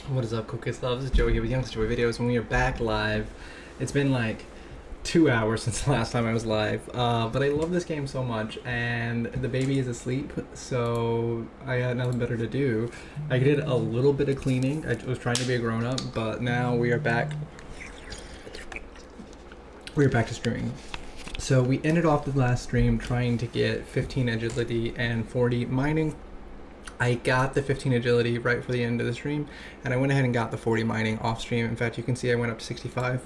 What is up, Cool Kids Love? This is Joey here with VideosJoey Videos, and we are back live. It's been like 2 hours since the last time I was live, but I love this game so much, and the baby is asleep, so I had nothing better to do. I did a little bit of cleaning. I was trying to be a grown-up, but now we are back. We are back to streaming. So we ended off the last stream trying to get 15 agility and 40 mining. I got the 15 agility right for the end of the stream, and I went ahead and got the 40 mining off stream. In fact, you can see I went up to 65.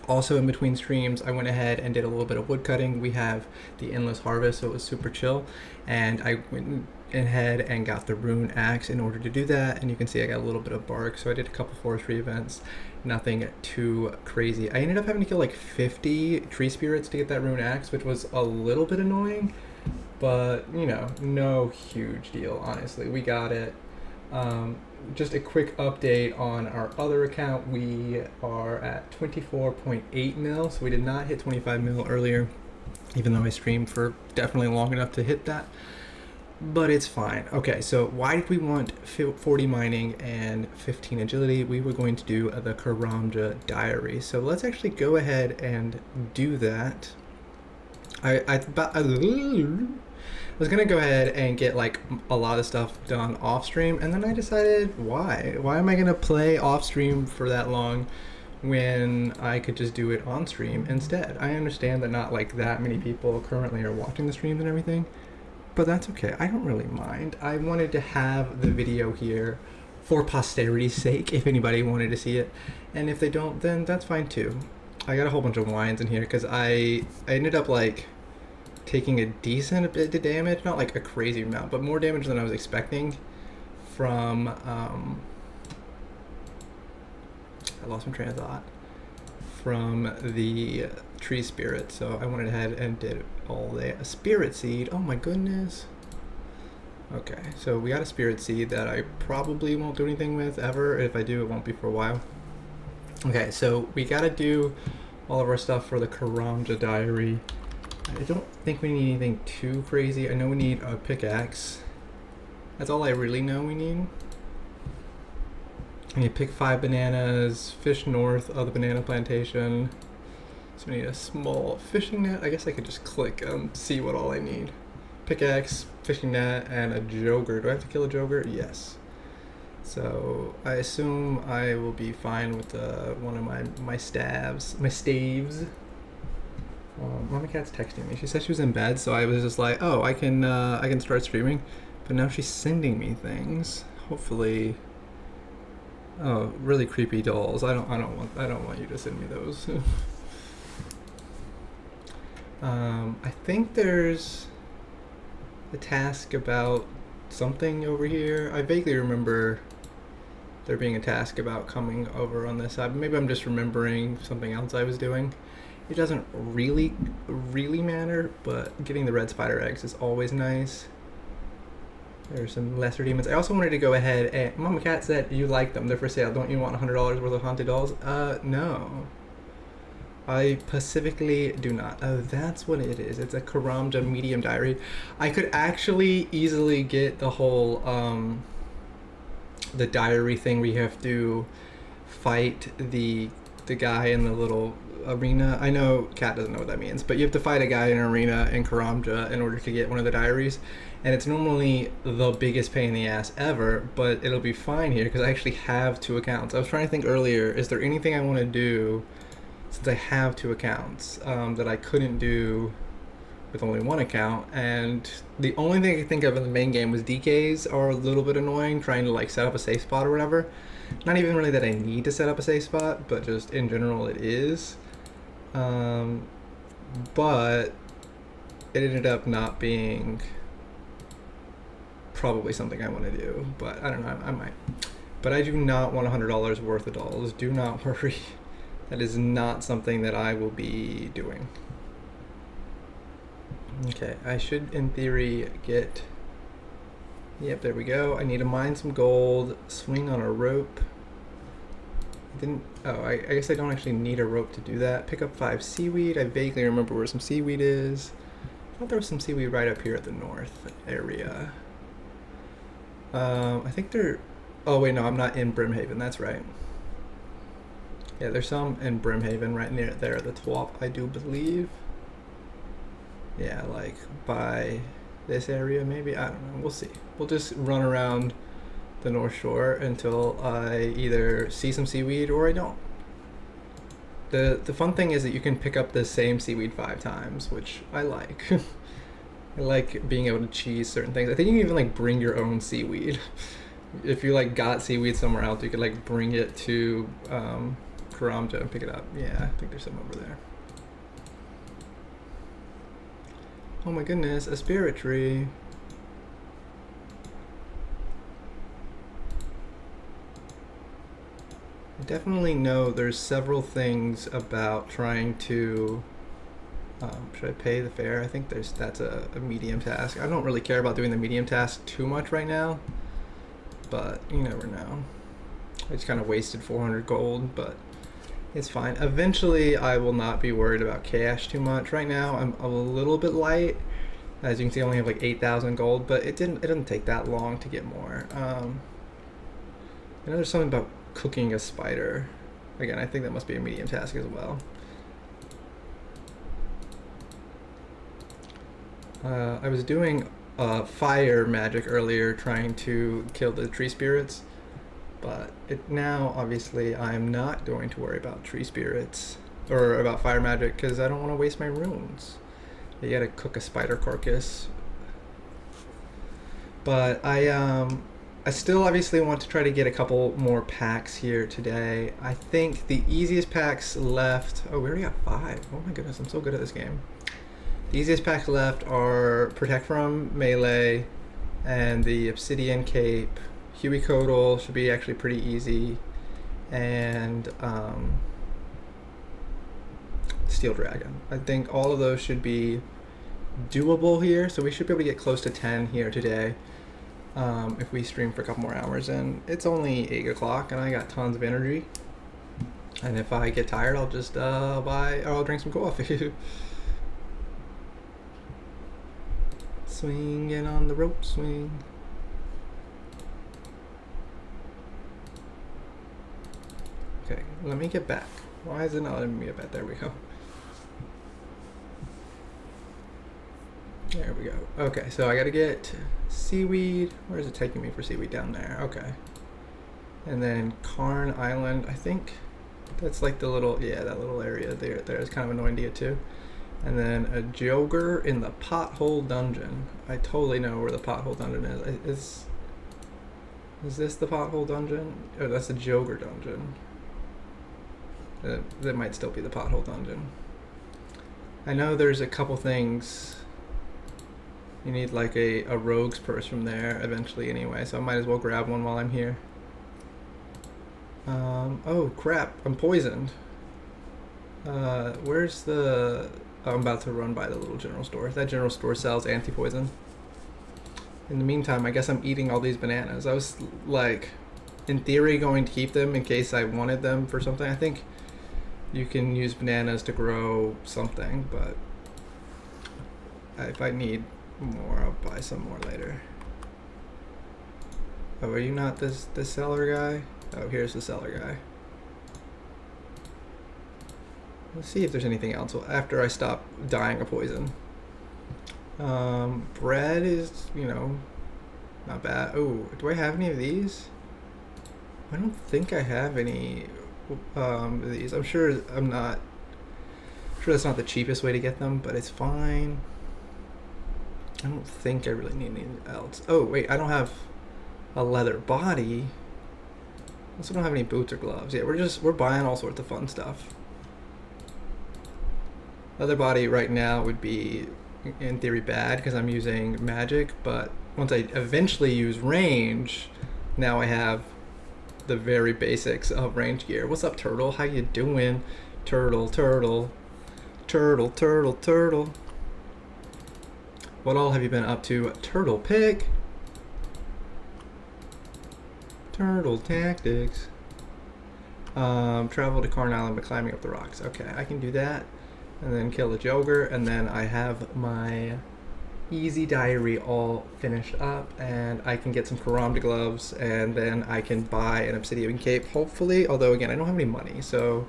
Also, in between streams, I went ahead and did a little bit of wood cutting. We have the endless harvest, so it was super chill, and I went ahead and got the rune axe in order to do that, and you can see I got a little bit of bark, so I did a couple forestry events. Nothing too crazy. I ended up having to kill like 50 tree spirits to get that rune axe, which was a little bit annoying, but you know, no huge deal, honestly. We got it. Just a quick update on our other account. We are at 24.8 mil, so we did not hit 25 mil earlier, even though I streamed for definitely long enough to hit that, but it's fine. Okay, so why did we want 40 mining and 15 agility? We were going to do the Karamja diary, so let's actually go ahead and do that. I was gonna go ahead and get like a lot of stuff done off stream, and then I decided, why am I gonna play off stream for that long when I could just do it on stream instead? I understand that not like that many people currently are watching the streams and everything, but that's okay. I don't really mind. I wanted to have the video here for posterity's sake if anybody wanted to see it, and if they don't, then that's fine too. I got a whole bunch of wines in here because I ended up like taking a decent bit of damage, not like a crazy amount, but more damage than I was expecting from, I lost my train of thought, from the tree spirit. So I went ahead and did all that. A spirit seed, oh my goodness. Okay, so we got a spirit seed that I probably won't do anything with ever. If I do, it won't be for a while. Okay, so we gotta do all of our stuff for the Karamja diary. I don't think we need anything too crazy. I know we need a pickaxe. That's all I really know we need. I need to pick 5 bananas, fish north of the banana plantation. So we need a small fishing net. I guess I could just click and see what all I need. Pickaxe, fishing net, and a joger. Do I have to kill a joger? Yes. So I assume I will be fine with one of my staves. Mama Cat's texting me. She said she was in bed, so I was just like, oh, I can start streaming. But now she's sending me things. Hopefully, oh, really creepy dolls. I don't want you to send me those. I think there's a task about something over here. I vaguely remember there being a task about coming over on this side. Maybe I'm just remembering something else I was doing. It doesn't really matter, but getting the red spider eggs is always nice. There's some lesser demons. I also wanted to go ahead and Mama Cat said you like them. They're for sale. Don't you want $100 worth of haunted dolls? No. I specifically do not. Oh, that's what it is. It's a Karamja medium diary. I could actually easily get the whole the diary thing where you have to fight the guy in the little arena. I know Cat doesn't know what that means, but you have to fight a guy in an arena in Karamja in order to get one of the diaries, and it's normally the biggest pain in the ass ever, but it'll be fine here because I actually have 2 accounts. I was trying to think earlier, is there anything I want to do since I have 2 accounts that I couldn't do with only 1 account? And the only thing I could think of in the main game was DKs are a little bit annoying, trying to like set up a safe spot or whatever. Not even really that I need to set up a safe spot, but just in general it is. But it ended up not being probably something I want to do, but I don't know, I might. But I do not want $100 worth of dolls. Do not worry. That is not something that I will be doing. Okay, I should in theory get, yep, there we go. I need to mine some gold, swing on a rope. I guess I don't actually need a rope to do that. Pick up 5 seaweed. I vaguely remember where some seaweed is. I thought there was some seaweed right up here at the north area. I think there Oh wait, no, I'm not in Brimhaven. That's right. Yeah, there's some in Brimhaven right near there at the top, I do believe. Yeah, like by this area maybe. I don't know. We'll see. We'll just run around the North Shore until I either see some seaweed or I don't. The fun thing is that you can pick up the same seaweed 5 times, which I like. I like being able to cheese certain things. I think you can even like bring your own seaweed. If you like got seaweed somewhere else, you could like bring it to Karamja and pick it up. Yeah, I think there's some over there. Oh my goodness, a spirit tree. I definitely know there's several things about trying to should I pay the fare? I think that's a medium task. I don't really care about doing the medium task too much right now, but you never know. I just kind of wasted 400 gold, but it's fine. Eventually I will not be worried about cash too much. Right now I'm a little bit light. As you can see, I only have like 8,000 gold, but it doesn't take that long to get more. I know there's something about cooking a spider. Again, I think that must be a medium task as well. I was doing fire magic earlier, trying to kill the tree spirits, but now obviously I'm not going to worry about tree spirits or about fire magic because I don't want to waste my runes. You gotta cook a spider carcass. But I still obviously want to try to get a couple more packs here today. I think the easiest packs left. Oh, we already got 5. Oh my goodness, I'm so good at this game. The easiest packs left are Protect from Melee and the Obsidian Cape. Huey Codal should be actually pretty easy. And Steel Dragon. I think all of those should be doable here. So we should be able to get close to 10 here today. If we stream for a couple more hours. And it's only 8 o'clock and I got tons of energy. And if I get tired, I'll just I'll drink some coffee. Swinging on the rope swing. Okay, let me get back. Why is it not letting me get back? There we go. There we go. Okay, so I gotta get seaweed. Where is it taking me for seaweed? Down there. Okay. And then Karn Island, I think that's like the little, yeah, that little area there. It's kind of annoying to get to. And then a Joker in the Pothole Dungeon. I totally know where the Pothole Dungeon is. Is this the Pothole Dungeon? Oh, that's the Joker Dungeon. That might still be the Pothole Dungeon. I know there's a couple things. You need like a rogue's purse from there eventually anyway, so I might as well grab one while I'm here. Oh crap, I'm poisoned. Where's the... Oh, I'm about to run by the little general store. That general store sells anti-poison. In the meantime, I guess I'm eating all these bananas. I was like, in theory, going to keep them in case I wanted them for something. I think you can use bananas to grow something, but if I need more, I'll buy some more later. Oh, are you not this seller guy? Oh, here's the seller guy. Let's see if there's anything else after I stop dying of poison. Bread is, you know, not bad. Oh, do I have any of these? I don't think I have any of these. I'm sure that's not the cheapest way to get them, but it's fine. I don't think I really need anything else. Oh, wait, I don't have a leather body. I also don't have any boots or gloves. Yeah, we're buying all sorts of fun stuff. Leather body right now would be, in theory, bad because I'm using magic, but once I eventually use range, now I have the very basics of range gear. What's up, Turtle? How you doing? Turtle, Turtle. Turtle, Turtle, Turtle. What all have you been up to? Turtle Pig. Turtle Tactics. Travel to Karn Island by climbing up the rocks. Okay, I can do that. And then kill the Joker, and then I have my easy diary all finished up, and I can get some karambit gloves, and then I can buy an obsidian cape, hopefully. Although again, I don't have any money, so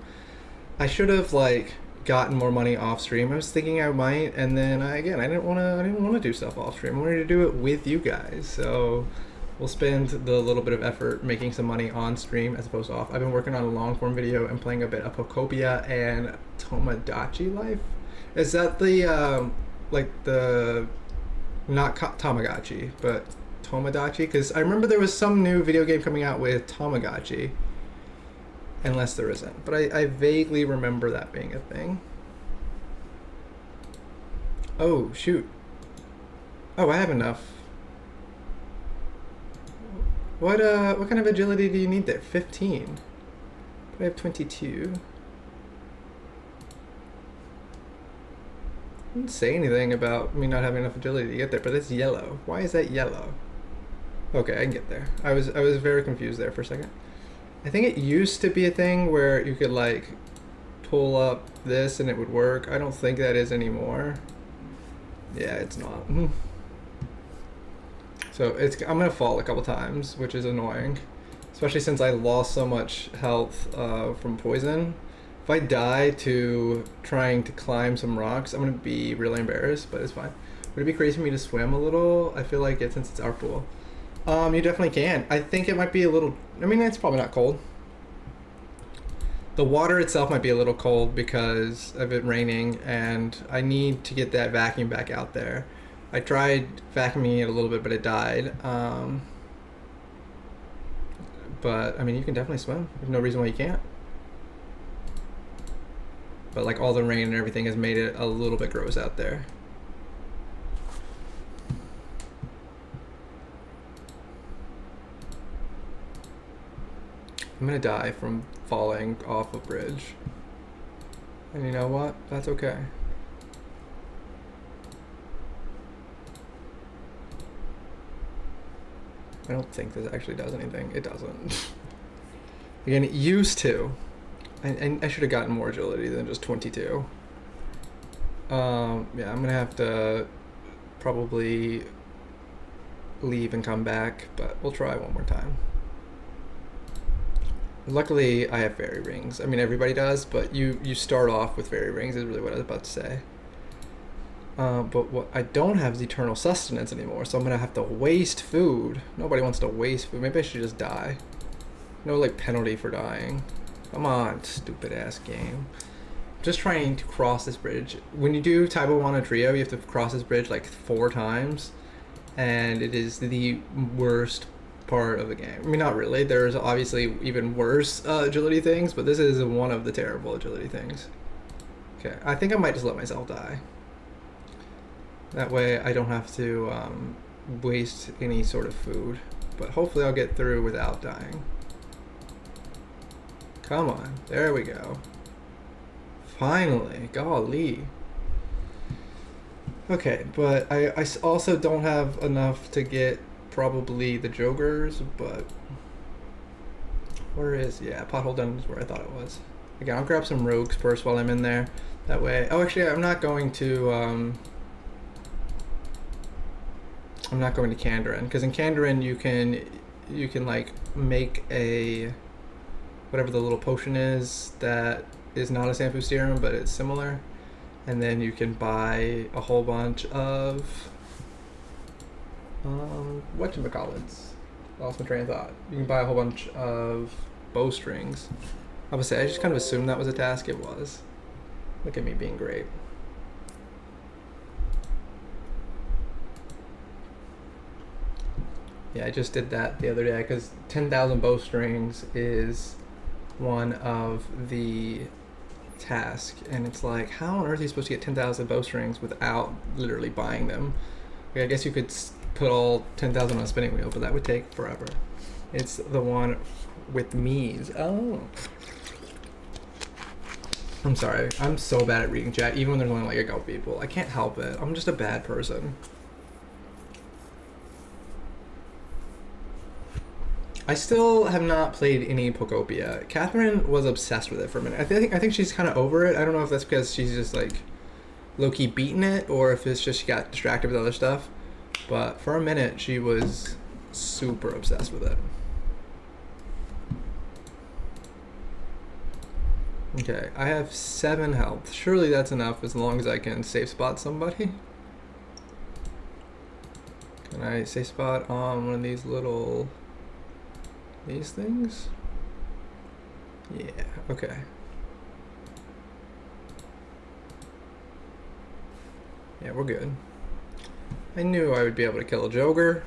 I should have like gotten more money off stream. I was thinking I might, and then I didn't want to do stuff off stream. I wanted to do it with you guys, so we'll spend the little bit of effort making some money on stream as opposed to off. I've been working on a long form video and playing a bit of Pocopia and Tomodachi Life. Is that the like the not Tamagotchi, but Tomodachi? Because I remember there was some new video game coming out with Tamagotchi. Unless there isn't. But I vaguely remember that being a thing. Oh, shoot. Oh, I have enough. What kind of agility do you need there? 15. I have 22. I didn't say anything about me not having enough agility to get there, but it's yellow. Why is that yellow? Okay, I can get there. I was very confused there for a second. I think it used to be a thing where you could like pull up this and it would work. I don't think that is anymore. Yeah, it's not. So I'm gonna fall a couple times, which is annoying, especially since I lost so much health from poison. If I die to trying to climb some rocks, I'm gonna be really embarrassed, but it's fine. Would it be crazy for me to swim a little? I feel like it, since it's our pool. You definitely can. I think it might be a little, I mean, it's probably not cold. The water itself might be a little cold because of it raining, and I need to get that vacuum back out there. I tried vacuuming it a little bit, but it died. But, I mean, you can definitely swim. There's no reason why you can't. But, like, all the rain and everything has made it a little bit gross out there. I'm gonna die from falling off a bridge. And you know what? That's okay. I don't think this actually does anything. It doesn't. Again, it used to. And I should have gotten more agility than just 22. Yeah, I'm gonna have to probably leave and come back, but we'll try one more time. Luckily, I have fairy rings. I mean, everybody does, but you start off with fairy rings is really what I was about to say. But what I don't have is eternal sustenance anymore, so I'm gonna have to waste food. Nobody wants to waste food. Maybe I should just die. No, like, penalty for dying. Come on, stupid ass game. Just trying to cross this bridge. When you do Taibawana Trio, you have to cross this bridge like 4 times, and it is the worst part of the game. I mean, not really. There's obviously even worse agility things, but this is one of the terrible agility things. Okay, I think I might just let myself die. That way I don't have to waste any sort of food, but hopefully I'll get through without dying. Come on, there we go. Finally, golly. Okay, but I also don't have enough to get probably the Jokers, but where is, yeah, Pothole Dungeon is where I thought it was. Again, I'll grab some rogues first while I'm in there. That way, oh, actually, I'm not going to Kandarin, because in Kandarin you can like make a whatever the little potion is that is not a Sanfu serum, but it's similar, and then you can buy a whole bunch of whatchamacallits. Lost my train of thought. You can buy a whole bunch of bowstrings. I would say I just kind of assumed that was a task. It was. Look at me being great. Yeah, I just did that the other day because 10,000 bowstrings is one of the tasks, and it's like, how on earth are you supposed to get 10,000 bowstrings without literally buying them? Like, I guess you could put all 10,000 on a spinning wheel, but that would take forever. It's the one with me's. Oh. I'm sorry. I'm so bad at reading chat, even when there's only like a couple people. I can't help it. I'm just a bad person. I still have not played any Pocopia. Catherine was obsessed with it for a minute. I think she's kind of over it. I don't know if that's because she's just like low-key beaten it, or if it's just she got distracted with other stuff. But for a minute, she was super obsessed with it. Okay, I have 7 health. Surely that's enough as long as I can safe spot somebody. Can I safe spot on one of these little... these things? Yeah, okay. Yeah, we're good. I knew I would be able to kill a Joker.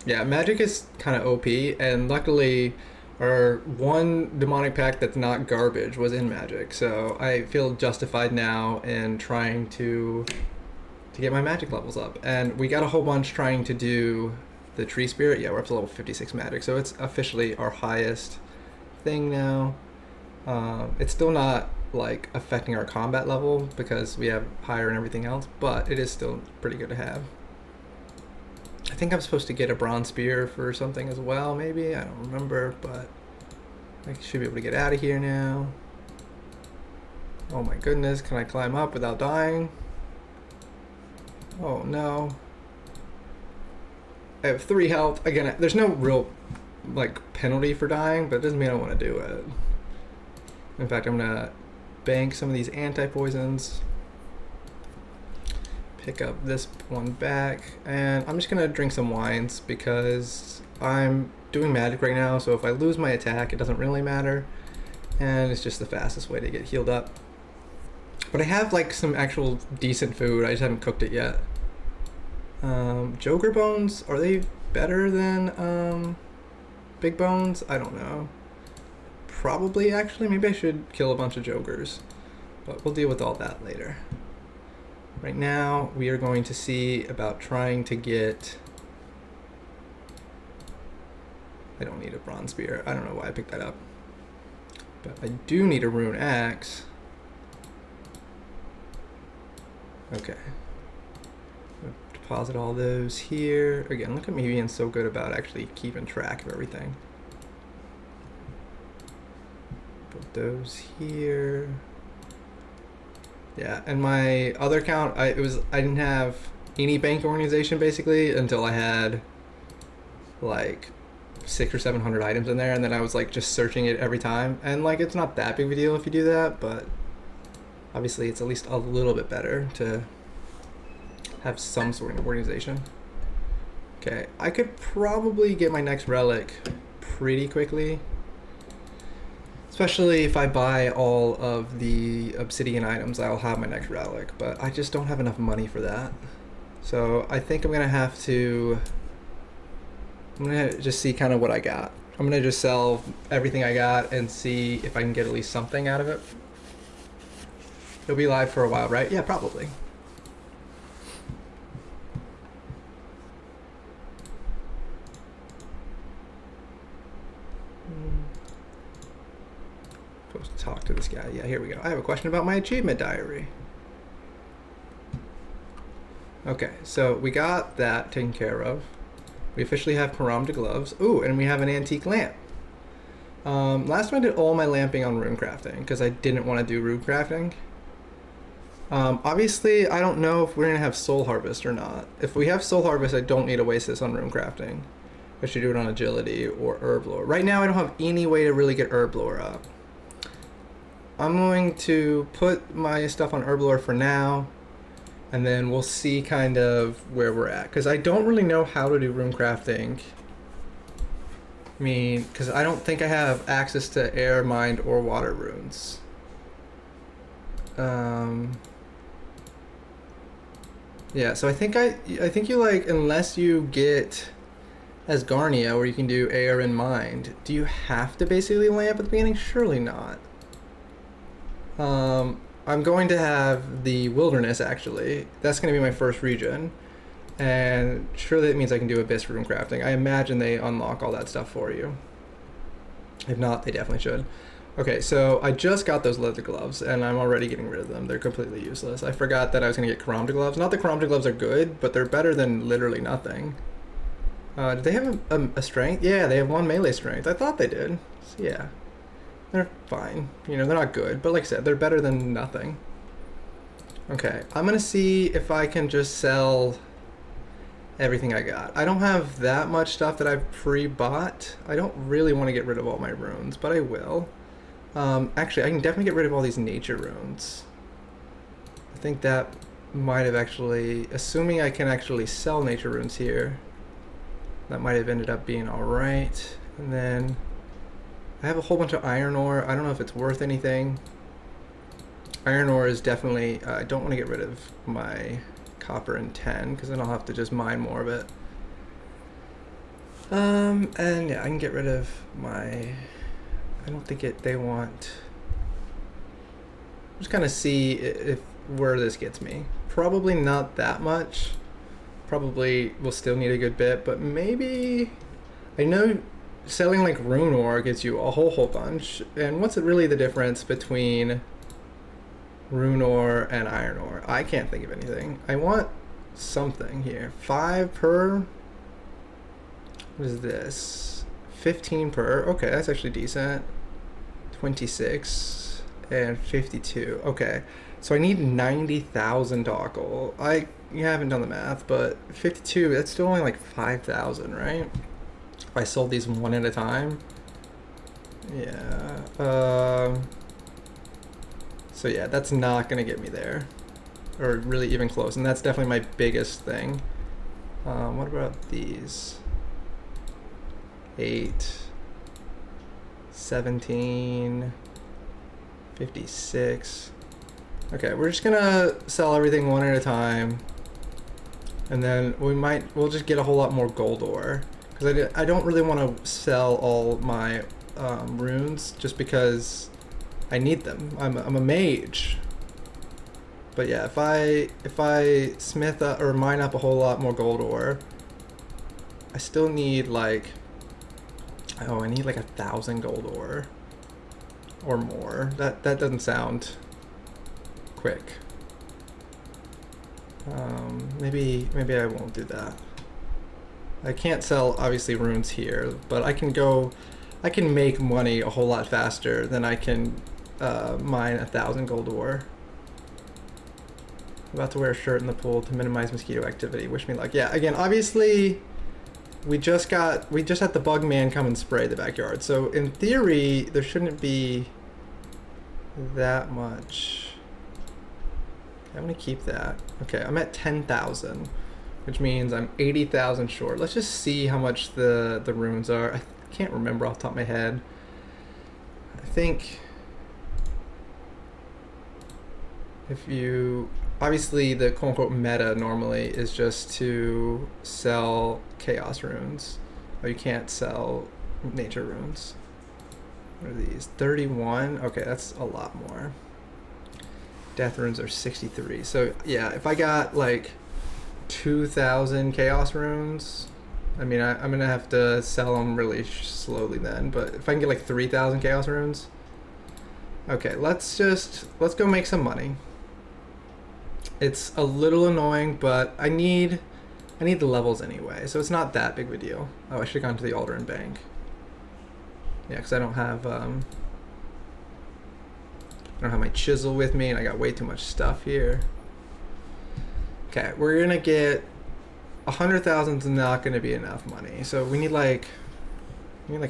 Yeah, magic is kind of OP, and luckily our one demonic pact that's not garbage was in magic, so I feel justified now in trying to get my magic levels up. And we got a whole bunch trying to do the tree spirit. Yeah, we're up to level 56 magic, so it's officially our highest thing now. It's still not like affecting our combat level because we have higher and everything else, but it is still pretty good to have. I think I'm supposed to get a bronze spear for something as well, maybe, I don't remember, but I should be able to get out of here now. Oh my goodness, can I climb up without dying? Oh no. I have 3 health. Again, there's no real like penalty for dying, but it doesn't mean I want to do it. In fact, I'm gonna bank some of these anti-poisons, pick up this one back, and I'm just gonna drink some wines because I'm doing magic right now, so if I lose my attack, it doesn't really matter, and it's just the fastest way to get healed up. But I have like some actual decent food, I just haven't cooked it yet. Joker bones, are they better than big bones? I don't know. Probably, actually. Maybe I should kill a bunch of Jokers, but we'll deal with all that later. Right now, we are going to see about trying to get... I don't need a bronze spear. I don't know why I picked that up. But I do need a rune axe. Okay. Deposit all those here. Again, look at me being so good about actually keeping track of everything. Put those here. Yeah, and my other account, I didn't have any bank organization basically until I had like 600 or 700 items in there, and then I was like just searching it every time, and like it's not that big of a deal if you do that, but obviously it's at least a little bit better to have some sort of organization. Okay, I could probably get my next relic pretty quickly, especially if I buy all of the obsidian items. I'll have my next relic, but I just don't have enough money for that. So I think I'm gonna just see kind of what I got. I'm gonna just sell everything I got and see if I can get at least something out of it. It'll be live for a while, right? Yeah, probably. Supposed to talk to this guy. Yeah, here we go. I have a question about my achievement diary. Okay, so we got that taken care of. We officially have Karamda gloves. Ooh, and we have an antique lamp. Last time I did all my lamping on rune crafting because I didn't want to do rune crafting. Obviously, I don't know if we're gonna have soul harvest or not. If we have soul harvest, I don't need to waste this on rune crafting. I should do it on agility or herb lore. Right now, I don't have any way to really get herb lore up. I'm going to put my stuff on herb lore for now, and then we'll see kind of where we're at, because I don't really know how to do rune crafting. I mean, because I don't think I have access to air, mind, or water runes. Yeah, so I think you like, unless you get Asgarnia where you can do air and mind, do you have to basically lamp at the beginning? Surely not. I'm going to have the wilderness actually. That's going to be my first region, and surely that means I can do abyss rune crafting. I imagine they unlock all that stuff for you. If not, they definitely should. Okay, so I just got those leather gloves, and I'm already getting rid of them. They're completely useless. I forgot that I was going to get Karamda gloves. Not that Karamda gloves are good, but they're better than literally nothing. Do they have a strength? Yeah, they have 1 melee strength. I thought they did. So, yeah. They're fine. You know, they're not good, but like I said, they're better than nothing. Okay, I'm gonna see if I can just sell everything I got. I don't have that much stuff that I've pre-bought. I don't really want to get rid of all my runes, but I will. Actually, I can definitely get rid of all these nature runes. I think that might have actually, assuming I can actually sell nature runes here, that might have ended up being alright. And then I have a whole bunch of iron ore. I don't know if it's worth anything. Iron ore is definitely, I don't want to get rid of my copper and 10 because then I'll have to just mine more of it. And yeah, I can get rid of my, I don't think they want, just kind of see if where this gets me. Probably not that much. Probably will still need a good bit, but maybe, I know selling like rune ore gets you a whole bunch. And what's really the difference between rune ore and iron ore? I can't think of anything. I want something here. 5 per, what is this? 15 per, okay, that's actually decent. 26 and 52, okay. So I need 90,000 Dockle. You haven't done the math, but 52, that's still only like 5,000, right? If I sold these one at a time. Yeah. So yeah, that's not gonna get me there. Or really even close, and that's definitely my biggest thing. What about these? 8, 17, 56. Okay, we're just gonna sell everything one at a time, and then we'll just get a whole lot more gold ore, because I don't really want to sell all my runes just because I need them. I'm a mage. But yeah, if I smith up, or mine up a whole lot more gold ore, I still need like, oh, I need like 1,000 gold ore or more. That doesn't sound quick. Maybe I won't do that. I can't sell obviously runes here, but I can make money a whole lot faster than I can mine 1,000 gold ore. About to wear a shirt in the pool to minimize mosquito activity. Wish me luck. Yeah, again, obviously we just had the bug man come and spray the backyard. So in theory, there shouldn't be that much. I'm gonna keep that. Okay, I'm at 10,000, which means I'm 80,000 short. Let's just see how much the runes are. I can't remember off the top of my head. I think if you, obviously the quote-unquote meta normally is just to sell chaos runes, but you can't sell nature runes. What are these? 31? Okay, that's a lot more. Death runes are 63. So yeah, if I got like 2,000 chaos runes, I mean, I'm gonna have to sell them really slowly then, but if I can get like 3,000 chaos runes, okay, let's go make some money. It's a little annoying, but I need the levels anyway, so it's not that big of a deal. Oh, I should have gone to the altar and bank. Yeah, because I don't have my chisel with me, and I got way too much stuff here. Okay, we're gonna get 100,000 is not gonna be enough money, so we need like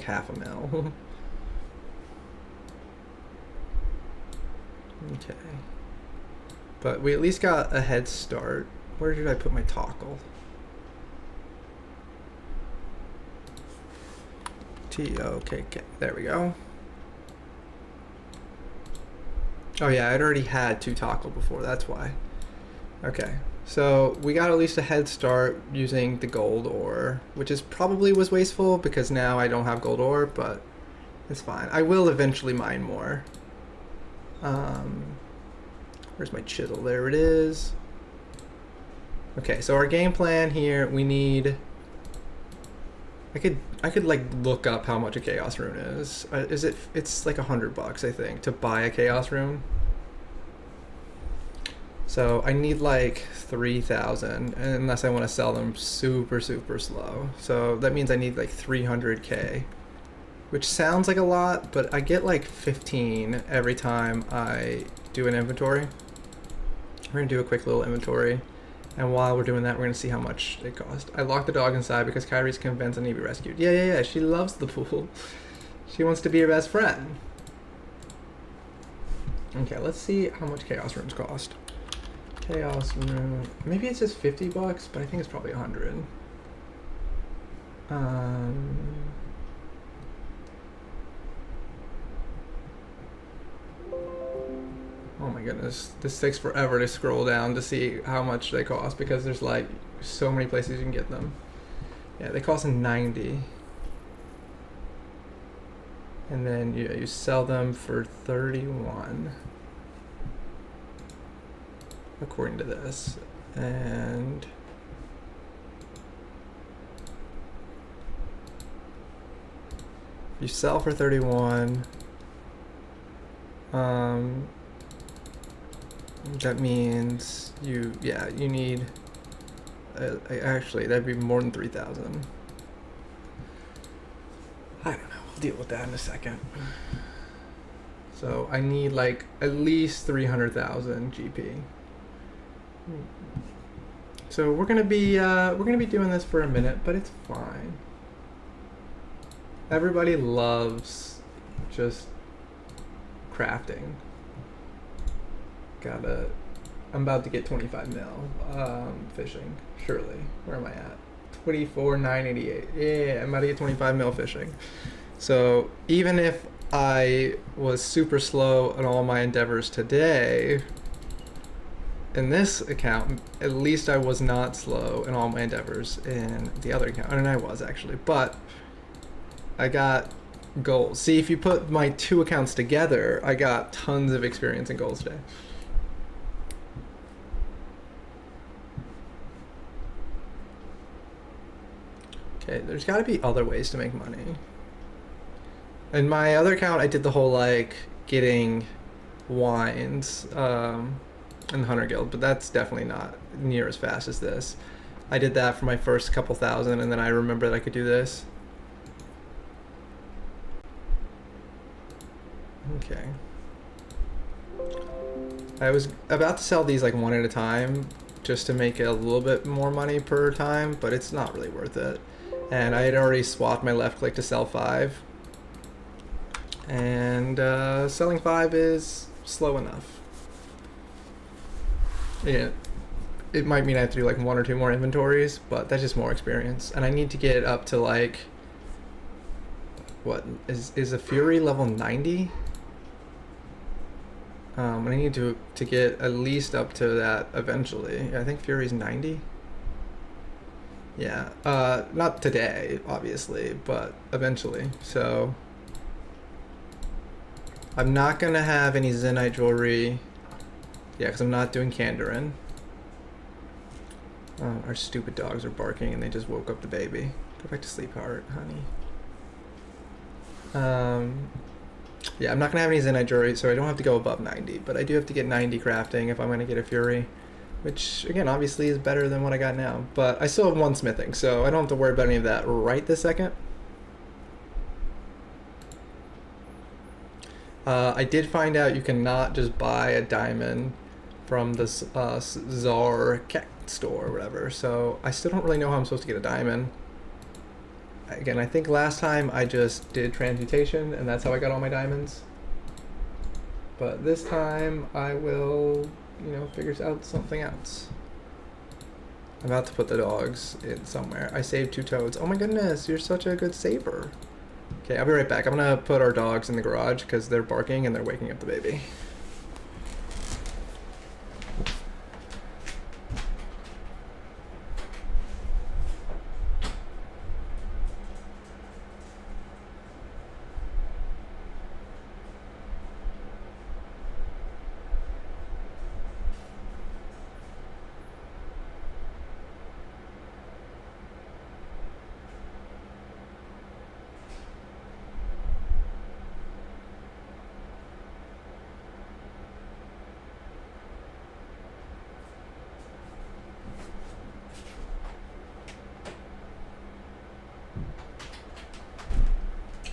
half a mil. Okay. But we at least got a head start. Where did I put my toggle? Okay, there we go. Oh yeah, I'd already had 2 toggle before, that's why. Okay, so we got at least a head start using the gold ore, which is probably was wasteful because now I don't have gold ore, but it's fine. I will eventually mine more. Where's my chisel? There it is. Okay, so our game plan here, we need, I could like look up how much a chaos rune is. It's like $100 I think to buy a chaos rune. So I need like 3,000 unless I want to sell them super slow. So that means I need like 300k, which sounds like a lot, but I get like 15 every time I do an inventory. We're gonna do a quick little inventory, and while we're doing that, we're gonna see how much it cost. I locked the dog inside because Kyrie's convinced I need to be rescued. Yeah. She loves the pool. She wants to be your best friend. Okay, let's see how much Chaos Runes cost. Chaos Rune. Maybe it's just $50, but I think it's probably 100. Oh my goodness, this takes forever to scroll down to see how much they cost because there's like so many places you can get them. Yeah, they cost 90. And then you sell them for 31 according to this. And you sell for 31. That means you need actually that'd be more than 3,000. I don't know, we'll deal with that in a second. So I need like at least 300,000 GP. So we're gonna be doing this for a minute, but it's fine. Everybody loves just crafting. I'm about to get 25 mil fishing, surely. Where am I at? 24,988. Yeah, I'm about to get 25 mil fishing. So even if I was super slow in all my endeavors today, in this account, at least I was not slow in all my endeavors in the other account. And I was actually, but I got goals. See, if you put my two accounts together, I got tons of experience in goals today. Okay, there's got to be other ways to make money. In my other account, I did the whole like getting wines in the Hunter Guild, but that's definitely not near as fast as this. I did that for my first couple thousand, and then I remembered I could do this. Okay. I was about to sell these like one at a time just to make a little bit more money per time, but it's not really worth it. And I had already swapped my left click to sell 5. And selling 5 is slow enough. Yeah, it might mean I have to do like 1 or 2 more inventories, but that's just more experience. And I need to get up to like, what, is a Fury level 90? And I need to get at least up to that eventually. I think Fury's 90. Yeah, not today, obviously, but eventually. So I'm not gonna have any Zenite jewelry. Yeah, because I'm not doing Kandarin. Our stupid dogs are barking and they just woke up the baby. Go back to sleep, heart, honey. Yeah, I'm not gonna have any Zenite jewelry, so I don't have to go above 90, but I do have to get 90 crafting if I'm gonna get a Fury, which again, obviously is better than what I got now, but I still have 1 smithing, so I don't have to worry about any of that right this second. I did find out you cannot just buy a diamond from the Czar Ket store or whatever, so I still don't really know how I'm supposed to get a diamond. Again, I think last time I just did transmutation and that's how I got all my diamonds. But this time I will, figure out something else. I'm about to put the dogs in somewhere. I saved 2 toads. Oh my goodness, you're such a good saver. Okay, I'll be right back. I'm gonna put our dogs in the garage because they're barking and they're waking up the baby.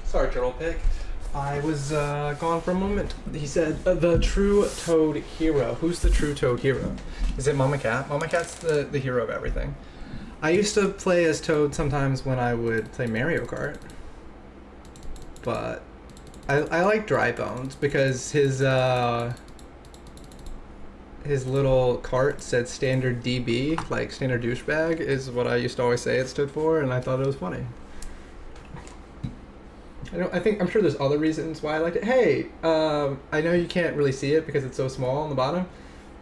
Sorry, turtle pick. I was gone for a moment. He said, the true Toad hero. Who's the true Toad hero? Is it Mama Cat? Mama Cat's the hero of everything. I used to play as Toad sometimes when I would play Mario Kart. But I like Dry Bones because his little cart said standard DB, like standard douchebag, is what I used to always say it stood for, and I thought it was funny. I'm sure there's other reasons why I liked it. Hey, I know you can't really see it because it's so small on the bottom,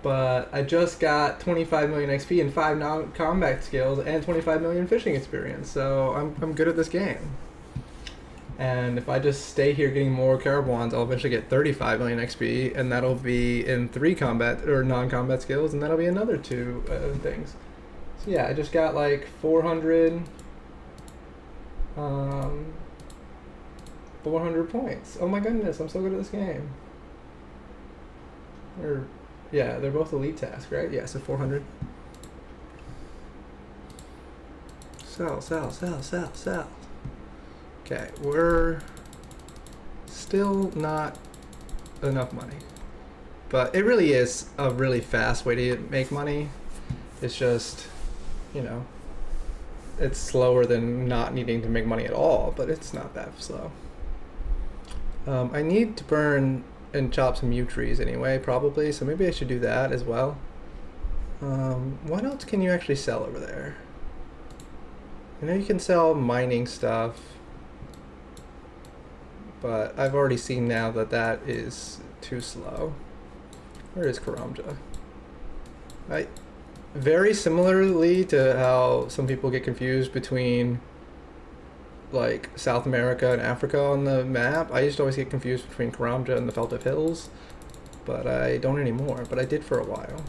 but I just got 25 million XP and 5 non-combat skills and 25 million fishing experience, so I'm good at this game. And if I just stay here getting more Carabons, I'll eventually get 35 million XP, and that'll be in 3 combat or non-combat skills, and that'll be another 2 things. So yeah, I just got like 400 points. Oh my goodness, I'm so good at this game. Yeah, they're both elite tasks, right? Yeah, so 400. Sell. Okay, we're still not enough money. But it really is a really fast way to make money. It's just, you know, it's slower than not needing to make money at all, but it's not that slow. I need to burn and chop some yew trees anyway, probably, so maybe I should do that as well. What else can you actually sell over there? I know you can sell mining stuff, but I've already seen now that that is too slow. Where is Karamja? Very similarly to how some people get confused between like South America and Africa on the map, I used to always get confused between Karamja and the Feltip Hills, but I don't anymore, but I did for a while.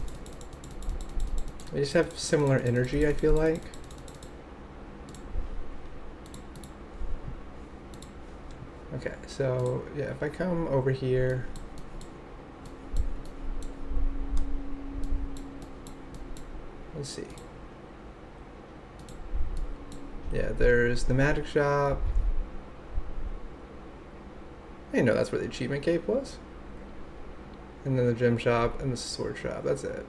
They just have similar energy, I feel like. Okay, so yeah, if I come over here, let's see. Yeah, there's the magic shop. I didn't know that's where the achievement cape was. And then the gem shop and the sword shop, that's it.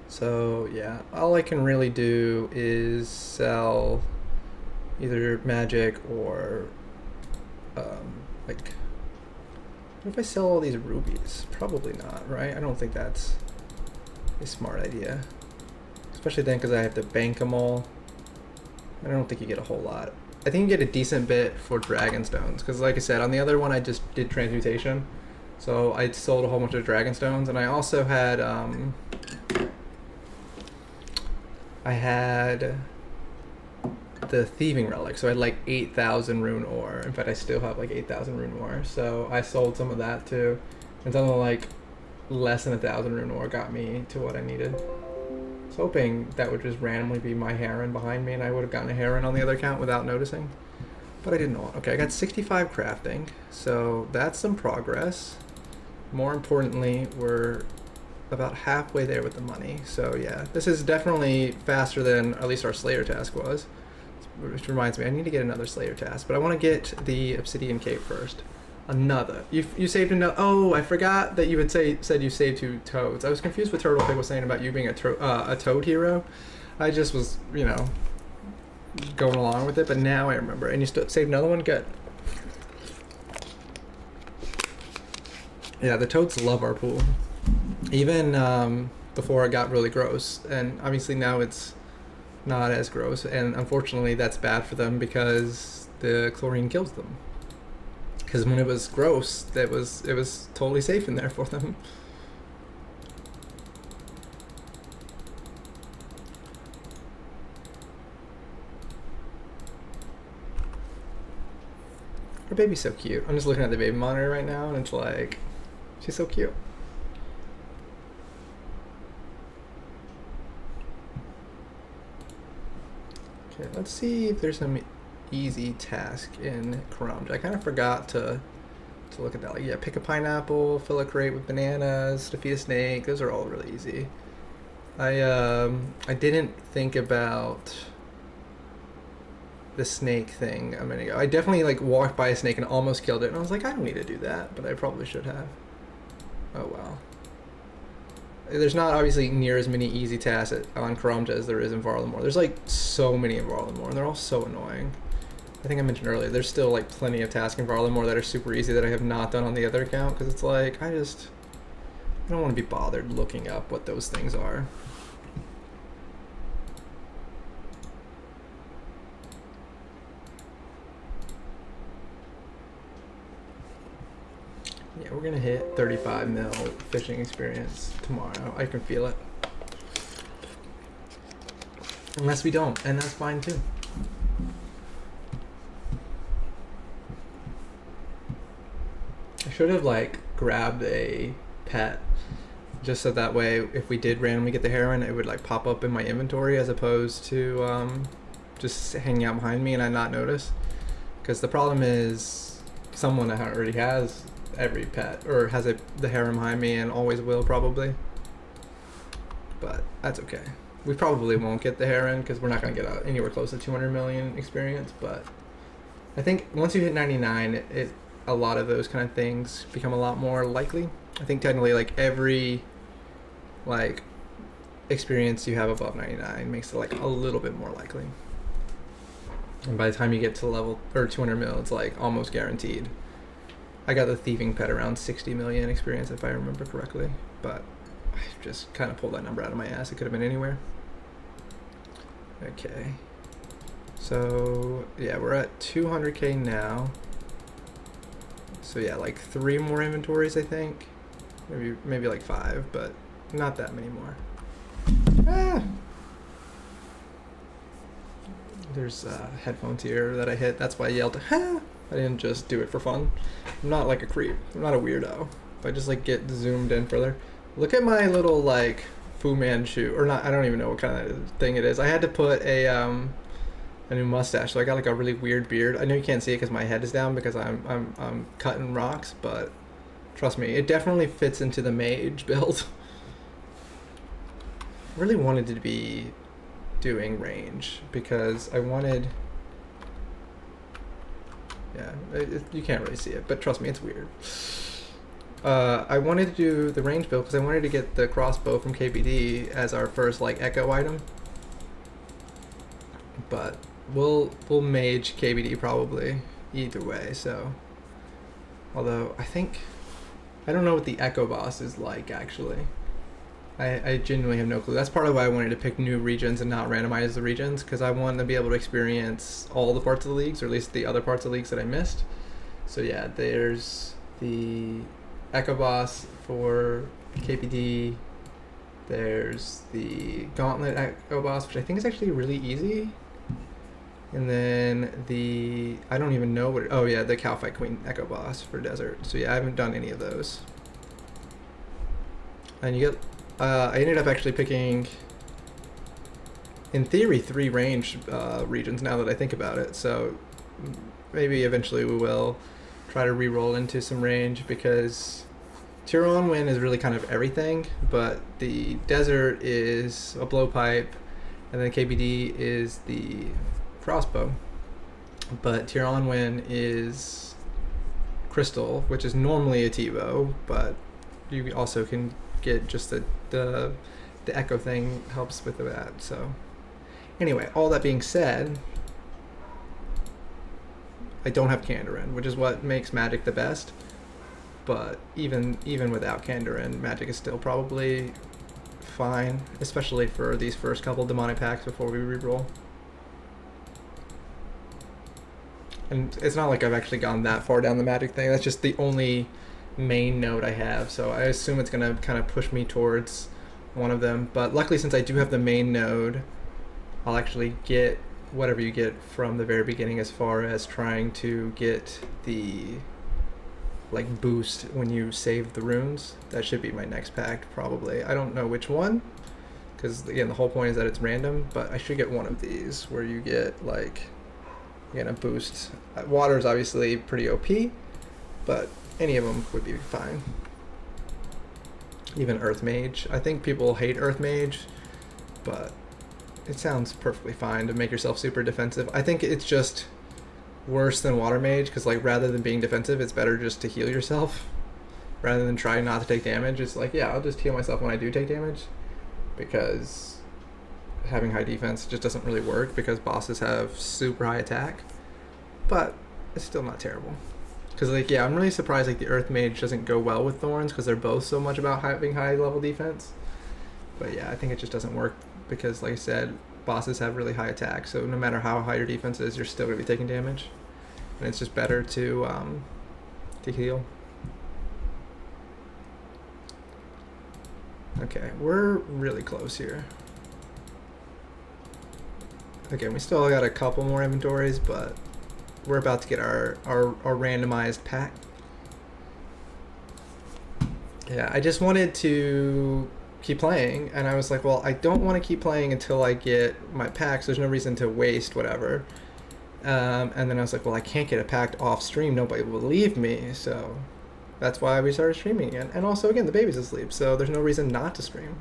So yeah, all I can really do is sell either magic or like, what if I sell all these rubies? Probably not, right? I don't think that's a smart idea, especially then because I have to bank them all. I don't think you get a whole lot. I think you get a decent bit for dragon stones because, like I said, on the other one I just did transmutation, so I sold a whole bunch of dragon stones, and I also had the thieving relic, so I had like 8,000 rune ore. In fact, I still have like 8,000 rune ore, so I sold some of that too, and something like less than 1,000 rune ore got me to what I needed. I was hoping that would just randomly be my heron behind me and I would have gotten a heron on the other account without noticing, but I didn't know. Okay, I got 65 crafting, so that's some progress. More importantly, we're about halfway there with the money, so yeah, this is definitely faster than at least our Slayer task was. Which reminds me, I need to get another Slayer task, but I want to get the Obsidian Cape first. Another. You saved another. Oh, I forgot that you had said you saved 2 toads. I was confused what Turtle Pig was saying about you being a toad hero. I just was, you know, going along with it, but now I remember. And you saved another one? Good. Yeah, the toads love our pool. Even before it got really gross. And obviously now it's not as gross, and unfortunately that's bad for them because the chlorine kills them. Because when it was gross, it was totally safe in there for them. Her baby's so cute. I'm just looking at the baby monitor right now, and it's like, she's so cute. Okay, let's see if there's some easy task in Karamja. I kind of forgot to look at that. Like, yeah, pick a pineapple, fill a crate with bananas, defeat a snake. Those are all really easy. I didn't think about the snake thing a minute ago. I definitely like walked by a snake and almost killed it, and I was like, I don't need to do that, but I probably should have. Oh well. There's not obviously near as many easy tasks on Karamja as there is in Varlamore. There's like so many in Varlamore, and they're all so annoying. I think I mentioned earlier, there's still like plenty of tasks in Varlamore that are super easy that I have not done on the other account, because it's like, I don't want to be bothered looking up what those things are. Yeah, we're gonna hit 35 mil fishing experience tomorrow. I can feel it. Unless we don't, and that's fine too. I should have like grabbed a pet just so that way if we did randomly get the heron, it would like pop up in my inventory as opposed to just hanging out behind me and I not notice. Because the problem is someone already has every pet, or has the harem behind me and always will probably, but that's okay. We probably won't get the heron because we're not going to get anywhere close to 200 million experience, but I think once you hit 99 a lot of those kind of things become a lot more likely. I think technically like every like experience you have above 99 makes it like a little bit more likely, and by the time you get to level or 200 mil it's like almost guaranteed. I got the thieving pet around 60 million experience if I remember correctly, but I just kind of pulled that number out of my ass. It could have been anywhere. Okay, so yeah, we're at 200k now. So yeah, like 3 more inventories I think, maybe like 5, but not that many more. Ah! There's headphones here that I hit. That's why I yelled. Ah! I didn't just do it for fun. I'm not like a creep. I'm not a weirdo. If I just like get zoomed in further. Look at my little like Fu Manchu, or not. I don't even know what kind of thing it is. I had to put a new mustache, so I got like a really weird beard. I know you can't see it because my head is down because I'm cutting rocks, but trust me, it definitely fits into the mage build. I really wanted to be doing range because I wanted. Yeah, you can't really see it, but trust me, it's weird. I wanted to do the range build because I wanted to get the crossbow from KBD as our first like echo item. But we'll mage KBD probably either way. So, although I don't know what the echo boss is like actually. I genuinely have no clue. That's part of why I wanted to pick new regions and not randomize the regions, because I wanted to be able to experience all the parts of the leagues, or at least the other parts of the leagues that I missed. So yeah, there's the Echo Boss for KPD. There's the Gauntlet Echo Boss, which I think is actually really easy. And then I don't even know what, oh yeah, the Cowfight Queen Echo Boss for Desert. So yeah, I haven't done any of those. And you get, I ended up actually picking, in theory, 3 range regions now that I think about it. So maybe eventually we will try to re-roll into some range, because Tier-1 Win is really kind of everything, but the Desert is a blowpipe, and then KBD is the crossbow. But Tier-1 Win is Crystal, which is normally a T-bow, but you also can get just the echo thing helps with that. So anyway, all that being said, I don't have Kandarin, which is what makes Magic the best. But even without Kandarin, Magic is still probably fine, especially for these first couple demonic packs before we reroll. And it's not like I've actually gone that far down the Magic thing. That's just the only main node I have, so I assume it's gonna kind of push me towards one of them. But luckily, since I do have the main node, I'll actually get whatever you get from the very beginning, as far as trying to get the like boost when you save the runes. That should be my next pack probably. I don't know which one, because again the whole point is that it's random, but I should get one of these where you get like, again, a boost. Water is obviously pretty OP, but any of them would be fine. Even Earth Mage. I think people hate Earth Mage, but it sounds perfectly fine to make yourself super defensive. I think it's just worse than Water Mage, because like rather than being defensive, it's better just to heal yourself rather than try not to take damage. It's like, yeah, I'll just heal myself when I do take damage, because having high defense just doesn't really work because bosses have super high attack, but it's still not terrible. Because like, yeah, I'm really surprised like the Earth Mage doesn't go well with Thorns, because they're both so much about having high level defense. But yeah, I think it just doesn't work because, like I said, bosses have really high attack, so no matter how high your defense is, you're still going to be taking damage, and it's just better to heal. Okay, we're really close here. Okay, we still got a couple more inventories, but we're about to get our randomized pack. Yeah, I just wanted to keep playing, and I was like, well, I don't want to keep playing until I get my packs. There's no reason to waste whatever. And then I was like, well, I can't get a pack off stream. Nobody will believe me, so that's why we started streaming again. And also, again, the baby's asleep, so there's no reason not to stream.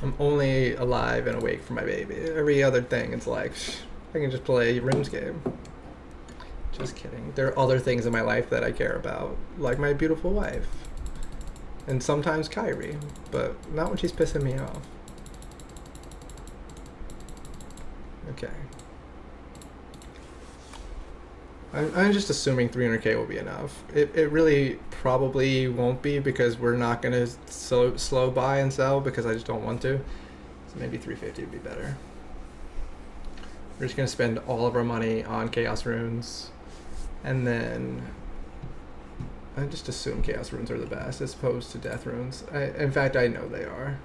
I'm only alive and awake for my baby. Every other thing, it's like, I can just play RuneScape. Just kidding. There are other things in my life that I care about, like my beautiful wife. And sometimes Kyrie, but not when she's pissing me off. Okay. I'm just assuming 300k will be enough. It really probably won't be, because we're not going to slow buy and sell, because I just don't want to. So maybe 350 would be better. We're just going to spend all of our money on Chaos Runes, and then I just assume Chaos Runes are the best as opposed to Death Runes. In fact, I know they are.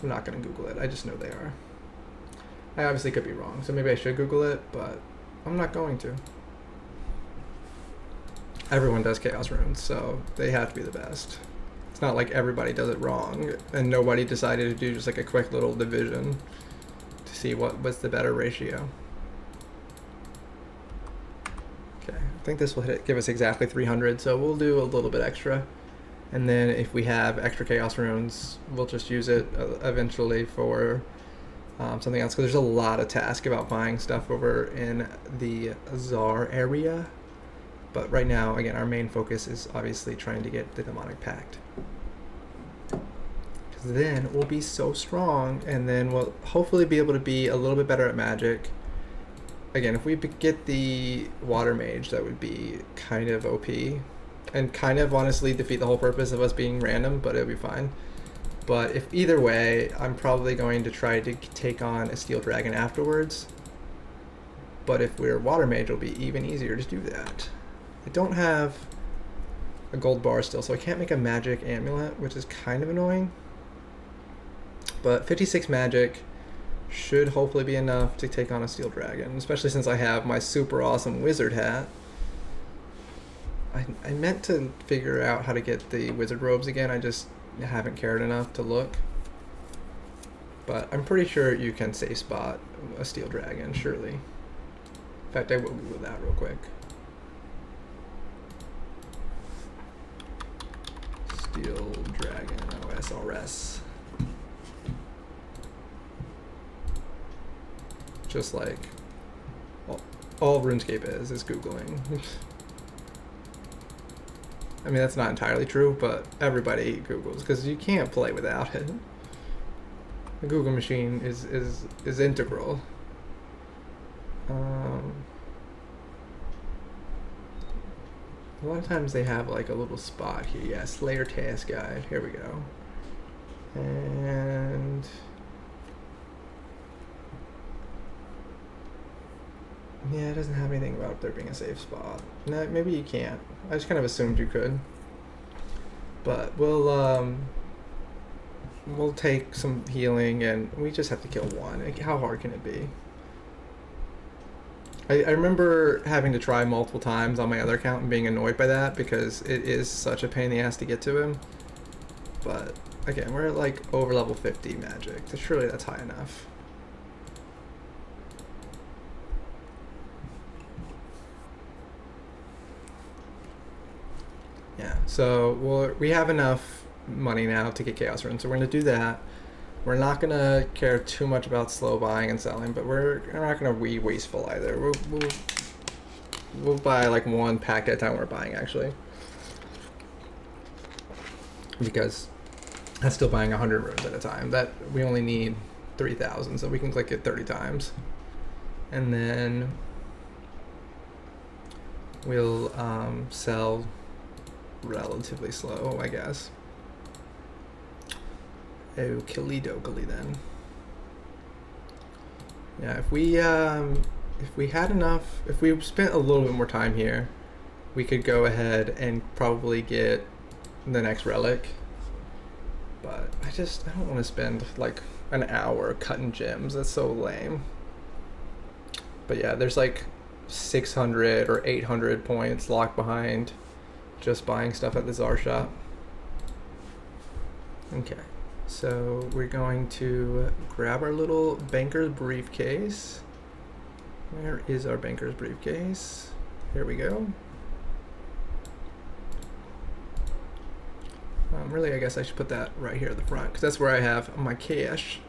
I'm not going to Google it. I just know they are. I obviously could be wrong, so maybe I should Google it, but I'm not going to. Everyone does Chaos Runes, so they have to be the best. It's not like everybody does it wrong, and nobody decided to do just like a quick little division to see what was the better ratio. Okay, I think this will give us exactly 300, so we'll do a little bit extra. And then if we have extra Chaos Runes, we'll just use it eventually for something else, because there's a lot of task about buying stuff over in the Czar area. But right now, again, our main focus is obviously trying to get the Demonic Pact. Because then we'll be so strong, and then we'll hopefully be able to be a little bit better at magic. Again, if we get the Water Mage, that would be kind of OP. And kind of honestly defeat the whole purpose of us being random, but it'll be fine. But if either way, I'm probably going to try to take on a Steel Dragon afterwards. But if we're Water Mage, it'll be even easier to do that. I don't have a gold bar still, so I can't make a magic amulet, which is kind of annoying. But 56 magic should hopefully be enough to take on a Steel Dragon, especially since I have my super awesome wizard hat. I meant to figure out how to get the wizard robes again, I just haven't cared enough to look. But I'm pretty sure you can safe spot a Steel Dragon, surely. In fact, I will Google that real quick. Steel Dragon OSRS. Just like all RuneScape is Googling. I mean, that's not entirely true, but everybody Googles because you can't play without it. The Google machine is integral. A lot of times they have like a little spot here. Yeah, Slayer Task Guide. Here we go. And yeah, it doesn't have anything about there being a safe spot. No, maybe you can't. I just kind of assumed you could. But we'll take some healing, and we just have to kill one. Like, how hard can it be? I remember having to try multiple times on my other account and being annoyed by that because it is such a pain in the ass to get to him. But again, we're at like over level 50 magic. So surely that's high enough. Yeah, so we have enough money now to get Chaos Runes, so we're going to do that. We're not gonna care too much about slow buying and selling, but we're not gonna be wasteful either. We'll buy like one pack at a time. We're buying actually, because that's still buying 100 runes at a time. That we only need 3,000, so we can click it 30 times, and then we'll sell relatively slow, I guess. Okie dokie then. Yeah, if we had enough, if we spent a little bit more time here, we could go ahead and probably get the next relic. But I don't want to spend like an hour cutting gems. That's so lame. But yeah, there's like 600 or 800 points locked behind just buying stuff at the Czar shop. Okay. So we're going to grab our little banker's briefcase. Where is our banker's briefcase? Here we go. Really, I guess I should put that right here at the front, because that's where I have my cash.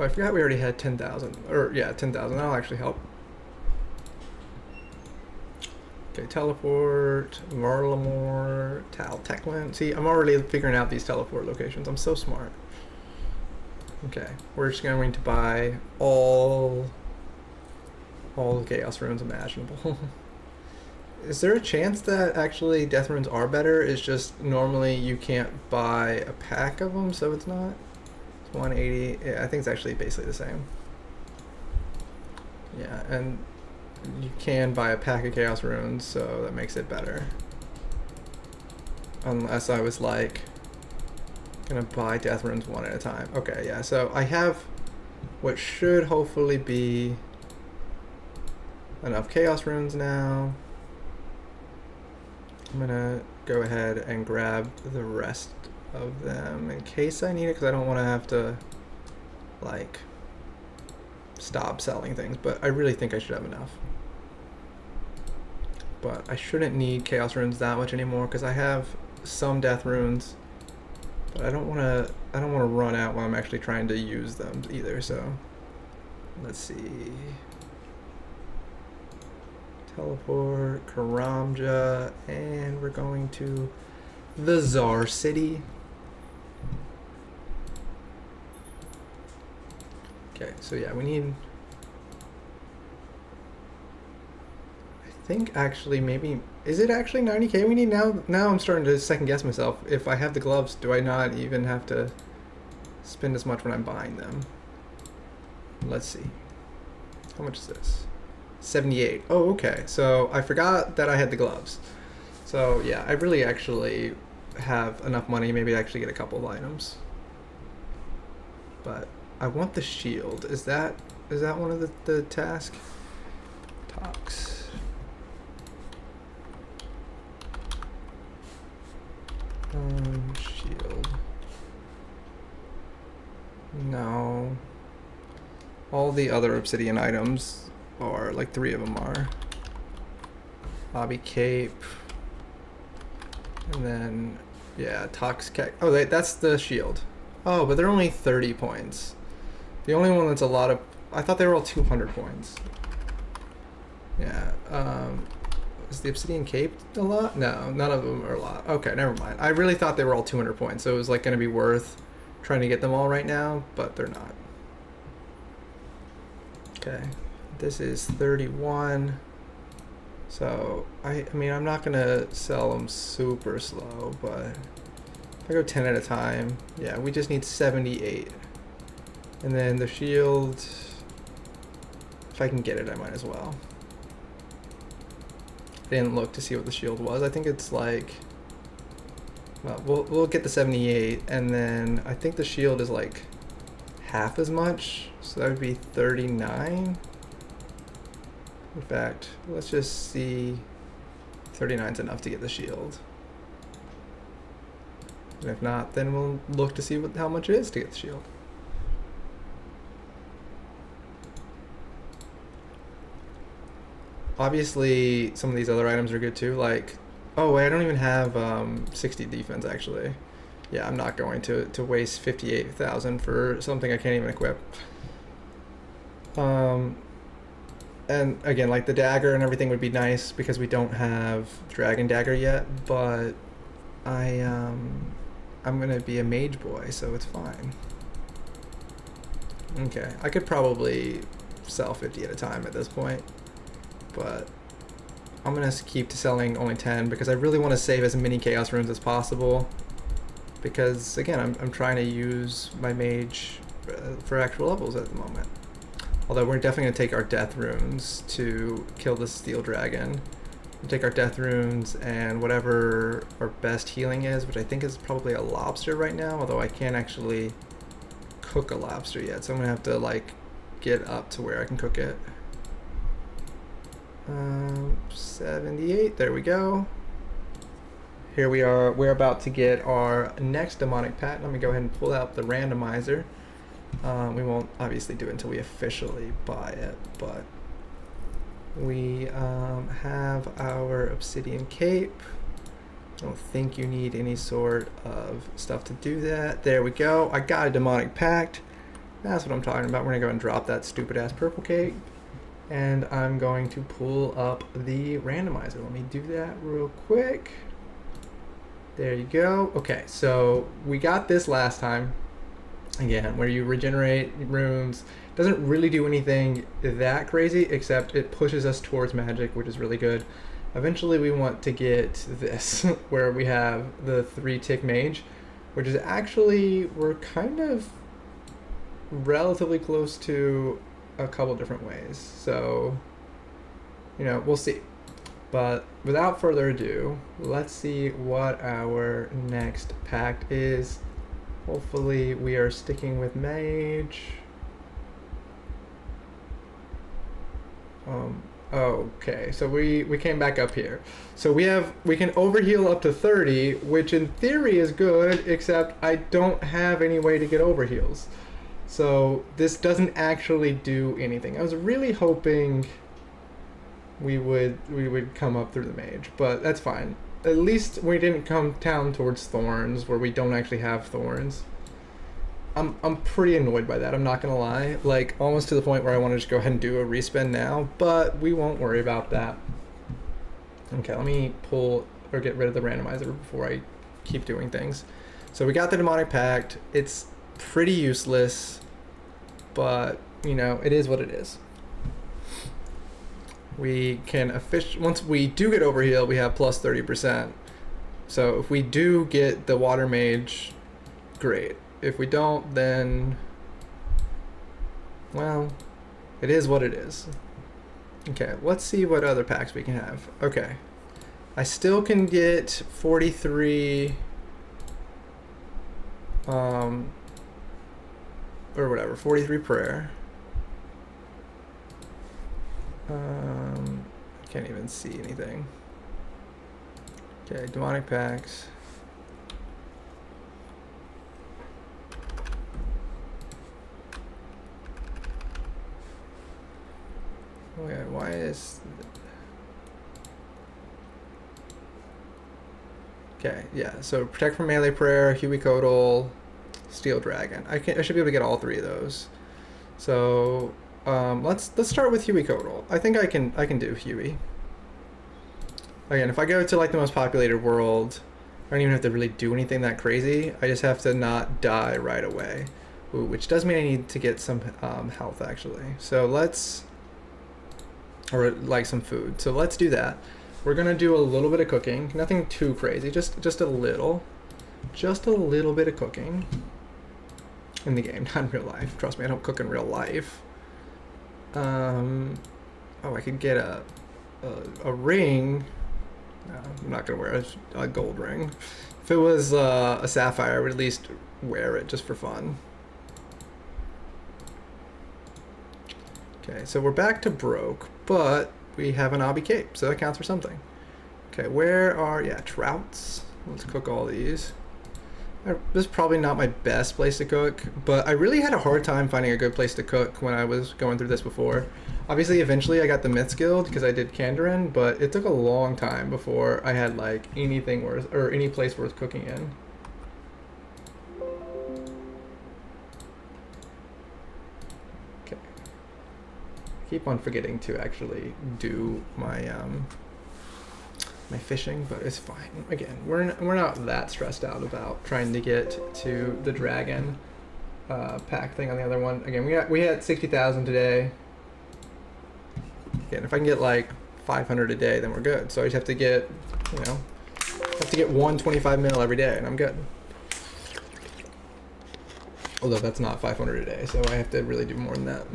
Oh, I forgot we already had 10,000. Or, yeah, 10,000. That'll actually help. Okay, teleport, Varlamore, Tal Techland. See, I'm already figuring out these teleport locations. I'm so smart. Okay, we're just going to buy all the Chaos Runes imaginable. Is there a chance that actually Death Runes are better? It's just normally you can't buy a pack of them, so it's not? It's 180. Yeah, I think it's actually basically the same. Yeah, and you can buy a pack of Chaos Runes, so that makes it better. Unless I was like gonna buy Death Runes one at a time. Okay, yeah, so I have what should hopefully be enough Chaos Runes now. I'm gonna go ahead and grab the rest of them in case I need it, because I don't want to have to like stop selling things, but I really think I should have enough. But I shouldn't need Chaos Runes that much anymore, because I have some Death Runes, but I don't want to run out while I'm actually trying to use them either. So let's see. Teleport, Karamja, and we're going to the Czar City. Okay, so yeah, we need, I think actually maybe, is it actually 90k we need now? Now I'm starting to second guess myself. If I have the gloves, do I not even have to spend as much when I'm buying them? Let's see. How much is this? 78. Oh, okay. So I forgot that I had the gloves. So yeah, I really actually have enough money maybe to actually get a couple of items. But I want the shield. Is that one of the tasks? Talks. Shield. No. All the other obsidian items are, like 3 of them are. Hobby Cape. And then, yeah, Toxcat. Oh, that's the shield. Oh, but they're only 30 points. The only one that's a lot of, I thought they were all 200 points. Yeah, is the Obsidian Cape a lot? No, none of them are a lot. Okay, never mind. I really thought they were all 200 points, so it was like going to be worth trying to get them all right now, but they're not. Okay, this is 31. So, I mean, I'm not going to sell them super slow, but if I go 10 at a time, yeah, we just need 78. And then the shield, if I can get it, I might as well. I didn't look to see what the shield was. I think it's like, well, we'll get the 78, and then I think the shield is like half as much, so that would be 39. In fact, let's just see, 39 is enough to get the shield. And if not, then we'll look to see how much it is to get the shield. Obviously, some of these other items are good too, like, oh wait, I don't even have 60 defense actually. yeah, I'm not going to waste 58,000 for something I can't even equip. And again, like the dagger and everything would be nice because we don't have dragon dagger yet, but I'm gonna be a mage boy, so it's fine. Okay, I could probably sell 50 at a time at this point, but I'm gonna keep selling only 10 because I really want to save as many chaos runes as possible, because again, I'm trying to use my mage for actual levels at the moment. Although we're definitely going to take our death runes to kill the steel dragon. We'll take our death runes and whatever our best healing is, which I think is probably a lobster right now, although I can't actually cook a lobster yet, so I'm going to have to like get up to where I can cook it. 78, there we go. Here we are, we're about to get our next demonic pact. Let me go ahead and pull out the randomizer. We won't obviously do it until we officially buy it, but we have our obsidian cape. I don't think you need any sort of stuff to do that. There we go. I got a demonic pact. That's what I'm talking about. We're gonna go and drop that stupid ass purple cape, and I'm going to pull up the randomizer. Let me do that real quick. There you go. Okay, so we got this last time. Again, where you regenerate runes. Doesn't really do anything that crazy, except it pushes us towards magic, which is really good. Eventually we want to get this, where we have the 3-tick mage, which is actually, we're kind of relatively close to a couple different ways. So, you know, we'll see. But without further ado, let's see what our next pact is. Hopefully we are sticking with mage. Okay, so we came back up here. So we can overheal up to 30, which in theory is good, except I don't have any way to get overheals. So this doesn't actually do anything. I was really hoping we would come up through the mage, but that's fine. At least we didn't come down towards thorns, where we don't actually have thorns. I'm pretty annoyed by that, I'm not gonna lie. Like, almost to the point where I want to just go ahead and do a respin now, but we won't worry about that. Okay, let me pull or get rid of the randomizer before I keep doing things. So we got the demonic pact. It's pretty useless, but you know, it is what it is. We can once we do get overheal, we have plus 30%. So if we do get the water mage, great. If we don't, then, well, it is what it is. Okay, let's see what other packs we can have. Okay, I still can get 43, or whatever, 43 prayer. I can't even see anything. Okay, demonic packs. Okay, why is... Okay, yeah, so protect from melee prayer, Huey Codal, steel dragon. I should be able to get all 3 of those. So let's start with Huey Codal. I think I can do Huey. Again, if I go to like the most populated world, I don't even have to really do anything that crazy. I just have to not die right away. Ooh, which does mean I need to get some health actually. So let's, or like some food. So let's do that. We're gonna do a little bit of cooking. Nothing too crazy, just a little bit of cooking in the game, not in real life. Trust me, I don't cook in real life. Oh, I could get a ring. No, I'm not gonna wear a gold ring. If it was a sapphire, I would at least wear it just for fun. Okay, so we're back to broke, but we have an obby cape, so that counts for something. Okay, where are, yeah, trouts. Let's cook all these. This is probably not my best place to cook, but I really had a hard time finding a good place to cook when I was going through this before. Obviously, eventually I got the Myths Guild because I did Kandarin, but it took a long time before I had like anything worth, or any place worth cooking in. keep on forgetting to actually do my my fishing, but it's fine. Again, we're not that stressed out about trying to get to the dragon pack thing on the other one. Again, we had 60,000 today. Again, if I can get like 500 a day, then we're good. So I just have to get, you know, have to get 125 mil every day, and I'm good. Although that's not 500 a day, so I have to really do more than that.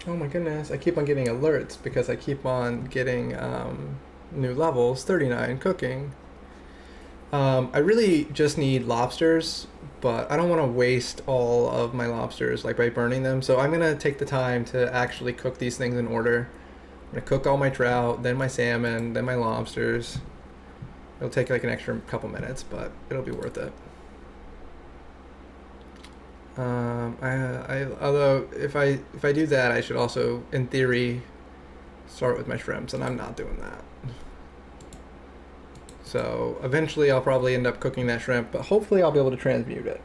Oh my goodness, I keep on getting alerts because I keep on getting new levels. 39 cooking. I really just need lobsters, but I don't want to waste all of my lobsters like by burning them. So I'm gonna take the time to actually cook these things in order. I'm gonna cook all my trout, then my salmon, then my lobsters. It'll take like an extra couple minutes, but it'll be worth it. Although if I do that, I should also, in theory, start with my shrimps, and I'm not doing that. So eventually I'll probably end up cooking that shrimp, but hopefully I'll be able to transmute it.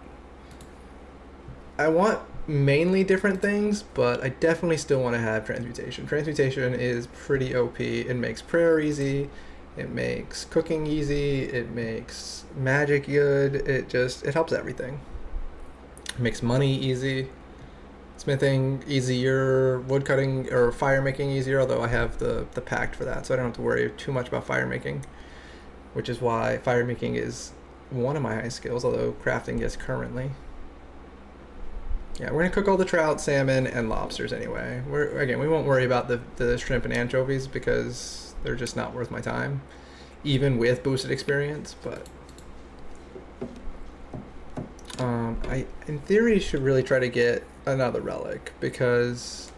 I want mainly different things, but I definitely still want to have transmutation. Transmutation is pretty OP. It makes prayer easy, it makes cooking easy, it makes magic good, it helps everything. It makes money easy, smithing easier, wood cutting or fire making easier, although I have the pact for that, so I don't have to worry too much about fire making, which is why fire making is one of my high skills, although crafting is currently. Yeah, we're gonna cook all the trout, salmon, and lobsters anyway. We won't worry about the shrimp and anchovies because they're just not worth my time, even with boosted experience, but I, in theory, should really try to get another relic because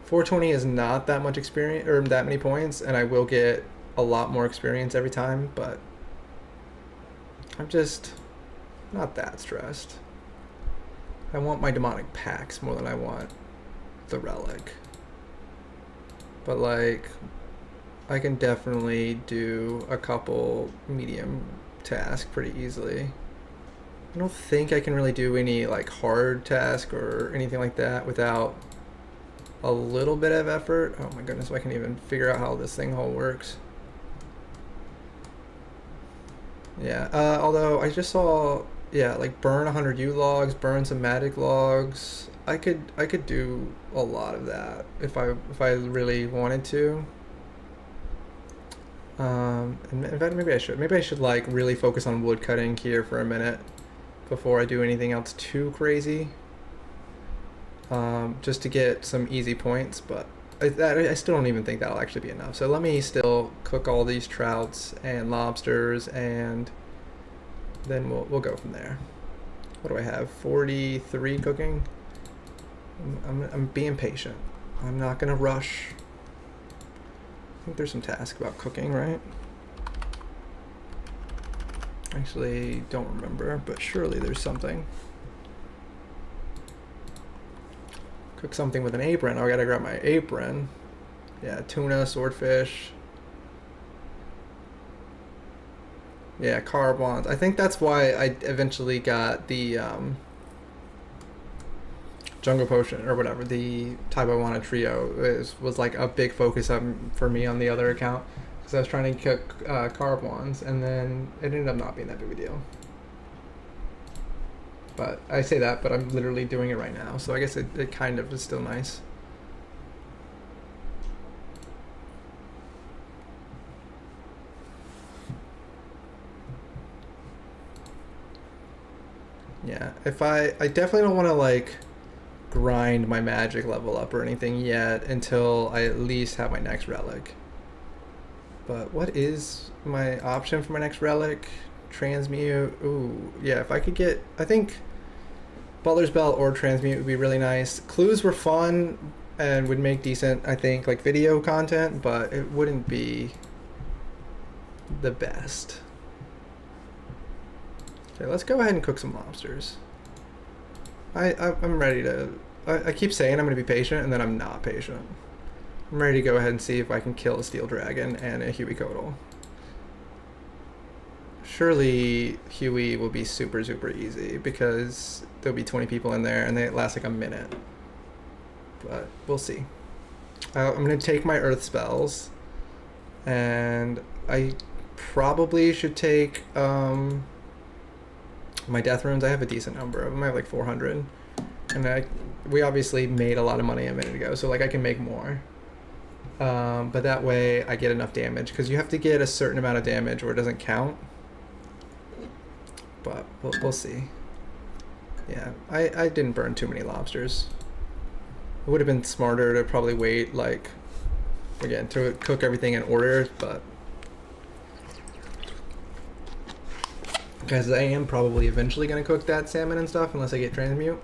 420 is not that much experience or that many points, and I will get a lot more experience every time, but I'm just not that stressed. I want my demonic packs more than I want the relic. But like, I can definitely do a couple medium tasks pretty easily. I don't think I can really do any like hard task or anything like that without a little bit of effort. Oh my goodness, I can even figure out how this thing all works. Yeah, although I just saw, yeah, like burn 100 U logs, burn some magic logs. I could do a lot of that if I really wanted to. And in fact, maybe I should like really focus on wood cutting here for a minute before I do anything else too crazy. Just to get some easy points, but I still don't even think that'll actually be enough. So let me still cook all these trouts and lobsters, and then we'll go from there. What do I have? 43 cooking. I'm being patient. I'm not gonna rush. I think there's some task about cooking, right? Actually, don't remember, but surely there's something. Cook something with an apron. Oh, I gotta grab my apron. Yeah, tuna, swordfish. Yeah, carbons. I think that's why I eventually got the jungle potion or whatever. The Taiwana trio was like a big focus for me on the other account because I was trying to cook carbons, and then it ended up not being that big of a deal. But I say that, but I'm literally doing it right now, so I guess it kind of is still nice. Yeah, I definitely don't want to like grind my magic level up or anything yet until I at least have my next relic. But what is my option for my next relic? Transmute. Ooh, yeah, if I could get, I think Butler's Belt or Transmute would be really nice. Clues were fun and would make decent, I think, like video content, but it wouldn't be the best. Okay, let's go ahead and cook some lobsters. I'm ready to, I keep saying I'm going to be patient, and then I'm not patient. I'm ready to go ahead and see if I can kill a steel dragon and a Huey Codal. surely Huey will be super easy because there'll be 20 people in there and they last like a minute. But we'll see. I'm gonna take my earth spells, and I probably should take my death runes. I have a decent number of them. I have like 400, and we obviously made a lot of money a minute ago, so like I can make more. But that way I get enough damage, because you have to get a certain amount of damage or it doesn't count. But we'll see. Yeah, I didn't burn too many lobsters. It would have been smarter to probably wait, like, again, to cook everything in order, but because I am probably eventually going to cook that salmon and stuff unless I get transmute.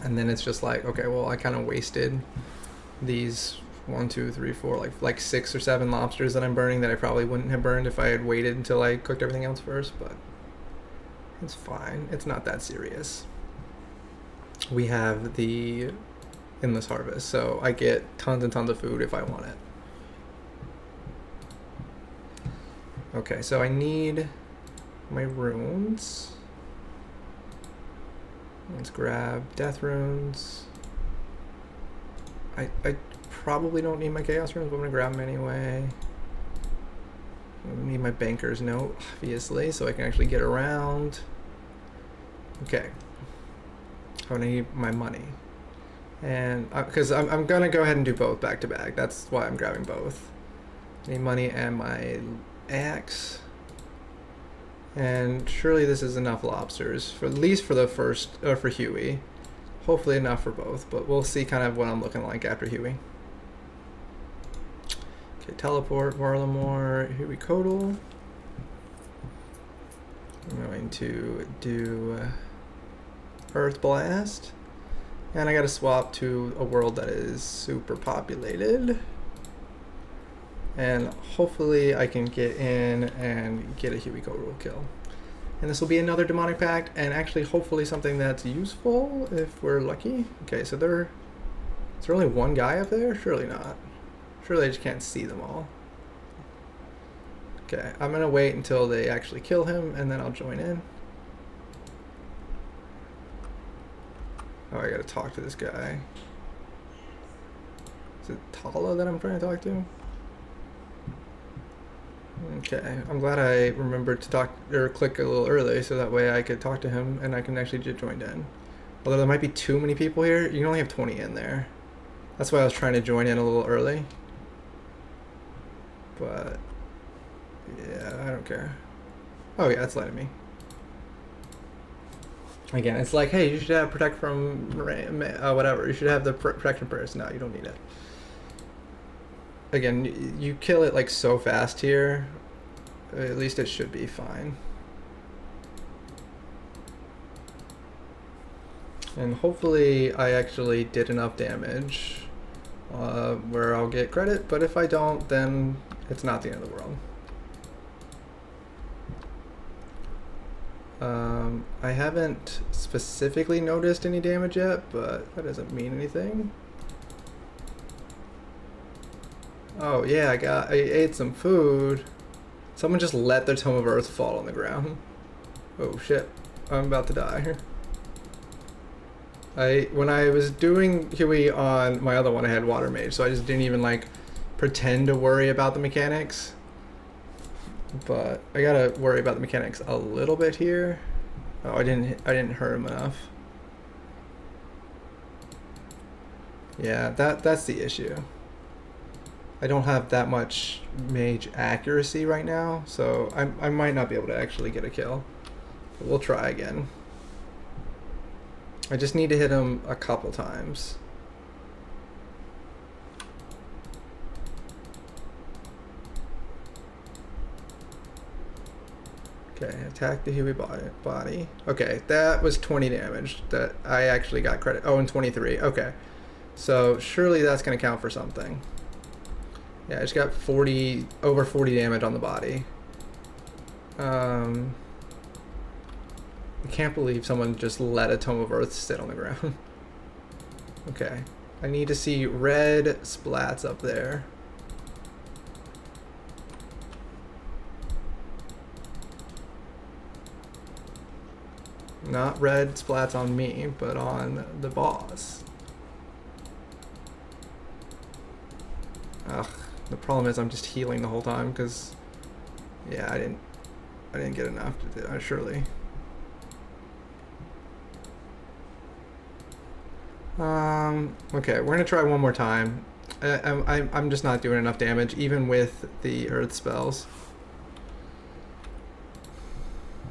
And then it's just like, okay, well, I kind of wasted these 1, 2, 3, 4, like 6 or 7 lobsters that I'm burning that I probably wouldn't have burned if I had waited until I cooked everything else first, but it's fine. It's not that serious. We have the endless harvest, so I get tons and tons of food if I want it. Okay, so I need my runes. Let's grab death runes. I probably don't need my chaos runes, but I'm gonna grab them anyway. I need my banker's note, obviously, so I can actually get around. Okay. I need my money. And because I'm gonna go ahead and do both back to back. That's why I'm grabbing both. I need money and my axe. And surely this is enough lobsters, for at least for the first, for Huey. Hopefully enough for both, but we'll see kind of what I'm looking like after Huey. Okay, teleport, Varlamore, Huey Codal. I'm going to do Earth Blast. And I gotta swap to a world that is super populated. And hopefully I can get in and get a Huey Codal kill. And this will be another demonic pact, and actually hopefully something that's useful if we're lucky. Okay, so is there only one guy up there? Surely not. Surely I just can't see them all. Okay, I'm gonna wait until they actually kill him and then I'll join in. Oh, I gotta talk to this guy. Is it Tala that I'm trying to talk to? Okay, I'm glad I remembered to talk or click a little early so that way I could talk to him and I can actually get joined in. Although there might be too many people here, you can only have 20 in there. That's why I was trying to join in a little early. But yeah, I don't care. Oh yeah, it's letting me. Again, it's like, hey, you should have protect from whatever. You should have the protection prayers. No, you don't need it. Again, you kill it like so fast here. At least it should be fine. And hopefully I actually did enough damage where I'll get credit, but if I don't, then it's not the end of the world. I haven't specifically noticed any damage yet, but that doesn't mean anything. Oh yeah, I ate some food. Someone just let their Tome of Earth fall on the ground. Oh shit, I'm about to die. When I was doing Huey on my other one, I had Water Mage, so I just didn't even like pretend to worry about the mechanics. But I gotta worry about the mechanics a little bit here. Oh, I didn't hurt him enough. Yeah, that's the issue. I don't have that much mage accuracy right now, so I might not be able to actually get a kill. But we'll try again. I just need to hit him a couple times. Okay, attack the Huey body. Okay, that was 20 damage that I actually got credit. Oh, and 23. Okay. So surely that's going to count for something. Yeah, I just got over 40 damage on the body. I can't believe someone just let a Tome of Earth sit on the ground. Okay. I need to see red splats up there. Not red splats on me, but on the boss. Ugh, the problem is I'm just healing the whole time because, yeah, I didn't get enough to do, surely. Okay, we're gonna try one more time. I'm just not doing enough damage, even with the earth spells.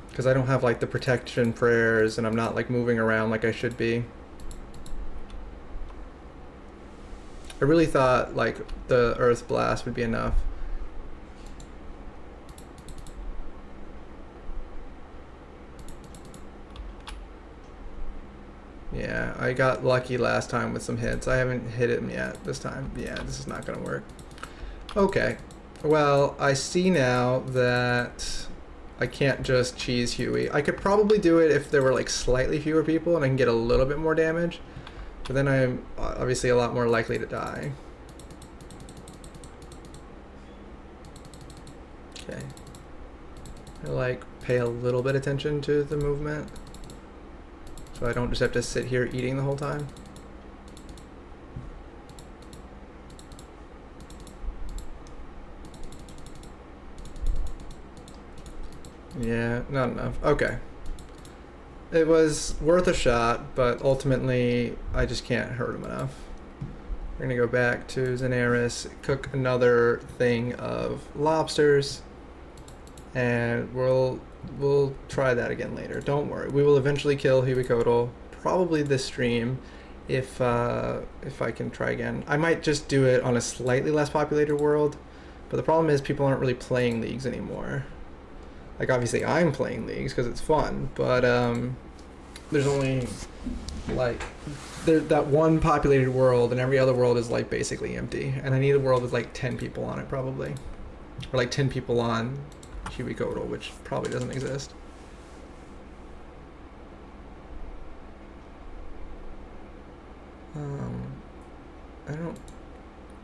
Because I don't have like the protection prayers and I'm not like moving around like I should be. I really thought like the earth blast would be enough. Yeah, I got lucky last time with some hits. I haven't hit him yet this time. Yeah, this is not gonna work. Okay, well, I see now that I can't just cheese Huey. I could probably do it if there were like slightly fewer people and I can get a little bit more damage, but then I'm obviously a lot more likely to die. Okay, I like pay a little bit attention to the movement, so I don't just have to sit here eating the whole time. Yeah, not enough. Okay. It was worth a shot, but ultimately I just can't hurt him enough. We're gonna go back to Zenaris, cook another thing of lobsters, and we'll try that again later. Don't worry. We will eventually kill Huicoatl, probably this stream, if I can try again. I might just do it on a slightly less populated world, but the problem is people aren't really playing leagues anymore. Like, obviously I'm playing leagues because it's fun, but there's only like that one populated world, and every other world is like basically empty, and I need a world with like 10 people on it probably, or like 10 people on Huicoatl, which probably doesn't exist. I don't,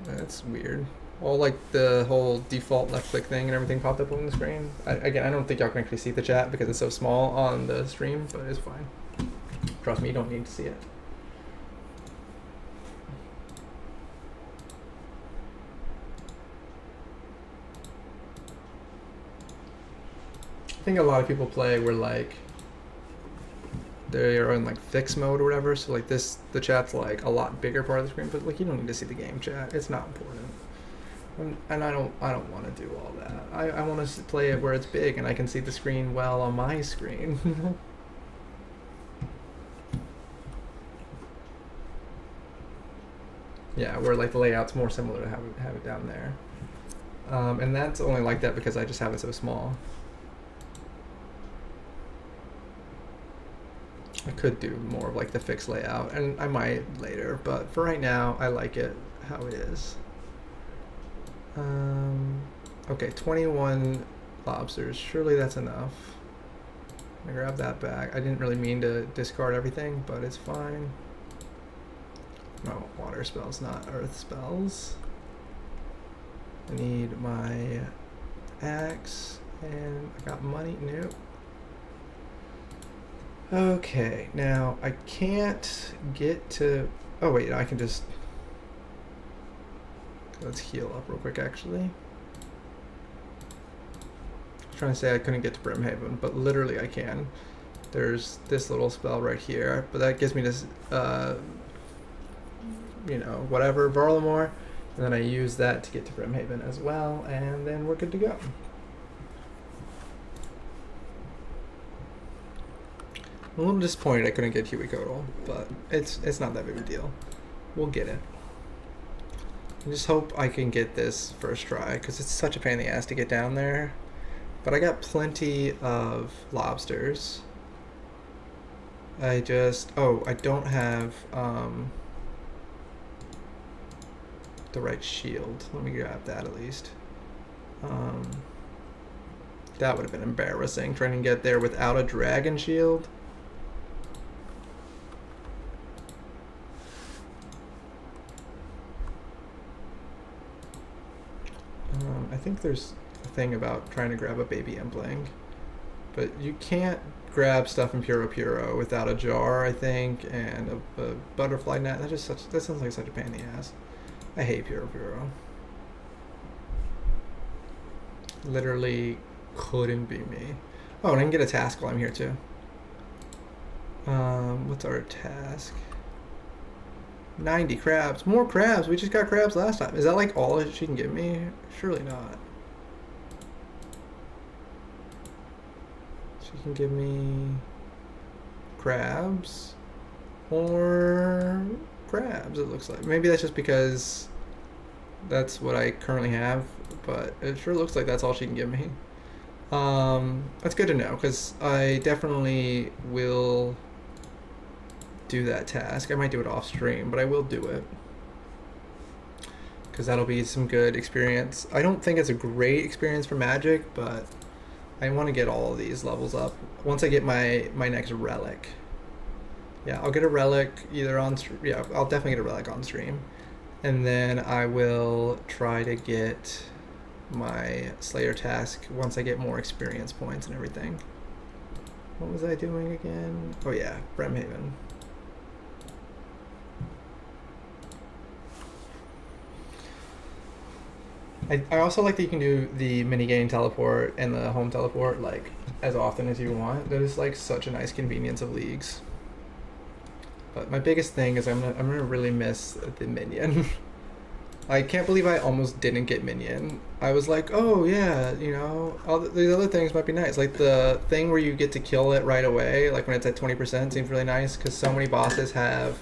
that's weird. All like the whole default left click thing and everything popped up on the screen. Again, I don't think y'all can actually see the chat because it's so small on the stream, but it's fine. Trust me, you don't need to see it. I think a lot of people play where like they are in like fix mode or whatever, so like this, the chat's like a lot bigger part of the screen, but like you don't need to see the game chat. It's not important. And I don't want to do all that. I want to play it where it's big and I can see the screen well on my screen. Yeah, where like the layout's more similar to have it down there. And that's only like that because I just have it so small. I could do more of like the fixed layout, and I might later, but for right now, I like it how it is. Okay, 21 lobsters. Surely that's enough. I grab that back. I didn't really mean to discard everything, but it's fine. No, water spells, not earth spells. I need my axe, and I got money. Nope. Okay, now I can't get to... Oh wait, I can just... Let's heal up real quick, actually. I was trying to say I couldn't get to Brimhaven, but literally I can. There's this little spell right here, but that gives me this, you know, whatever, Varlamore, and then I use that to get to Brimhaven as well, and then we're good to go. I'm a little disappointed I couldn't get Huicoatl, but it's not that big a deal. We'll get it. I just hope I can get this first try, because it's such a pain in the ass to get down there. But I got plenty of lobsters. I just... Oh, I don't have the right shield. Let me grab that at least. That would have been embarrassing, trying to get there without a dragon shield. I think there's a thing about trying to grab a baby Embling, But you can't grab stuff in Puro Puro without a jar, I think, and a butterfly net. That sounds like such a pain in the ass. I hate Puro Puro. Literally couldn't be me. Oh, and I can get a task while I'm here too. What's our task? 90 crabs. More crabs. We just got crabs last time. Is that like all she can give me? Surely not. She can give me crabs or crabs, it looks like. Maybe that's just because that's what I currently have, but it sure looks like that's all she can give me. That's good to know, because I definitely will do that task. I might do it off stream, but I will do it, because that'll be some good experience. I don't think it's a great experience for Magic, but I want to get all of these levels up once I get my next relic. Yeah, I'll get a relic either on stream. Yeah, I'll definitely get a relic on stream, and then I will try to get my Slayer task once I get more experience points and everything. What was I doing again? Oh yeah, Brimhaven. I also like that you can do the minigame teleport and the home teleport like as often as you want. That is like such a nice convenience of leagues. But my biggest thing is I'm gonna really miss the minion. I can't believe I almost didn't get minion. I was like, oh yeah, you know, all the other things might be nice. Like the thing where you get to kill it right away, like when it's at 20%, seems really nice, because so many bosses have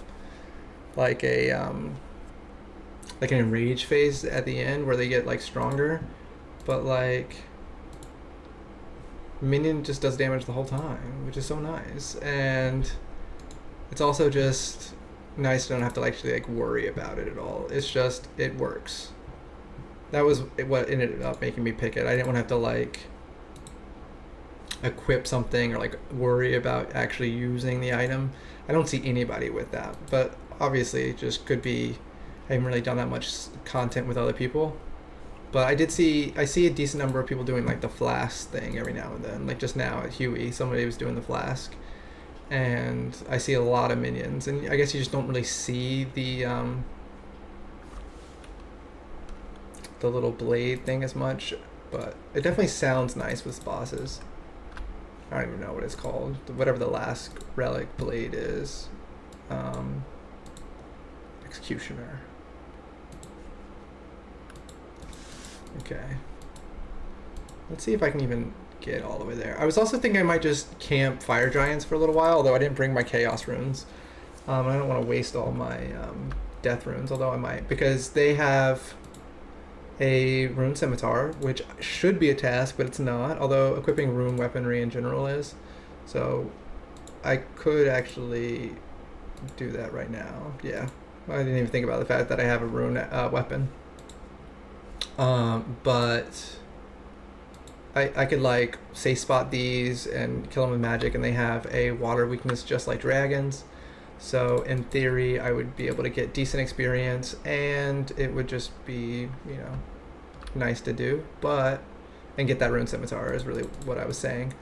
like a like an enrage phase at the end where they get like stronger, but like minion just does damage the whole time, which is so nice. And it's also just nice to not have to actually like worry about it at all. It's just, it works. That was what ended up making me pick it. I didn't want to have to like equip something or like worry about actually using the item. I don't see anybody with that, but obviously it just could be I haven't really done that much content with other people. But I see a decent number of people doing like the flask thing every now and then. Like just now at Huey, somebody was doing the flask, and I see a lot of minions, and I guess you just don't really see the little blade thing as much, but it definitely sounds nice with bosses. I don't even know what it's called, whatever the last relic blade is. Executioner. Okay, let's see if I can even get all the way there. I was also thinking I might just camp fire giants for a little while, although I didn't bring my chaos runes. I don't want to waste all my death runes, although I might, because they have a rune scimitar, which should be a task, but it's not, although equipping rune weaponry in general is. So I could actually do that right now. Yeah, I didn't even think about the fact that I have a rune weapon. But I could like safe spot these and kill them with magic, and they have a water weakness just like dragons. So in theory, I would be able to get decent experience, and it would just be, you know, nice to do. And get that rune scimitar is really what I was saying.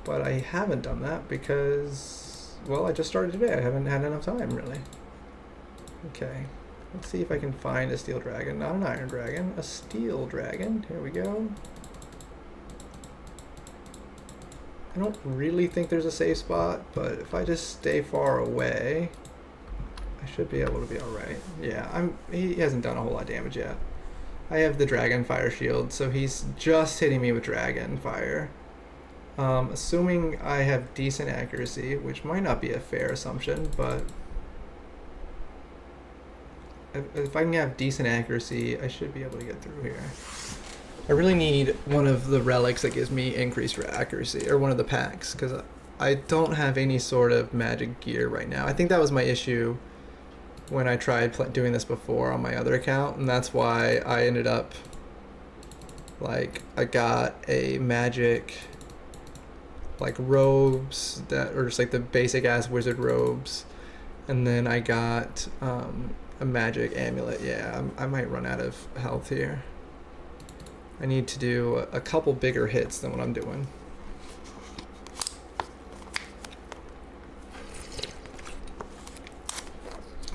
But I haven't done that because, well, I just started today. I haven't had enough time, really. Okay, let's see if I can find a steel dragon. Not an iron dragon, a steel dragon. Here we go. I don't really think there's a safe spot, but if I just stay far away, I should be able to be alright. Yeah, he hasn't done a whole lot of damage yet. I have the dragon fire shield, so he's just hitting me with dragon fire. Assuming I have decent accuracy, which might not be a fair assumption, but if I can have decent accuracy, I should be able to get through here. I really need one of the relics that gives me increased accuracy, or one of the packs, because I don't have any sort of magic gear right now. I think that was my issue when I tried doing this before on my other account, and that's why I ended up, like, I got a magic, like, robes, that, or just like the basic ass wizard robes, and then I got a magic amulet. Yeah, I might run out of health here. I need to do a couple bigger hits than what I'm doing.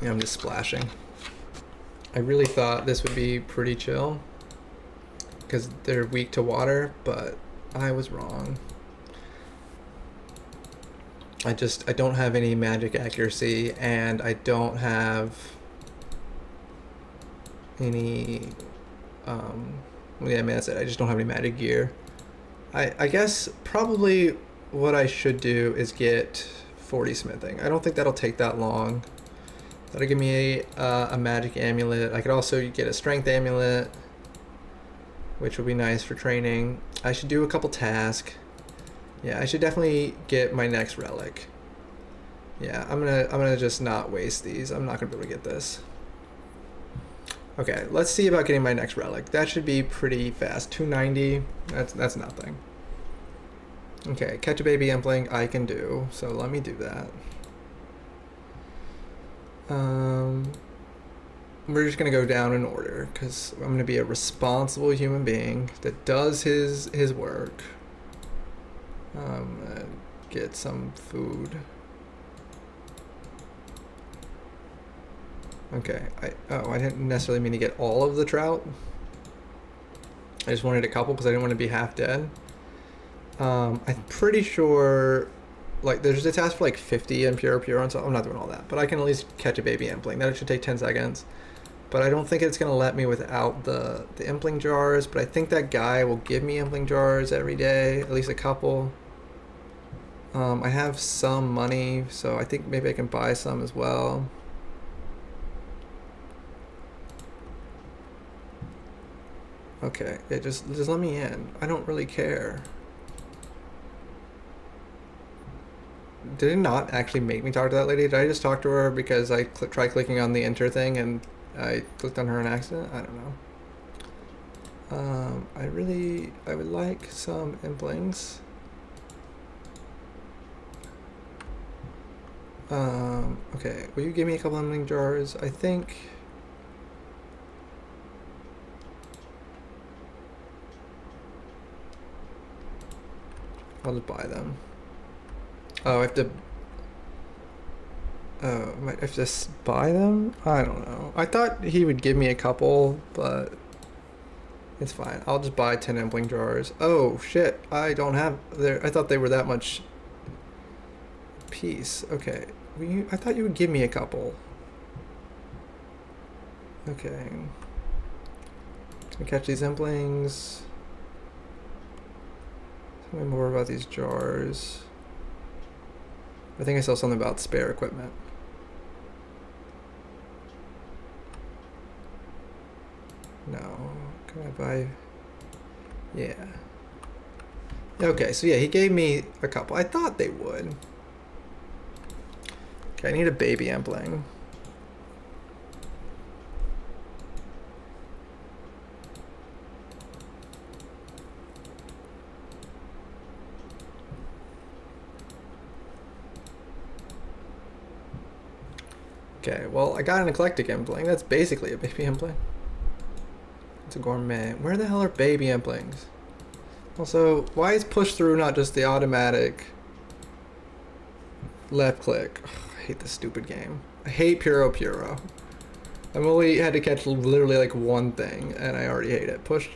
Yeah, I'm just splashing. I really thought this would be pretty chill because they're weak to water, but I was wrong. I don't have any magic accuracy, and I don't have any, yeah, I mean, that's it. I just don't have any magic gear. I guess probably what I should do is get 40 smithing. I don't think that'll take that long. That'll give me a magic amulet. I could also get a strength amulet, which would be nice for training. I should do a couple tasks. Yeah, I should definitely get my next relic. Yeah, I'm gonna just not waste these. I'm not gonna be able to get this. Okay, let's see about getting my next relic. That should be pretty fast. 290. That's nothing. Okay, catch a baby impling I can do, so let me do that. We're just gonna go down in order because I'm gonna be a responsible human being that does his work. Get some food. Okay, I didn't necessarily mean to get all of the trout. I just wanted a couple because I didn't want to be half dead. I'm pretty sure, like, there's a task for like 50 and pure, and so I'm not doing all that. But I can at least catch a baby impling. That should take 10 seconds. But I don't think it's going to let me without the impling jars. But I think that guy will give me impling jars every day, at least a couple. I have some money, so I think maybe I can buy some as well. Okay, yeah, just let me in. I don't really care. Did it not actually make me talk to that lady? Did I just talk to her because I tried clicking on the enter thing and I clicked on her on accident? I don't know. I would like some implings. Okay, will you give me a couple impling jars? I think... I'll just buy them. Oh, I have to... Oh, I might have to buy them? I don't know. I thought he would give me a couple, but... It's fine. I'll just buy 10 impling jars. Oh, shit. I don't have... I thought they were that much... piece. Okay. I thought you would give me a couple. Okay. Can we catch these implings? Tell me more about these jars. I think I saw something about spare equipment. No. Can I buy? Yeah. Okay, so yeah, he gave me a couple. I thought they would. Okay, I need a baby impling. Okay, well, I got an eclectic impling. That's basically a baby impling. It's a gourmet. Where the hell are baby implings? Also, why is push through not just the automatic left click? Ugh, I hate this stupid game. I hate Puro. I've only had to catch literally like one thing, and I already hate it. Push,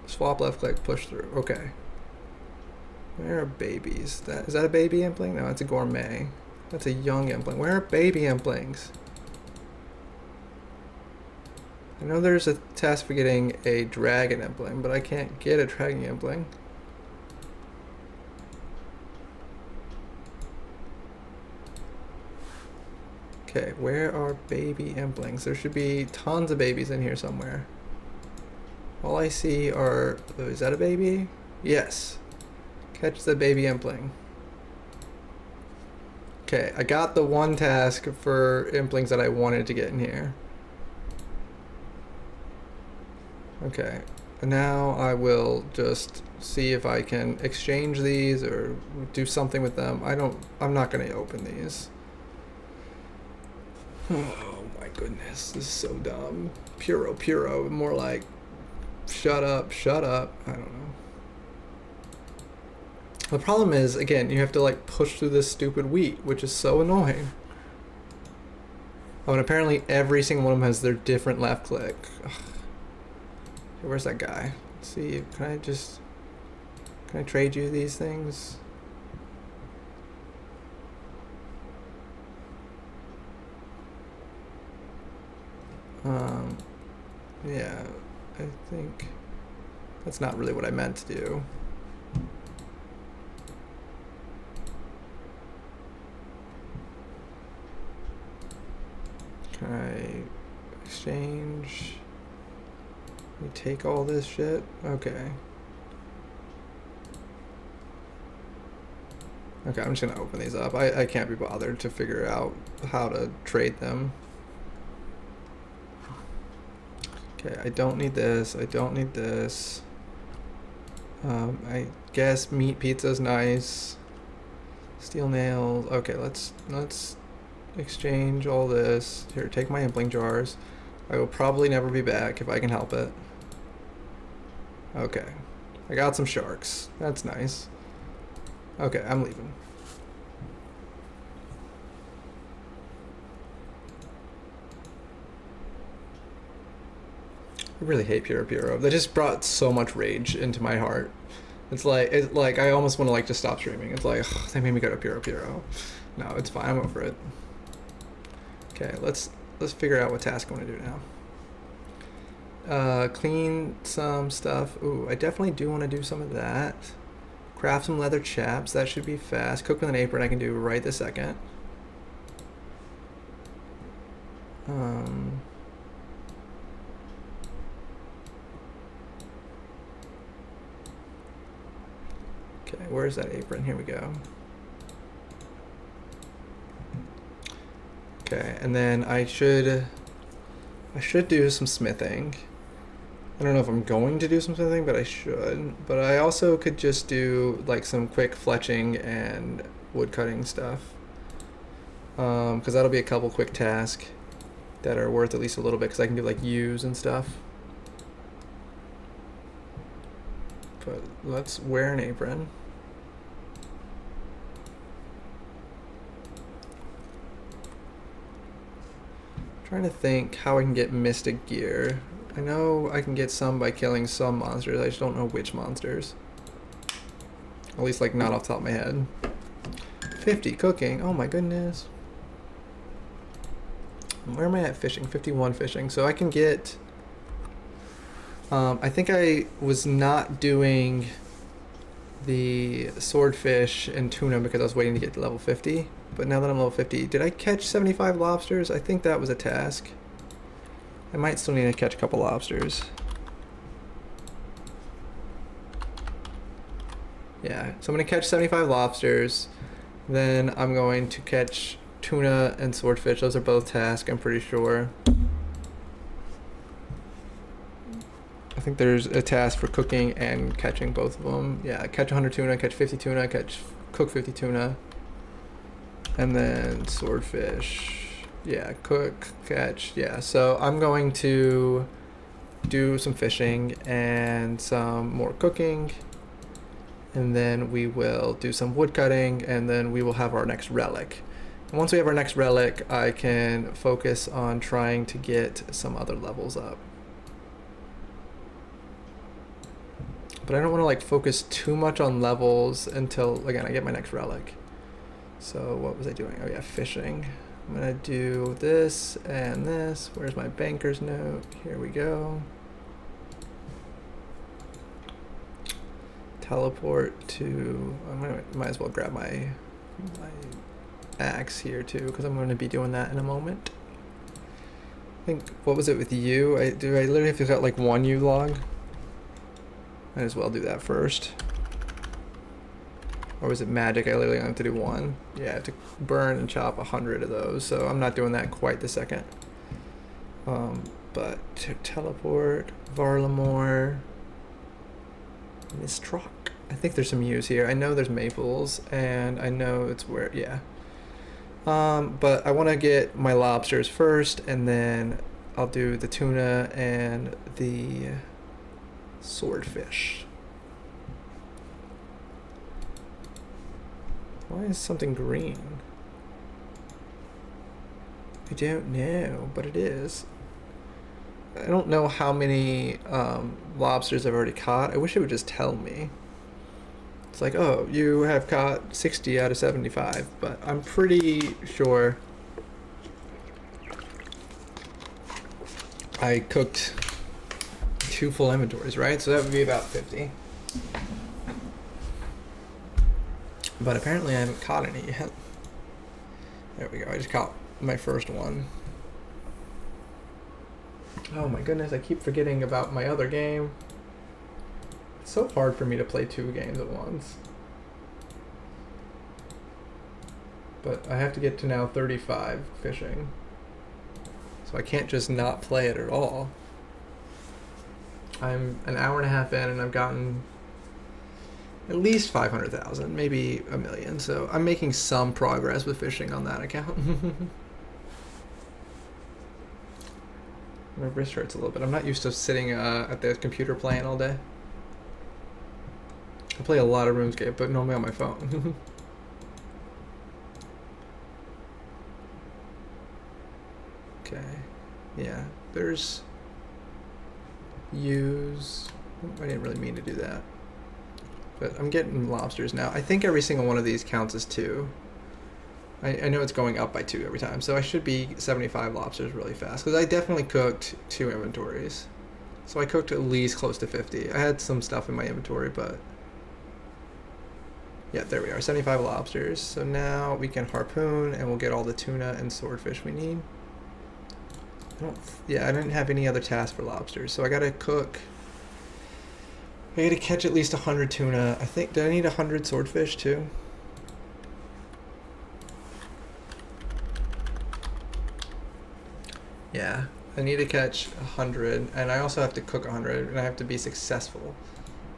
swap left click, push through. Okay. Where are babies? Is that a baby impling? No, it's a gourmet. That's a young impling. Where are baby implings? I know there's a task for getting a dragon impling, but I can't get a dragon impling. Okay, where are baby implings? There should be tons of babies in here somewhere. All I see are... Oh, is that a baby? Yes. Catch the baby impling. Okay, I got the one task for implings that I wanted to get in here. Okay, now I will just see if I can exchange these or do something with them. I'm not gonna open these. Oh my goodness, this is so dumb. Puro, more like shut up. I don't know. The problem is, again, you have to like push through this stupid wheat, which is so annoying. Oh, and apparently every single one of them has their different left click. Ugh. Hey, where's that guy? Let's see, can I trade you these things? Yeah, I think that's not really what I meant to do. Can I exchange? We take all this shit? Okay. Okay, I'm just gonna open these up. I can't be bothered to figure out how to trade them. Okay, I don't need this. I don't need this. I guess meat pizza's nice. Steel nails. Okay, let's exchange all this. Here, take my impling jars. I will probably never be back if I can help it. Okay. I got some sharks. That's nice. Okay, I'm leaving. I really hate Puro Puro. That just brought so much rage into my heart. It's like I almost want to like just stop streaming. It's like, ugh, they made me go to Puro Puro. No, it's fine. I'm over it. Okay, let's figure out what task I want to do now. Clean some stuff. Ooh, I definitely do want to do some of that. Craft some leather chaps. That should be fast. Cook with an apron I can do right this second. Okay, where's that apron? Here we go. Okay, and then I should do some smithing. I don't know if I'm going to do some smithing, but I should. But I also could just do like some quick fletching and wood cutting stuff. Because that'll be a couple quick tasks that are worth at least a little bit, because I can do like use and stuff. But let's wear an apron. Trying to think how I can get mystic gear. I know I can get some by killing some monsters. I just don't know which monsters. At least like not off the top of my head. 50 cooking. Oh my goodness. Where am I at fishing? 51 fishing. So I can get... I think I was not doing the swordfish and tuna because I was waiting to get to level 50. But now that I'm level 50, did I catch 75 lobsters? I think that was a task. I might still need to catch a couple lobsters. Yeah, so I'm gonna catch 75 lobsters. Then I'm going to catch tuna and swordfish. Those are both tasks, I'm pretty sure. I think there's a task for cooking and catching both of them. Yeah, catch 100 tuna, catch 50 tuna, cook 50 tuna. And then swordfish. Yeah, cook, catch. Yeah, so I'm going to do some fishing and some more cooking. And then we will do some wood cutting, and then we will have our next relic. And once we have our next relic, I can focus on trying to get some other levels up. But I don't want to like focus too much on levels until, again, I get my next relic. So what was I doing? Oh yeah, fishing. I'm gonna do this and this. Where's my banker's note? Here we go. Teleport to, might as well grab my axe here too, because I'm going to be doing that in a moment. I think, what was it with you? I literally have to got like one U log? Might as well do that first. Or was it magic? I literally have to do one. Yeah, I have to burn and chop 100 of those, so I'm not doing that quite the second. But to teleport, Varlamore, Mistrock. I think there's some U's here. I know there's maples, and I know it's where, yeah. But I want to get my lobsters first, and then I'll do the tuna and the swordfish. Why is something green? I don't know, but it is. I don't know how many lobsters I've already caught. I wish it would just tell me. It's like, oh, you have caught 60 out of 75, but I'm pretty sure I cooked 2 full inventories, right? So that would be about 50. But apparently I haven't caught any yet. There we go, I just caught my first one. Oh my goodness, I keep forgetting about my other game. It's so hard for me to play 2 games at once. But I have to get to now 35 fishing. So I can't just not play it at all. I'm an hour and a half in and I've gotten at least 500,000, maybe a million. So I'm making some progress with fishing on that account. My wrist hurts a little bit. I'm not used to sitting at the computer playing all day. I play a lot of RuneScape, but normally on my phone. Okay, yeah, there's use. I didn't really mean to do that. But I'm getting lobsters now. I think every single one of these counts as 2. I know it's going up by 2 every time, so I should be 75 lobsters really fast, because I definitely cooked 2 inventories. So I cooked at least close to 50. I had some stuff in my inventory, but yeah, there we are, 75 lobsters. So now we can harpoon and we'll get all the tuna and swordfish we need. I didn't have any other tasks for lobsters, so I gotta cook. I gotta catch at least 100 tuna. I think, did I need 100 swordfish too? Yeah, I need to catch 100, and I also have to cook 100, and I have to be successful.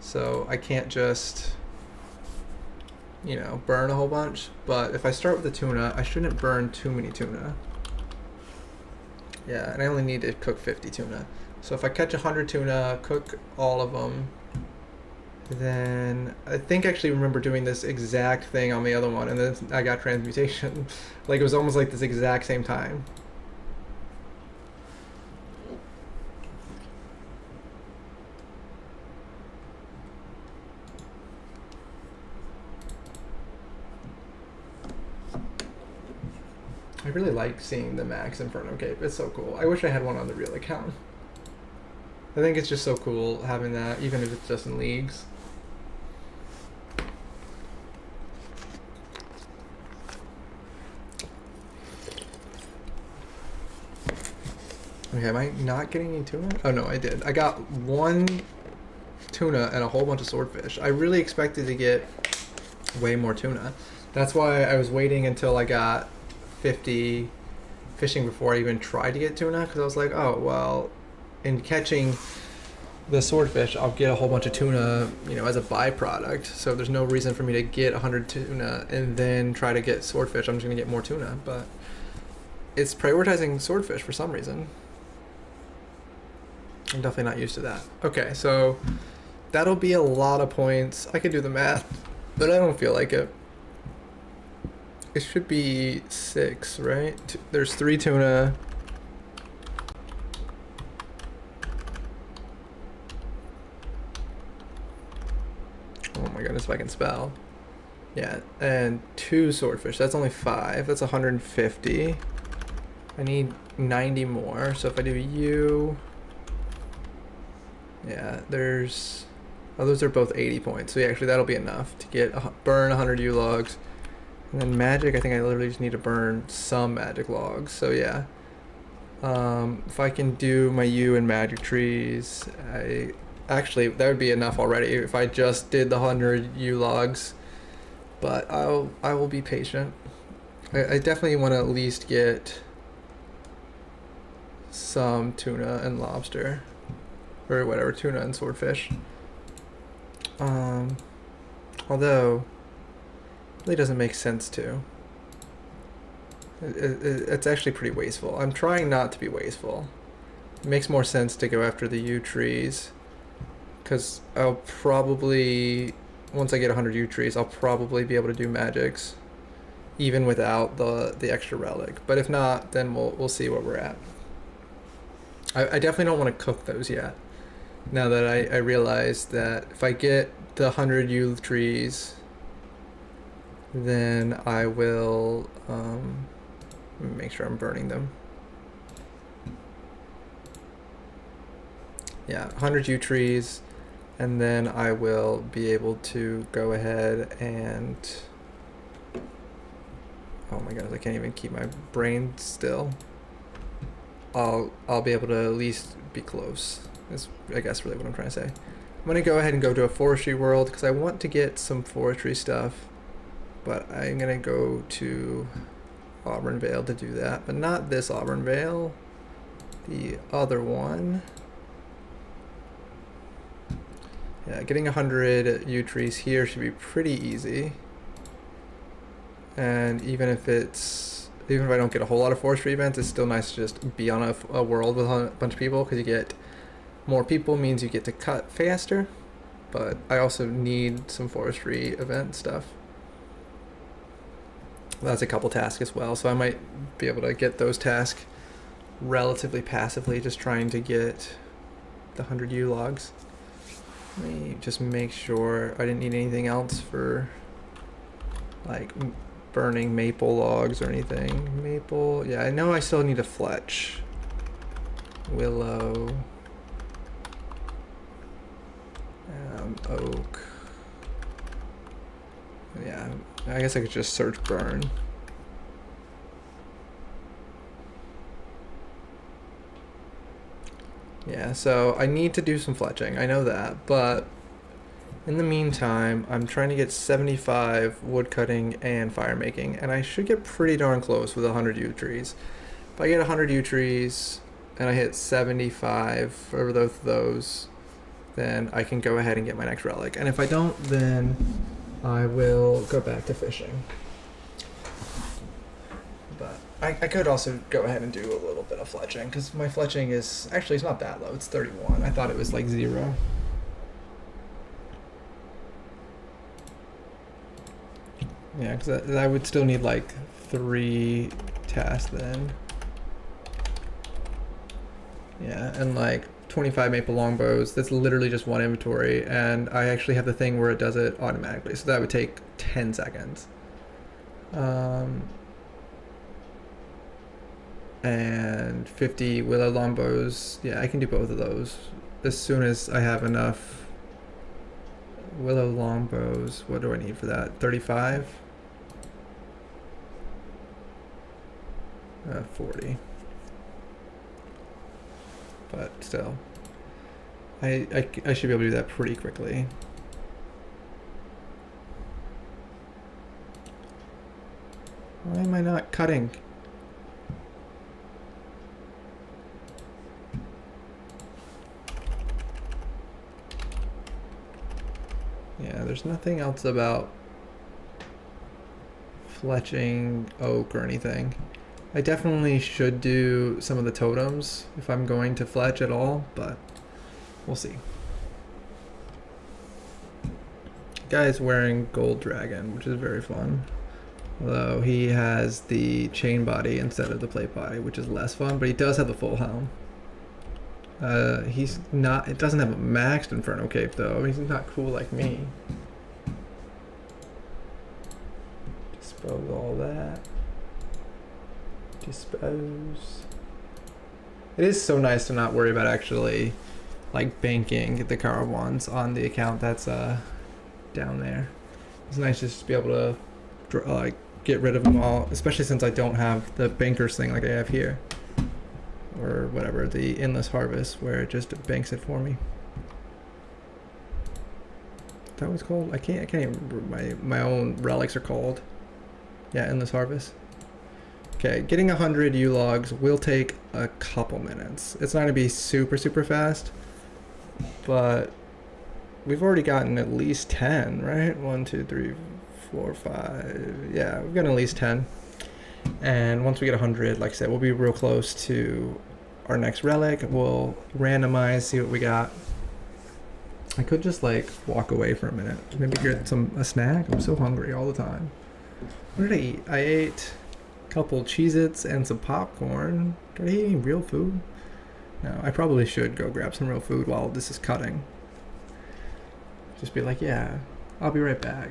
So I can't just, you know, burn a whole bunch. But if I start with the tuna, I shouldn't burn too many tuna. Yeah, and I only need to cook 50 tuna. So if I catch 100 tuna, cook all of them, then I think I actually remember doing this exact thing on the other one, and then I got transmutation. Like, it was almost like this exact same time. I really like seeing the Max Inferno cape. It's so cool. I wish I had one on the real account. I think it's just so cool having that, even if it's just in leagues. Okay, am I not getting any tuna? Oh no, I did. I got 1 tuna and a whole bunch of swordfish. I really expected to get way more tuna. That's why I was waiting until I got 50 fishing before I even tried to get tuna, because I was like, oh well, in catching the swordfish I'll get a whole bunch of tuna, you know, as a byproduct, so there's no reason for me to get 100 tuna and then try to get swordfish. I'm just gonna get more tuna, but it's prioritizing swordfish for some reason. I'm definitely not used to that. Okay, so that'll be a lot of points. I could do the math, but I don't feel like it. It should be 6, right? There's 3 tuna. Oh my goodness, if I can spell. Yeah, and 2 swordfish. That's only 5. That's 150. I need 90 more. So if I do you, yeah, there's. Oh, those are both 80 points. So yeah, actually that'll be enough to get burn 100 U logs. And then magic, I think I literally just need to burn some magic logs. So yeah, if I can do my U and magic trees, actually that would be enough already if I just did the 100 U logs. But I will be patient. I definitely want to at least get some tuna and lobster, or whatever, tuna and swordfish. Although really doesn't make sense to. It's actually pretty wasteful. I'm trying not to be wasteful. It makes more sense to go after the U trees, because I'll probably, once I get 100 U trees, I'll probably be able to do magics even without the extra relic. But if not, then we'll see where we're at. I definitely don't want to cook those yet. Now that I realize that if I get the 100 yew trees, then I will make sure I'm burning them. Yeah, 100 yew trees, and then I will be able to go ahead and, oh my god, I can't even keep my brain still. I'll be able to at least be close, is I guess really what I'm trying to say. I'm gonna go ahead and go to a forestry world because I want to get some forestry stuff, but I'm gonna go to Auburn Vale to do that, but not this Auburn Vale, the other one. Yeah, getting 100 yew trees here should be pretty easy. And even if I don't get a whole lot of forestry events, it's still nice to just be on a world with a bunch of people, because you get more people means you get to cut faster. But I also need some forestry event stuff. That's a couple tasks as well, so I might be able to get those tasks relatively passively, just trying to get the 100 yew logs. Let me just make sure I didn't need anything else for like burning maple logs or anything. Maple, yeah, I know I still need a fletch. Willow. Oak. Yeah, I guess I could just search burn. Yeah, so I need to do some fletching, I know that, but in the meantime, I'm trying to get 75 wood cutting and fire making, and I should get pretty darn close with 100 yew trees. If I get 100 yew trees and I hit 75 for both of those, then I can go ahead and get my next relic. And if I don't, then I will go back to fishing. But I could also go ahead and do a little bit of fletching, because my fletching is, actually it's not that low, it's 31. I thought it was like 0. Yeah, because I would still need like 3 tasks then. Yeah, and like 25 maple longbows, that's literally just 1 inventory, and I actually have the thing where it does it automatically, so that would take 10 seconds. And 50 willow longbows, yeah, I can do both of those as soon as I have enough willow longbows. What do I need for that? 35? 40. But still, I should be able to do that pretty quickly. Why am I not cutting? Yeah, there's nothing else about fletching oak or anything. I definitely should do some of the totems if I'm going to fletch at all, but we'll see. Guy is wearing Gold Dragon, which is very fun. Although he has the chain body instead of the plate body, which is less fun, but he does have the full helm. He's not, it doesn't have a maxed Inferno Cape though. He's not cool like me. Dispose all that. Dispose. It is so nice to not worry about actually like banking the caravans on the account that's down there. It's nice just to be able to like get rid of them all, especially since I don't have the bankers thing like I have here, or whatever, the endless harvest where it just banks it for me. That was called, I can't even remember my own relics are called. Yeah, endless harvest. Okay, getting 100 yew logs will take a couple minutes. It's not gonna be super fast, but we've already gotten at least 10, right? 1, 2, 3, 4, 5. Yeah, we've gotten at least 10. And once we get 100, like I said, we'll be real close to our next relic. We'll randomize, see what we got. I could just like walk away for a minute, maybe get a snack. I'm so hungry all the time. What did I eat? I ate a couple Cheez-Its and some popcorn. Did I eat any real food? No, I probably should go grab some real food while this is cutting. Just be like, yeah, I'll be right back.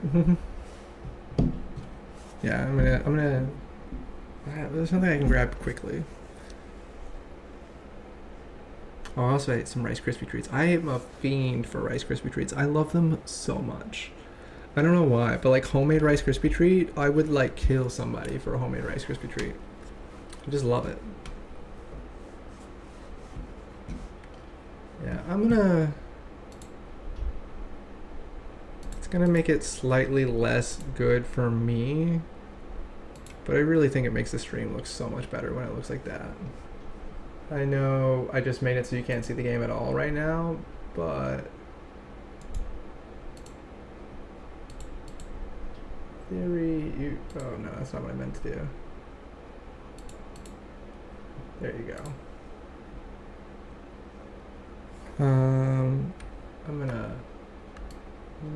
Yeah, I'm gonna. There's something I can grab quickly. Oh, I also ate some Rice Krispie treats. I am a fiend for Rice Krispie treats. I love them so much. I don't know why, but like homemade Rice Krispie treat, I would like kill somebody for a homemade Rice Krispie treat. I just love it. Yeah, it's gonna make it slightly less good for me, but I really think it makes the stream look so much better when it looks like that. I know I just made it so you can't see the game at all right now, but oh no, that's not what I meant to do. There you go. I'm gonna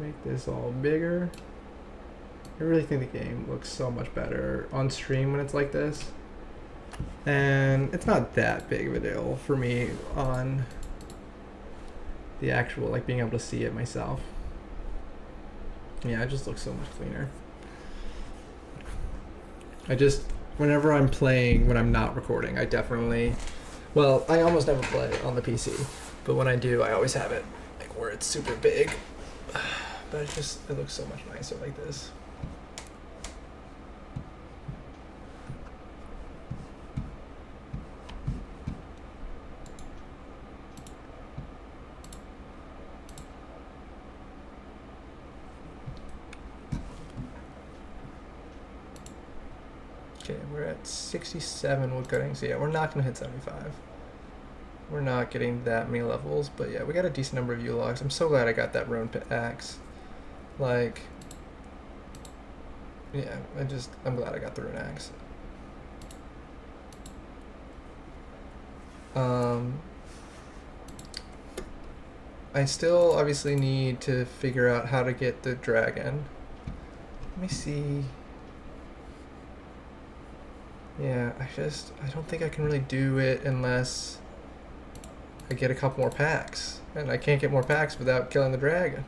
make this all bigger. I really think the game looks so much better on stream when it's like this. And it's not that big of a deal for me on the actual, like, being able to see it myself. Yeah, it just looks so much cleaner. Whenever I'm playing, when I'm not recording, I definitely, well, I almost never play on the PC, but when I do, I always have it, like, where it's super big. But it looks so much nicer like this. Okay, we're at 67 woodcutting, so yeah, we're not gonna hit 75. We're not getting that many levels, but yeah, we got a decent number of U-logs. I'm so glad I got that RuneScape. Like, yeah, I'm glad I got the RuneScape. I still obviously need to figure out how to get the dragon. Let me see. Yeah, I don't think I can really do it unless I get a couple more packs. And I can't get more packs without killing the dragon.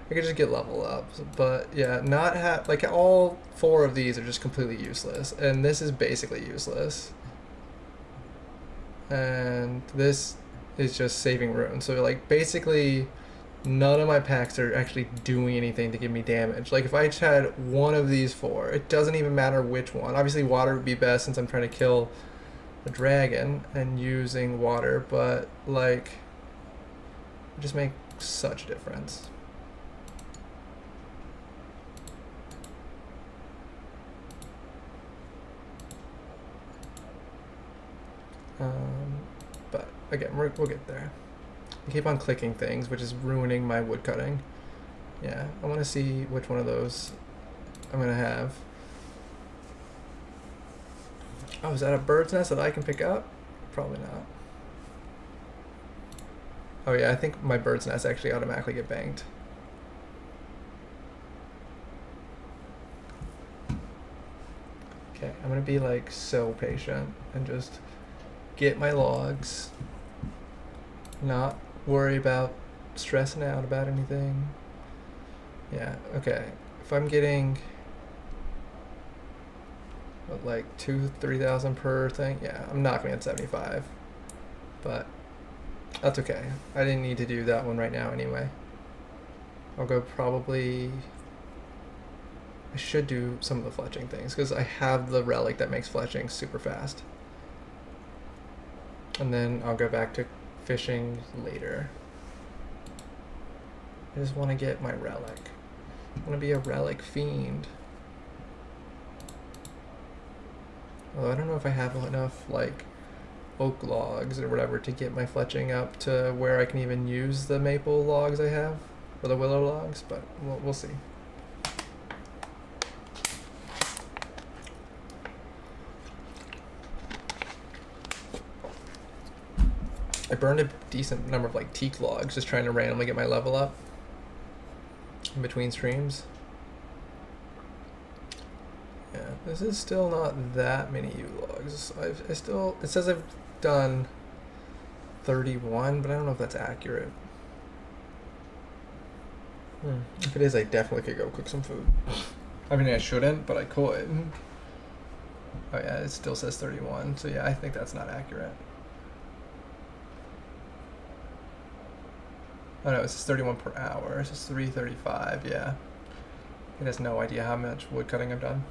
I could just get level up. But yeah, like all 4 of these are just completely useless. And this is basically useless. And this is just saving runes. So like basically none of my packs are actually doing anything to give me damage. Like if I just had one of these 4, it doesn't even matter which one. Obviously water would be best since I'm trying to kill a dragon and using water, but like it just makes such a difference. But again, we'll get there. I keep on clicking things, which is ruining my woodcutting. Yeah, I want to see which one of those I'm gonna have. Oh, is that a bird's nest that I can pick up? Probably not. Oh yeah, I think my bird's nest actually automatically get banked. Okay, I'm gonna be like so patient and just get my logs, not worry about stressing out about anything. Yeah, okay. If I'm getting what, like 2,000-3,000 per thing, yeah, I'm not gonna get 75, but that's okay. I didn't need to do that one right now anyway. I'll go probably, I should do some of the fletching things because I have the relic that makes fletching super fast. And then I'll go back to fishing later. I just want to get my relic. I want to be a relic fiend. Although I don't know if I have enough like oak logs or whatever to get my fletching up to where I can even use the maple logs I have, or the willow logs, but we'll see. I burned a decent number of like teak logs just trying to randomly get my level up in between streams. This is still not that many U logs. It says I've done 31, but I don't know if that's accurate. If it is, I definitely could go cook some food. I mean, I shouldn't, but I could. Oh yeah, it still says 31, so yeah, I think that's not accurate. Oh no, it says 31 per hour. It says 335, yeah. It has no idea how much wood cutting I've done.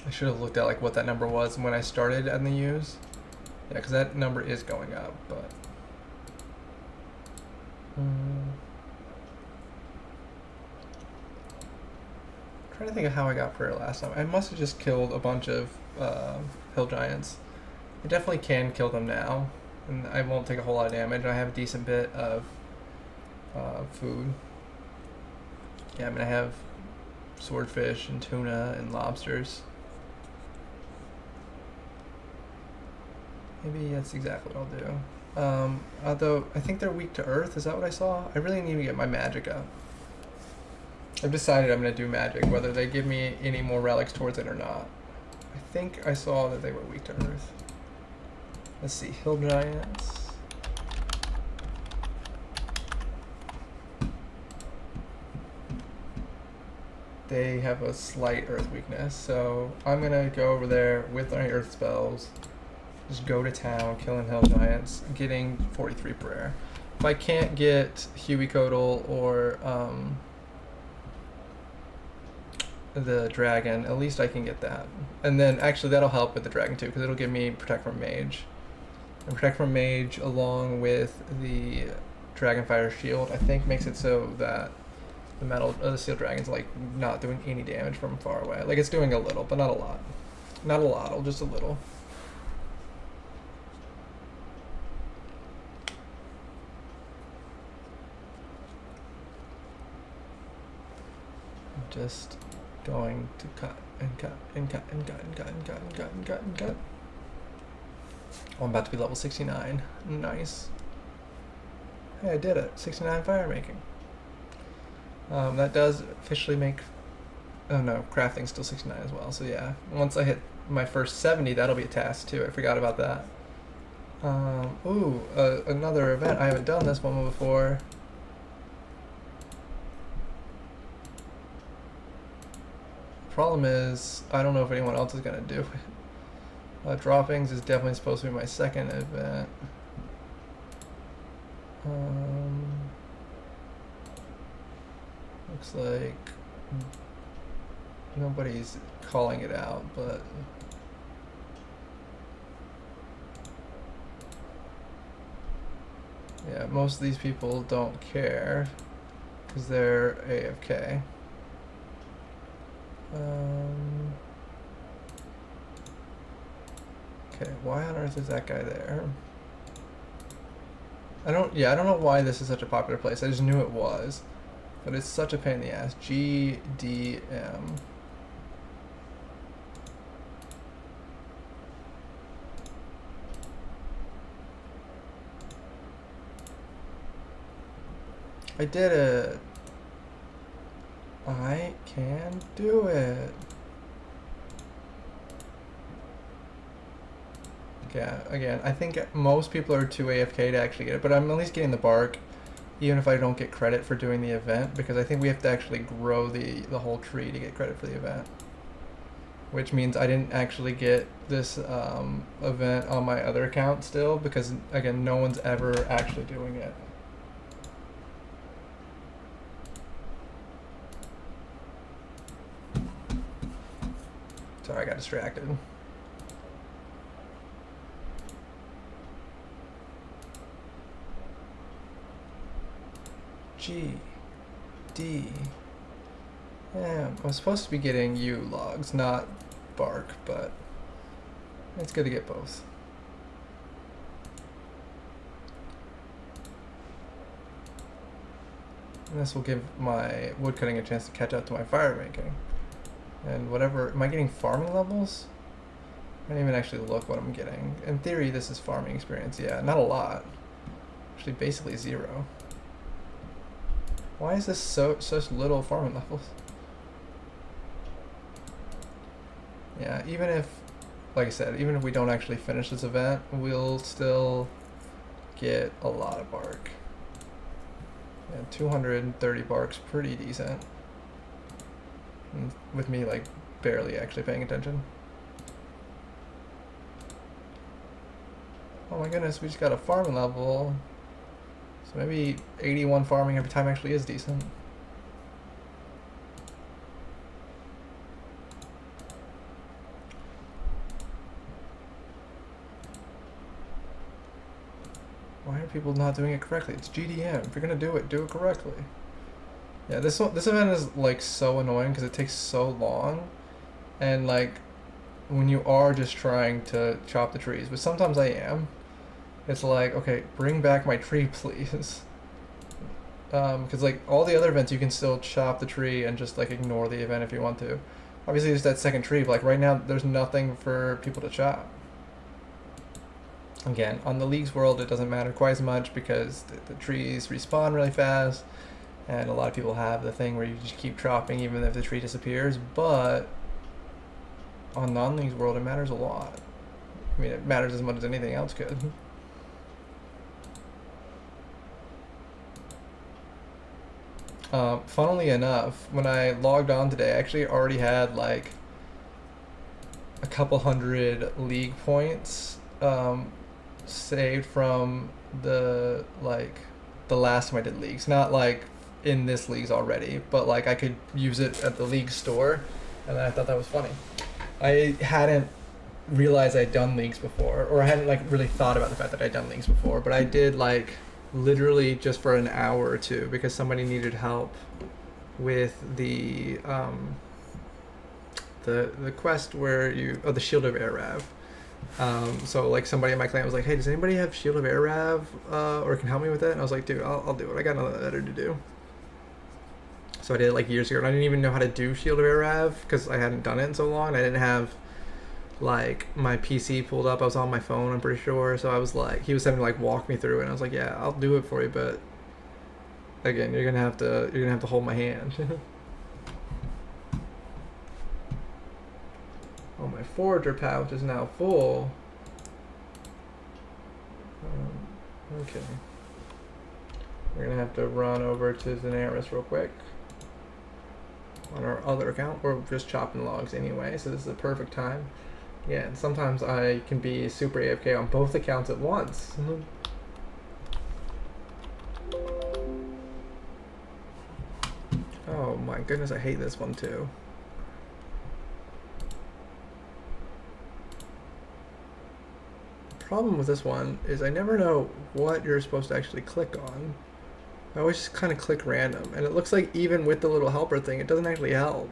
I should have looked at like what that number was when I started on the use. Yeah, because that number is going up, but... trying to think of how I got prayer last time. I must have just killed a bunch of hill giants. I definitely can kill them now, and I won't take a whole lot of damage. I have a decent bit of food. Yeah, I mean I have swordfish and tuna and lobsters. Maybe that's exactly what I'll do. Although I think they're weak to earth. Is that what I saw? I really need to get my magic up. I've decided I'm going to do magic, whether they give me any more relics towards it or not. I think I saw that they were weak to earth. Let's see, hill giants. They have a slight earth weakness, so I'm going to go over there with my earth spells. Just go to town, killing hill giants, getting 43 prayer. If I can't get Hueycodal or the dragon, at least I can get that. And then actually that'll help with the dragon too, because it'll give me protect from mage. And protect from mage along with the dragonfire shield, I think makes it so that the steel dragon's like not doing any damage from far away. Like it's doing a little, but not a lot. Not a lot, just a little. Just going to cut and cut and cut and cut and cut and cut and cut and cut and cut. Oh, I'm about to be level 69. Nice. Hey, I did it. 69 fire making. That does officially make... Oh no, crafting's still 69 as well. So yeah, once I hit my first 70, that'll be a task too. I forgot about that. Another event. I haven't done this one before. Problem is, I don't know if anyone else is going to do it. Droppings is definitely supposed to be my second event. Looks like nobody's calling it out, but yeah, most of these people don't care because they're AFK. Okay, why on earth is that guy there? I don't know why this is such a popular place. I just knew it was, but it's such a pain in the ass. GDM. I did it. I can do it. Yeah, again, I think most people are too AFK to actually get it, but I'm at least getting the bark, even if I don't get credit for doing the event, because I think we have to actually grow the whole tree to get credit for the event. Which means I didn't actually get this event on my other account still, because again, no one's ever actually doing it. Sorry, I got distracted. G, D, M. I'm supposed to be getting U logs, not bark, but it's good to get both. And this will give my woodcutting a chance to catch up to my fire making. And whatever, am I getting farming levels? I didn't even actually look what I'm getting. In theory, this is farming experience. Yeah, not a lot. Actually, basically 0. Why is this such little farming levels? Yeah, even if, like I said, even if we don't actually finish this event, we'll still get a lot of bark. Yeah, 230 bark's pretty decent. And with me, like, barely actually paying attention. Oh my goodness, we just got a farming level. So maybe 81 farming every time actually is decent. Why are people not doing it correctly? It's GDM. If you're gonna do it correctly. Yeah, this event is like so annoying because it takes so long, and like when you are just trying to chop the trees, but sometimes I am. It's like, okay, bring back my tree, please. Because like all the other events, you can still chop the tree and just like ignore the event if you want to. Obviously, there's that second tree, but like right now, there's nothing for people to chop. Again, on the League's world, it doesn't matter quite as much because the trees respawn really fast, and a lot of people have the thing where you just keep chopping even if the tree disappears. But on non-League's world, it matters a lot. I mean, it matters as much as anything else could. Funnily enough, when I logged on today, I actually already had like a couple hundred League points saved from the last time I did Leagues. Not like in this Leagues already, but like I could use it at the League store, and I thought that was funny. I hadn't realized I'd done Leagues before, or I hadn't like really thought about the fact that I'd done Leagues before, but I did like literally just for an hour or two because somebody needed help with the quest where the Shield of Arav. So like somebody in my clan was like, hey, does anybody have Shield of Arav or can help me with that? And I was like, dude, I'll do it. I got nothing better to do. So I did it like years ago, and I didn't even know how to do Shield of Arav because I hadn't done it in so long. And I didn't have like my PC pulled up. I was on my phone, I'm pretty sure. So I was like, he was having to like walk me through it, and I was like, yeah, I'll do it for you, but again, you're gonna have to hold my hand. Oh, my forager pouch is now full. Okay. We're gonna have to run over to Daenerys real quick on our other account. We're just chopping logs anyway, so this is the perfect time. Yeah, and sometimes I can be super AFK on both accounts at once. Oh my goodness, I hate this one too. The problem with this one is I never know what you're supposed to actually click on. I always just kind of click random, and it looks like even with the little helper thing, it doesn't actually help.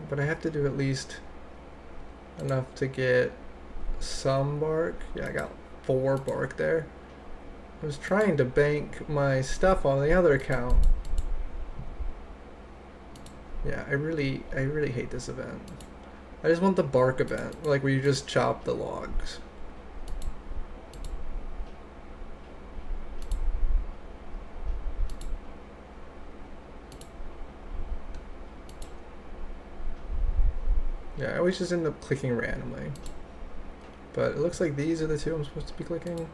But I have to do at least enough to get some bark. Yeah, I got 4 bark there. I was trying to bank my stuff on the other account. Yeah, I really hate this event. I just want the bark event, like where you just chop the logs. Yeah, I always just end up clicking randomly. But it looks like these are the 2 I'm supposed to be clicking.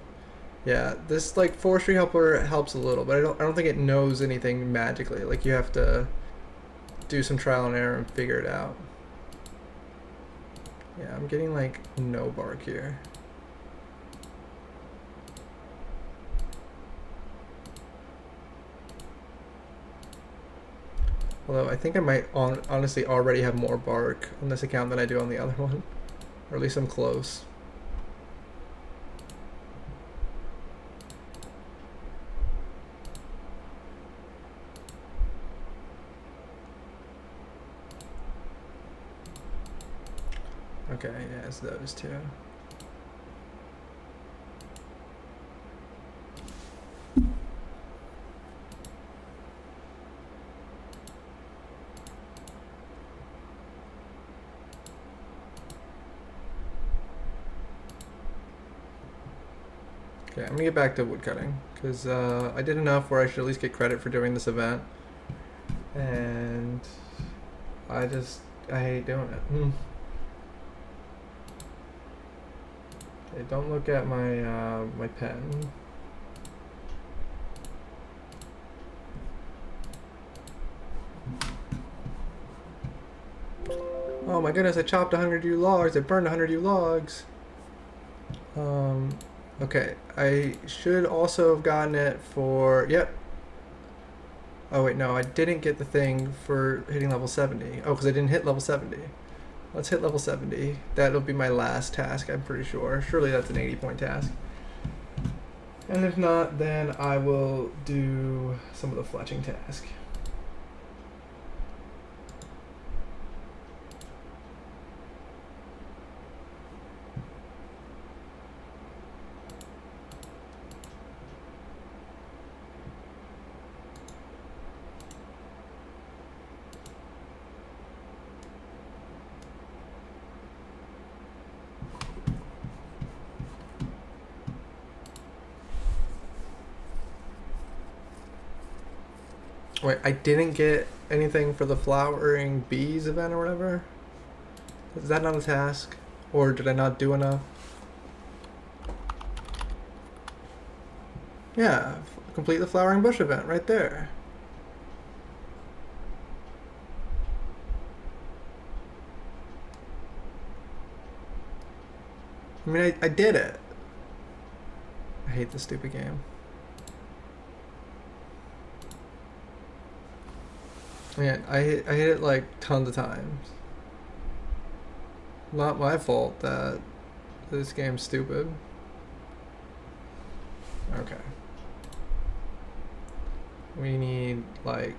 Yeah, this like forestry helper helps a little, but I don't think it knows anything magically. Like you have to do some trial and error and figure it out. Yeah, I'm getting like no bark here. Although I think I might honestly already have more bark on this account than I do on the other one. Or at least I'm close. Okay, yeah, it's those 2. Okay, I'm gonna get back to woodcutting because I did enough where I should at least get credit for doing this event, and I hate doing it. Okay, don't look at my my pen. Oh my goodness! I chopped 100 U logs. I burned 100 U logs. Okay, I should also have gotten it for, yep. Oh wait, no, I didn't get the thing for hitting level 70. Oh, because I didn't hit level 70. Let's hit level 70. That'll be my last task, I'm pretty sure. Surely that's an 80-point task. And if not, then I will do some of the fletching task. Wait, I didn't get anything for the flowering bees event or whatever? Is that not a task? Or did I not do enough? Yeah, complete the flowering bush event right there. I mean, I did it. I hate this stupid game. Yeah, I hit it like tons of times. Not my fault that this game's stupid. Okay. We need like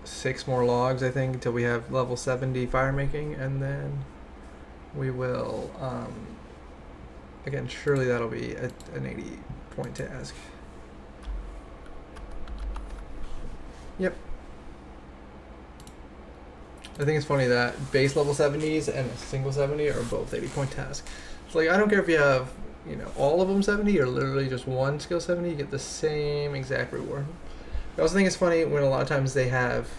6 more logs, I think, until we have level 70 fire making, and then we will, again, surely that'll be an 80-point task. Yep. I think it's funny that base level 70s and a single 70 are both 80-point tasks. It's like, I don't care if you have, you know, all of them 70 or literally just one skill 70, you get the same exact reward. I also think it's funny when a lot of times they have,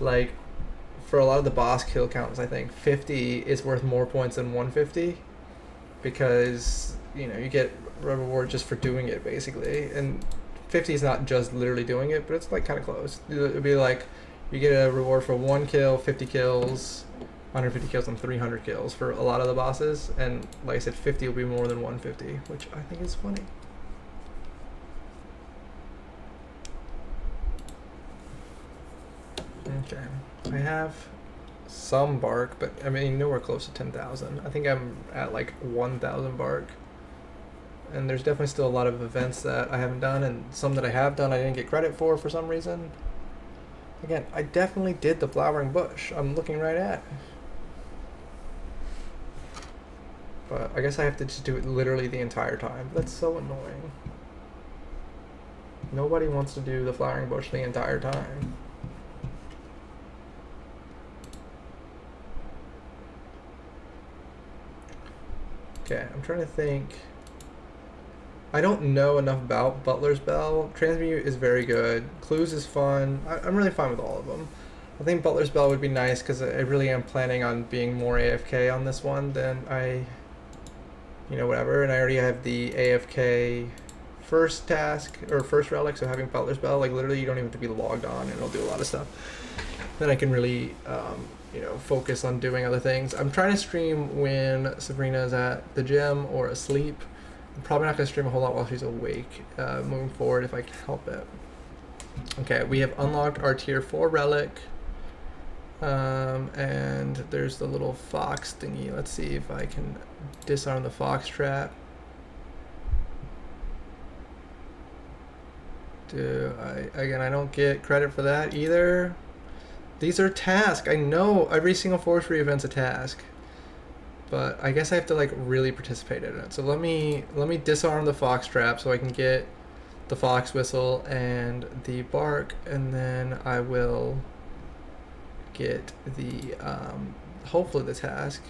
like, for a lot of the boss kill counts, I think 50 is worth more points than 150 because, you know, you get a reward just for doing it, basically. And 50 is not just literally doing it, but it's, like, kind of close. It would be like, you get a reward for 1 kill, 50 kills, 150 kills, and 300 kills for a lot of the bosses. And like I said, 50 will be more than 150, which I think is funny. Okay, I have some bark, but I mean nowhere close to 10,000. I think I'm at like 1,000 bark. And there's definitely still a lot of events that I haven't done, and some that I have done I didn't get credit for some reason. Again, I definitely did the flowering bush. I'm looking right at it. But I guess I have to just do it literally the entire time. That's so annoying. Nobody wants to do the flowering bush the entire time. Okay, I'm trying to think. I don't know enough about Butler's Bell. Transmute is very good. Clues is fun. I'm really fine with all of them. I think Butler's Bell would be nice because I really am planning on being more AFK on this one than you know, whatever. And I already have the AFK first task, or first relic, so having Butler's Bell, like literally you don't even have to be logged on and it'll do a lot of stuff. Then I can really, you know, focus on doing other things. I'm trying to stream when Sabrina's at the gym or asleep. I'm probably not going to stream a whole lot while she's awake moving forward if I can help it. Okay, we have unlocked our tier 4 relic. And there's the little fox thingy. Let's see if I can disarm the fox trap. Again, I don't get credit for that either. These are tasks. I know every single forestry event's a task. But I guess I have to like really participate in it. So let me disarm the fox trap so I can get the fox whistle and the bark, and then I will get the hopefully the task.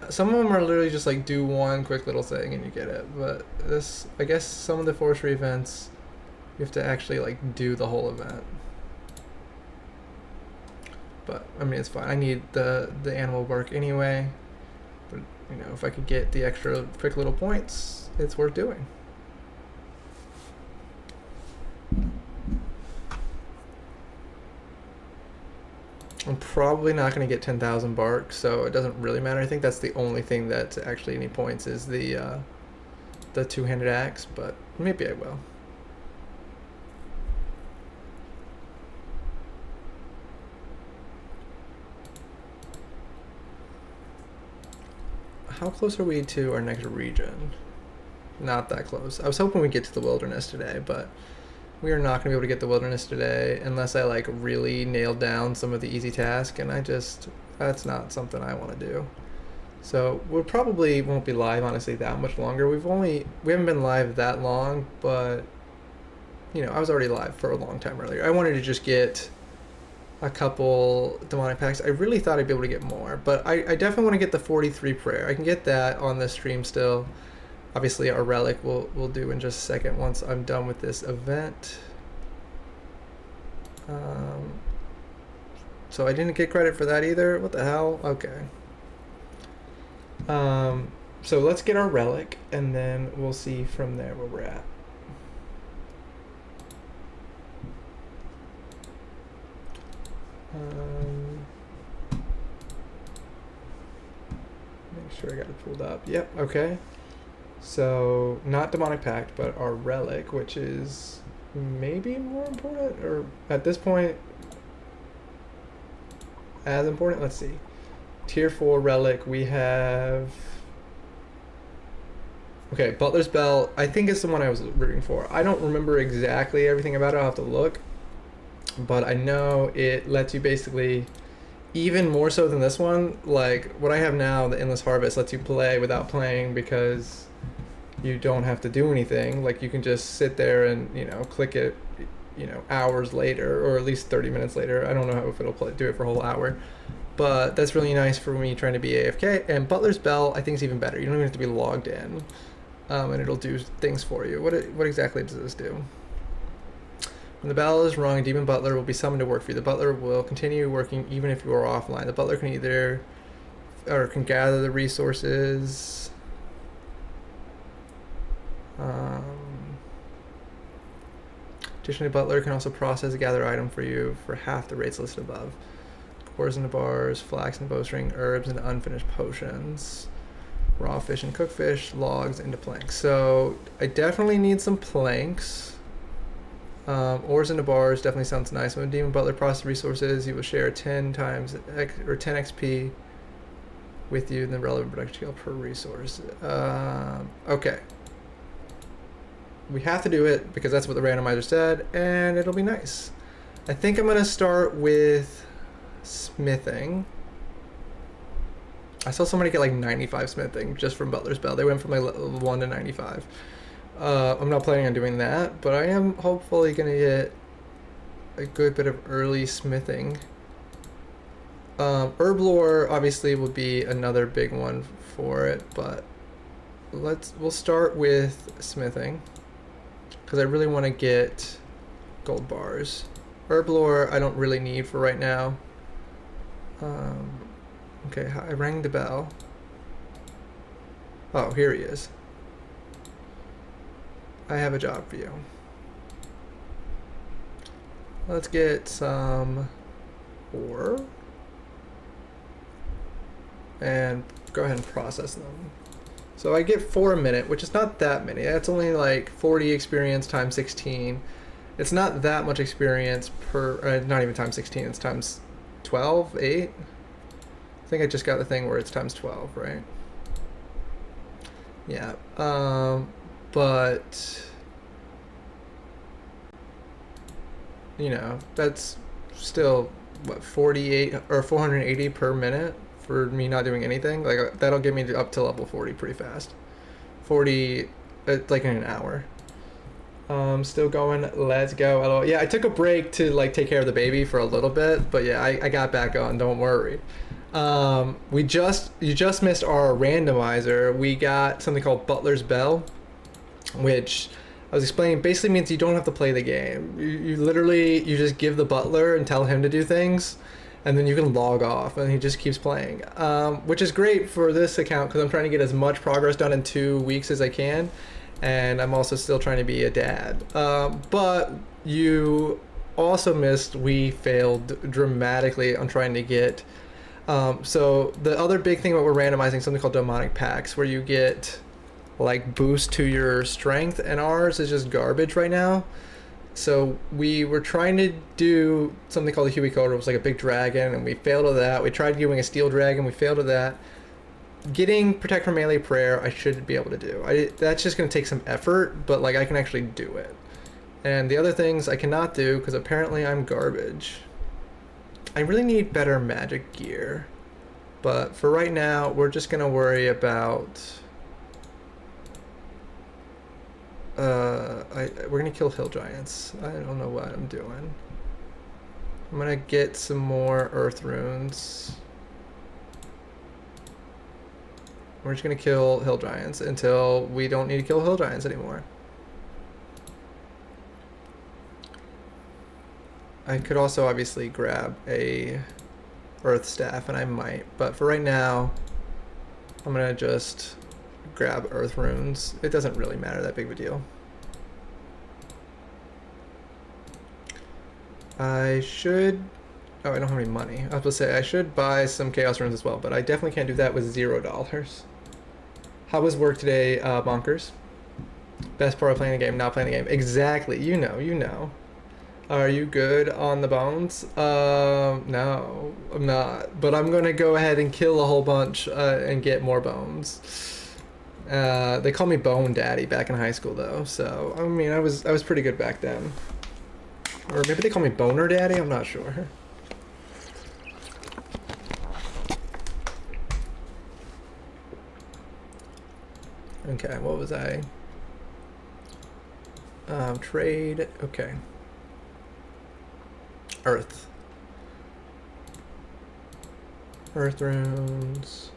Some of them are literally just like do one quick little thing and you get it, but this, I guess some of the forestry events, you have to actually like do the whole event. But I mean, it's fine. I need the animal bark anyway, but you know, if I could get the extra quick little points, it's worth doing. I'm probably not going to get 10,000 bark, so it doesn't really matter. I think that's the only thing that's actually any points is the two-handed axe, but maybe I will. How close are we to our next region? Not that close. I was hoping we'd get to the wilderness today, but we are not going to be able to get the wilderness today unless I like really nail down some of the easy tasks, and that's not something I want to do. So we probably won't be live honestly that much longer. We haven't been live that long, but you know, I was already live for a long time earlier. I wanted to just get a couple demonic packs. I really thought I'd be able to get more, but I definitely want to get the 43 prayer. I can get that on this stream still. Obviously our relic we'll do in just a second once I'm done with this event. So I didn't get credit for that either. What the hell? Okay. So let's get our relic and then we'll see from there where we're at. Make sure I got it pulled up. Yep, okay. So, not Demonic Pact, but our relic, which is maybe more important, or at this point, as important. Let's see. Tier 4 relic, we have... Okay, Butler's Bell, I think it's the one I was rooting for. I don't remember exactly everything about it, I'll have to look. But I know it lets you basically, even more so than this one, like what I have now, the Endless Harvest, lets you play without playing because you don't have to do anything. Like you can just sit there and, you know, click it, you know, hours later, or at least 30 minutes later. I don't know if it'll do it for a whole hour, but that's really nice for me trying to be AFK. And Butler's Bell, I think, is even better. You don't even have to be logged in, and it'll do things for you. What exactly does this do? When the bell is rung, a demon butler will be summoned to work for you. The butler will continue working even if you are offline. The butler can can gather the resources. Additionally, butler can also process a gather item for you for half the rates listed above. Cores into bars, flax and bowstring, herbs and unfinished potions, raw fish and cooked fish, logs into planks. So I definitely need some planks. Ores into bars definitely sounds nice. When Demon Butler processes resources, you will share 10 times or 10 XP with you in the relevant production scale per resource. Okay. We have to do it because that's what the randomizer said, and it'll be nice. I think I'm gonna start with smithing. I saw somebody get like 95 smithing just from Butler's Bell. They went from like level 1 to 95. I'm not planning on doing that, but I am hopefully gonna get a good bit of early smithing. Herb lore obviously will be another big one for it, but we'll start with smithing because I really want to get gold bars. Herb lore I don't really need for right now. Okay, I rang the bell. Oh, here he is. I have a job for you. Let's get some ore and go ahead and process them. So I get 4 a minute, which is not that many. That's only like 40 experience times 16. It's not that much experience per, not even times 16, it's times 12, 8. I think I just got the thing where it's times 12, right? Yeah, but you know, that's still what, 48 or 480 per minute for me not doing anything. Like that'll get me up to level 40 pretty fast. 40 like in an hour. Still going, let's go. Hello. Yeah, I took a break to like take care of the baby for a little bit, but yeah, I got back on, don't worry. You just missed our randomizer. We got something called Butler's Bell, which I was explaining basically means you don't have to play the game. You literally, you just give the butler and tell him to do things, and then you can log off and he just keeps playing, which is great for this account because I'm trying to get as much progress done in 2 weeks as I can, and I'm also still trying to be a dad. But you also missed, we failed dramatically on trying to get, so the other big thing about we're randomizing something called demonic packs, where you get like boost to your strength, and ours is just garbage right now. So we were trying to do something called a Huey Code, it was like a big dragon, and we failed at that. We tried doing a steel dragon, we failed at that. Getting protect from melee prayer, I should be able to do. That's just going to take some effort, but like I can actually do it. And the other things I cannot do because apparently I'm garbage. I really need better magic gear, but for right now we're just going to worry about we're gonna kill hill giants. I don't know what I'm doing. I'm gonna get some more earth runes. We're just gonna kill hill giants until we don't need to kill hill giants anymore. I could also obviously grab a earth staff, and I might, but for right now I'm gonna just grab earth runes. It doesn't really matter that big of a deal. I should, oh, I don't have any money. I was supposed to say I should buy some chaos runes as well, but I definitely can't do that with $0. How was work today, Bonkers? Best part of playing the game, not playing the game. Exactly, you know. Are you good on the bones? No, I'm not, but I'm gonna go ahead and kill a whole bunch and get more bones. They called me Bone Daddy back in high school though, so I mean I was pretty good back then. Or maybe they call me Boner Daddy, I'm not sure. Okay, what was I? Trade, okay. Earth. Earth runes.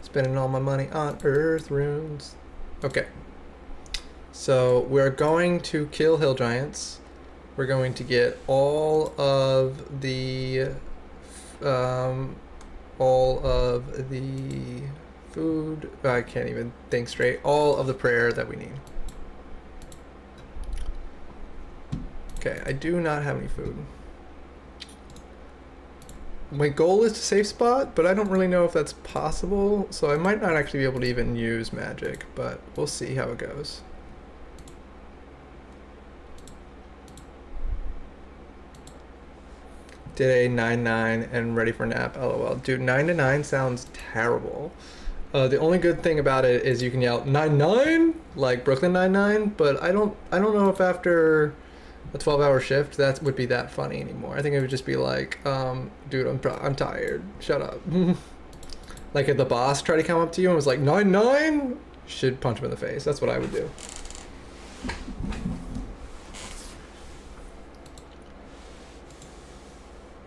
Spending all my money on earth runes. Okay. So we're going to kill hill giants. We're going to get all of the food. I can't even think straight. All of the prayer that we need. Okay, I do not have any food. My goal is to save spot, but I don't really know if that's possible, so I might not actually be able to even use magic, but we'll see how it goes. Did a 9-9 and ready for nap, lol. Dude, 9 to 9 sounds terrible. The only good thing about it is you can yell 9-9 like Brooklyn 9-9, but I don't know if after a 12-hour shift that would be that funny anymore. I think it would just be like, dude, I'm tired. Shut up. Like if the boss tried to come up to you and was like 9-9, you should punch him in the face. That's what I would do.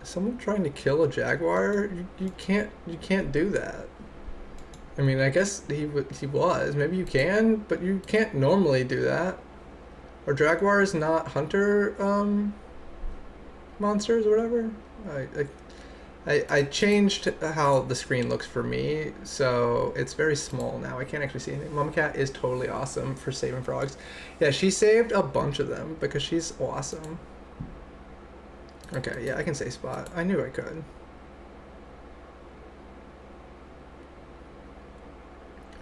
Someone trying to kill a jaguar? You can't do that. I mean, I guess he was. Maybe you can, but you can't normally do that. Are jaguars not hunter monsters or whatever? I changed how the screen looks for me, so it's very small now. I can't actually see anything. Mama Cat is totally awesome for saving frogs. Yeah, she saved a bunch of them because she's awesome. Okay, yeah, I can say spot. I knew I could.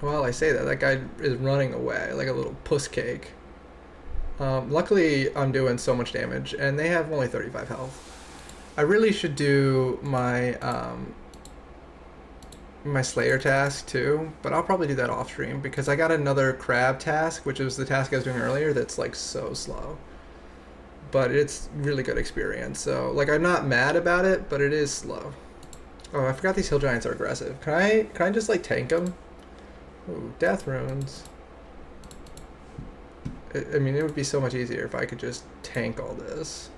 Well, I say that guy is running away like a little puss cake. Luckily, I'm doing so much damage, and they have only 35 health. I really should do my my Slayer task too, but I'll probably do that off stream because I got another crab task, which was the task I was doing earlier. That's like so slow, but it's really good experience. So like, I'm not mad about it, but it is slow. Oh, I forgot these hill giants are aggressive. Can I just like tank them? Ooh, death runes. I mean, it would be so much easier if I could just tank all this.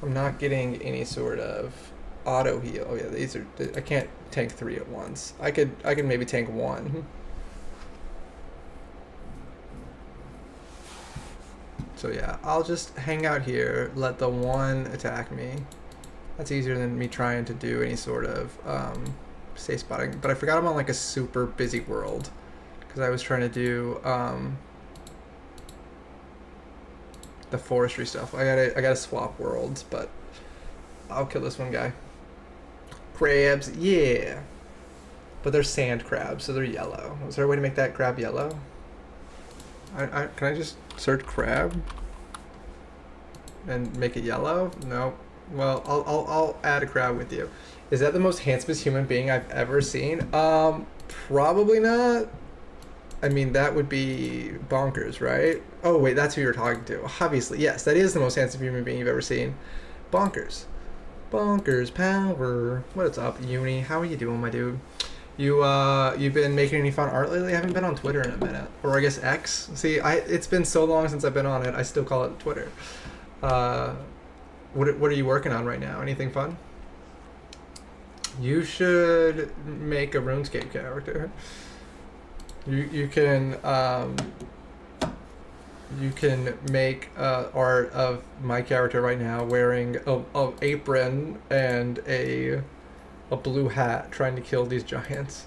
I'm not getting any sort of auto heal. Oh yeah, these are. I can't tank 3 at once. I could maybe tank 1. So yeah, I'll just hang out here, let the 1 attack me. That's easier than me trying to do any sort of safe spotting. But I forgot I'm on like a super busy world because I was trying to do the forestry stuff. I gotta swap worlds, but I'll kill this one guy. Crabs, yeah. But they're sand crabs, so they're yellow. Is there a way to make that crab yellow? Can I just search crab and make it yellow? No. Well, I'll add a crab with you. Is that the most handsomest human being I've ever seen? Probably not. I mean, that would be bonkers, right? Oh wait, that's who you're talking to. Obviously, yes, that is the most handsome human being you've ever seen. Bonkers. Bonkers power. What's up, Uni? How are you doing, my dude? You've been making any fun art lately? I haven't been on Twitter in a minute, or I guess X. See, it's been so long since I've been on it. I still call it Twitter. What are you working on right now? Anything fun? You should make a RuneScape character. You can make art of my character right now wearing a apron and a blue hat trying to kill these giants.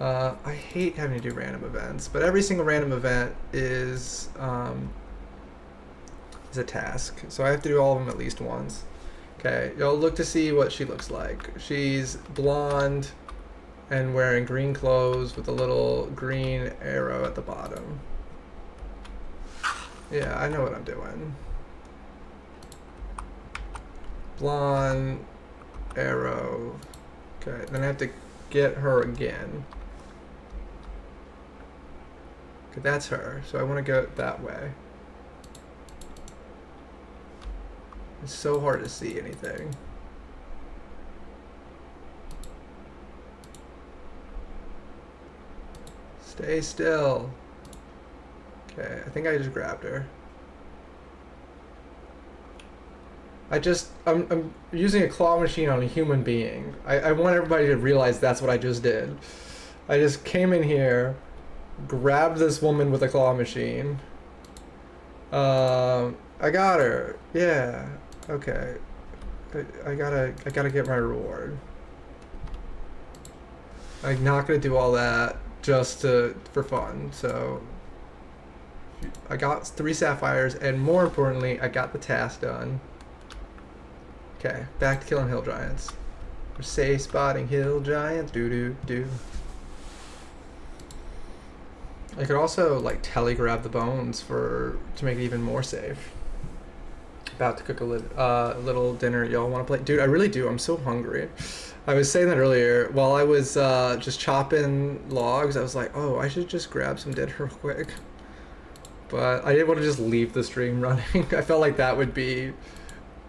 I hate having to do random events, but every single random event is a task, so I have to do all of them at least once. Okay, y'all look to see what she looks like. She's blonde and wearing green clothes with a little green arrow at the bottom. Yeah, I know what I'm doing. Blonde, arrow. Okay, then I have to get her again. Okay, that's her, so I want to go that way. It's so hard to see anything. Stay still. Okay, I think I just grabbed her. I'm using a claw machine on a human being. I want everybody to realize that's what I just did. I just came in here, grabbed this woman with a claw machine. I got her. Yeah. Okay. I gotta get my reward. I'm not gonna do all that just for fun. So I got 3 sapphires, and more importantly, I got the task done. Okay, back to killing hill giants. We're safe spotting hill giants. Do. I could also like telegrab the bones to make it even more safe. About to cook a little dinner. Y'all want to play? Dude, I really do. I'm so hungry. I was saying that earlier while I was just chopping logs. I was like, oh, I should just grab some dinner real quick. But I didn't want to just leave the stream running. I felt like that would be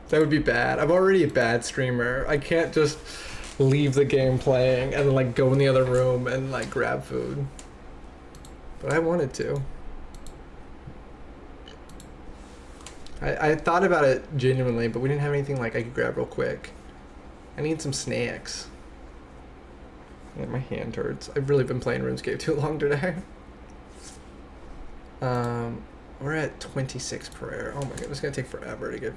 bad. I'm already a bad streamer. I can't just leave the game playing and then like go in the other room and like grab food. But I wanted to. I thought about it genuinely, but we didn't have anything like I could grab real quick. I need some snacks. Yeah, my hand hurts. I've really been playing RuneScape too long today. We're at 26 prayer. Oh my god, it's gonna take forever to get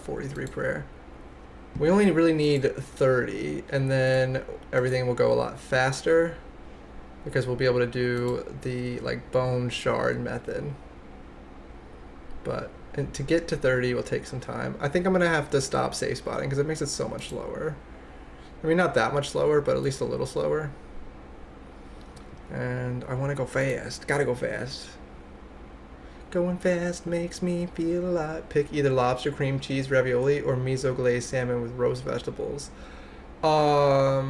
43 prayer. We only really need 30, and then everything will go a lot faster because we'll be able to do the like bone shard method. But to get to 30 will take some time. I think I'm gonna have to stop safe spotting because it makes it so much slower. I mean, not that much slower, but at least a little slower. And I want to go fast. Gotta go fast. Going fast makes me feel alive. Pick either lobster, cream cheese, ravioli, or miso glazed salmon with roast vegetables. I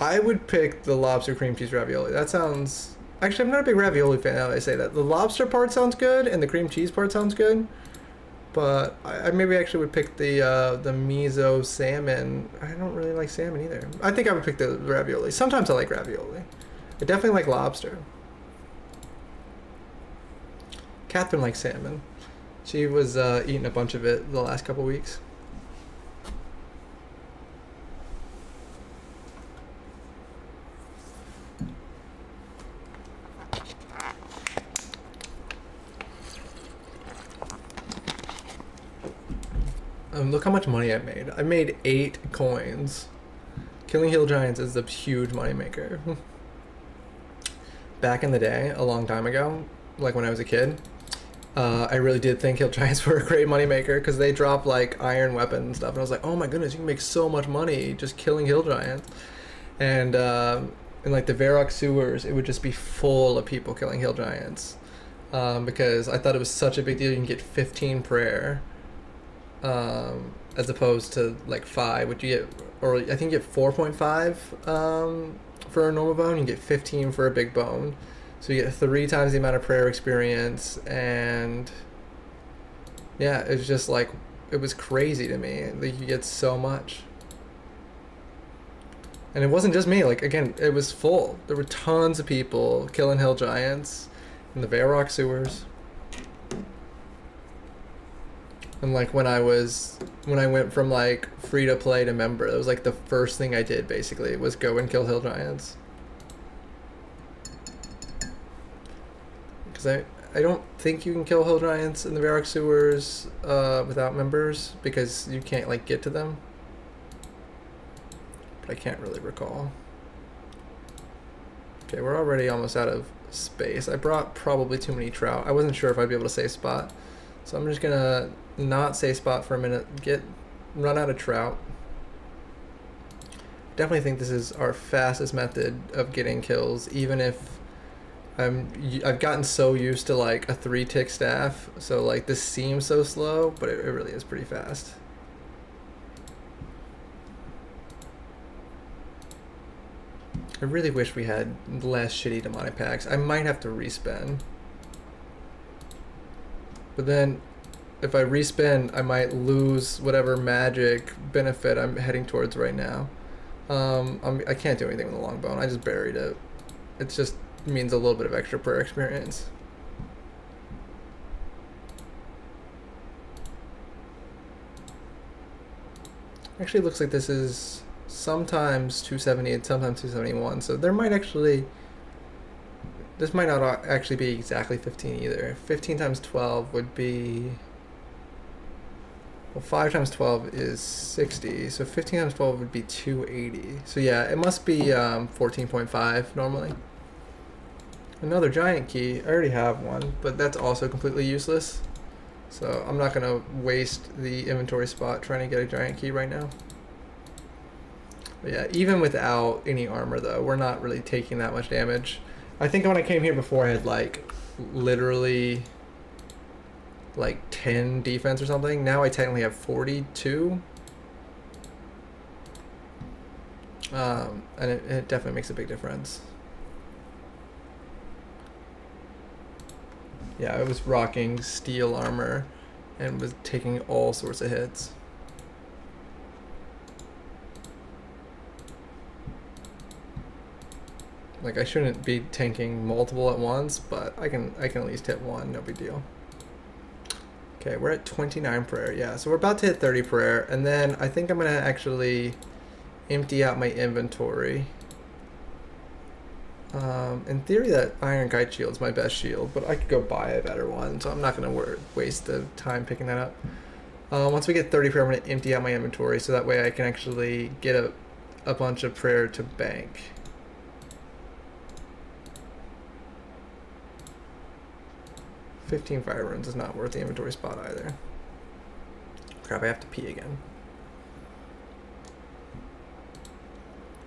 would pick the lobster, cream cheese, ravioli. That sounds... Actually, I'm not a big ravioli fan now that I say that. The lobster part sounds good, and the cream cheese part sounds good. But I maybe actually would pick the miso salmon. I don't really like salmon either. I think I would pick the ravioli. Sometimes I like ravioli. I definitely like lobster. Catherine likes salmon. She was eating a bunch of it the last couple weeks. Look how much money I made. I made 8 coins. Killing hill giants is a huge moneymaker. Back in the day, a long time ago, like when I was a kid, I really did think hill giants were a great moneymaker because they drop like iron weapons and stuff. And I was like, oh my goodness, you can make so much money just killing hill giants. And in like the Varrock sewers, it would just be full of people killing hill giants. Because I thought it was such a big deal. You can get 15 prayer as opposed to like 5, which you get, or I think you get 4.5 for a normal bone. You get 15 for a big bone. So you get 3 times the amount of prayer experience, and yeah, it was just like, it was crazy to me. Like, you get so much. And it wasn't just me, like, again, it was full. There were tons of people killing hill giants in the Varrock sewers. And like when I went from like free to play to member, that was like the first thing I did basically, was go and kill hill giants. Because I don't think you can kill hill giants in the Varrock sewers without members, because you can't like get to them. But I can't really recall. Okay, we're already almost out of space. I brought probably too many trout. I wasn't sure if I'd be able to save spot. So I'm just gonna not save spot for a minute, run out of trout. Definitely think this is our fastest method of getting kills, even if I've gotten so used to like a 3-tick staff, so like this seems so slow, but it really is pretty fast. I really wish we had less shitty demonic packs. I might have to respin. But then if I respin, I might lose whatever magic benefit I'm heading towards right now. I can't do anything with the long bone. I just buried it. It just means a little bit of extra prayer experience. Actually, it looks like this is sometimes 270 and sometimes 271. So there might actually, this might not actually be exactly 15 either. 15 times 12 would be, well, 5 times 12 is 60, so 15 times 12 would be 280. So yeah, it must be 14.5 normally. Another giant key. I already have one, but that's also completely useless. So I'm not gonna waste the inventory spot trying to get a giant key right now. But yeah, even without any armor though, we're not really taking that much damage. I think when I came here before, I had like literally like 10 defense or something. Now I technically have 42. And it definitely makes a big difference. Yeah, I was rocking steel armor and was taking all sorts of hits. Like, I shouldn't be tanking multiple at once, but I can at least hit one, no big deal. Okay, we're at 29 prayer, yeah, so we're about to hit 30 prayer, and then I think I'm gonna actually empty out my inventory. In theory, that iron kite shield's my best shield, but I could go buy a better one, so I'm not gonna waste the time picking that up. Once we get 30 prayer, I'm gonna empty out my inventory, so that way I can actually get a bunch of prayer to bank. $15 fire runes is not worth the inventory spot either. Crap, I have to pee again.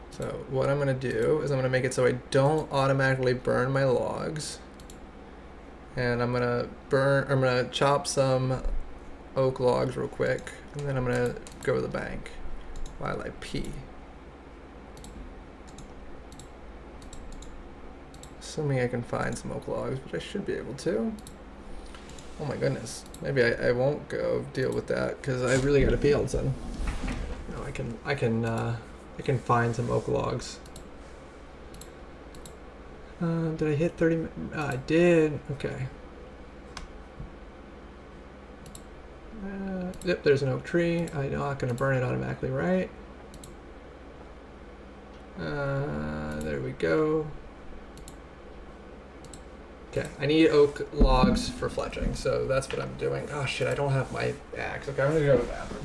So what I'm gonna do is I'm gonna make it so I don't automatically burn my logs. And I'm gonna chop some oak logs real quick, and then I'm gonna go to the bank while I pee. Assuming I can find some oak logs, which I should be able to. Oh my goodness, maybe I won't go deal with that because I really gotta pee all of a sudden. No, I can find some oak logs. Did I hit 30? I did. Okay. Yep, there's an oak tree. I'm not gonna burn it automatically, right? There we go. Okay, I need oak logs for fletching, so that's what I'm doing. Oh shit, I don't have my axe. Okay, I'm gonna go to the bathroom.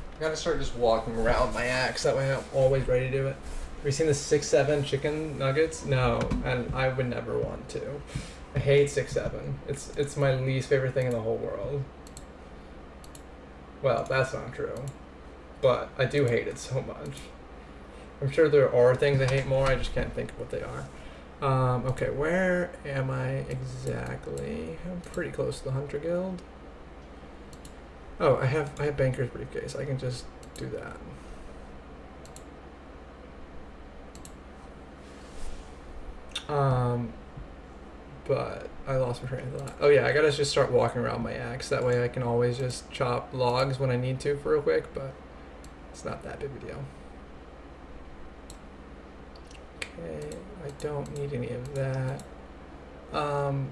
I gotta start just walking around my axe, that way I'm always ready to do it. Have you seen the 6-7 chicken nuggets? No, and I would never want to. I hate 6-7. It's my least favorite thing in the whole world. Well, that's not true. But I do hate it so much. I'm sure there are things I hate more, I just can't think of what they are. Okay, where am I exactly? I'm pretty close to the Hunter Guild. Oh, I have Banker's Briefcase. I can just do that. But I lost my train of thought. Oh yeah, I gotta just start walking around my axe. That way I can always just chop logs when I need to for real quick, but it's not that big a deal. Okay, I don't need any of that. I'm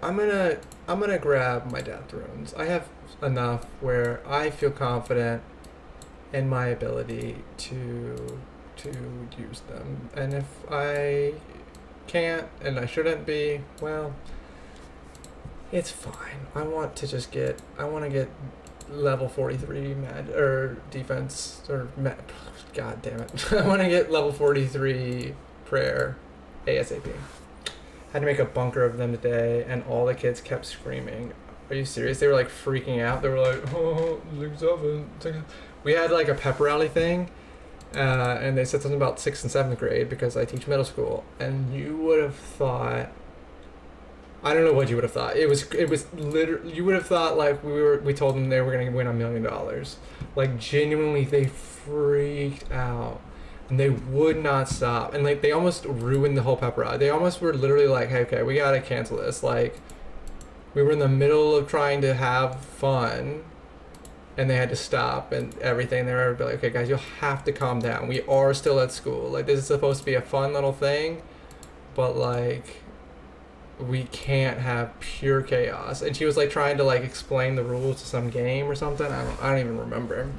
gonna grab my death runes. I have enough where I feel confident in my ability to use them, and if I can't and I shouldn't be, well, it's fine. I want to get level 43 defense god damn it. I want to get level 43 prayer ASAP. Had to make a bunker of them today, and all the kids kept screaming. Are you serious? They were like freaking out. They were like, oh, 6-7. We had like a pep rally thing, and they said something about 6th and 7th grade because I teach middle school, and you would have thought, I don't know what you would have thought. It was literally, you would have thought like we told them they were going to win $1 million. Like genuinely, they freaked out. And they would not stop, and like they almost ruined the whole pep rally. They almost were literally like, hey, okay, we gotta cancel this. Like, we were in the middle of trying to have fun, and they had to stop and everything. They were like, okay, guys, you'll have to calm down. We are still at school. Like, this is supposed to be a fun little thing, but like, we can't have pure chaos. And she was like trying to like explain the rules to some game or something. I don't even remember.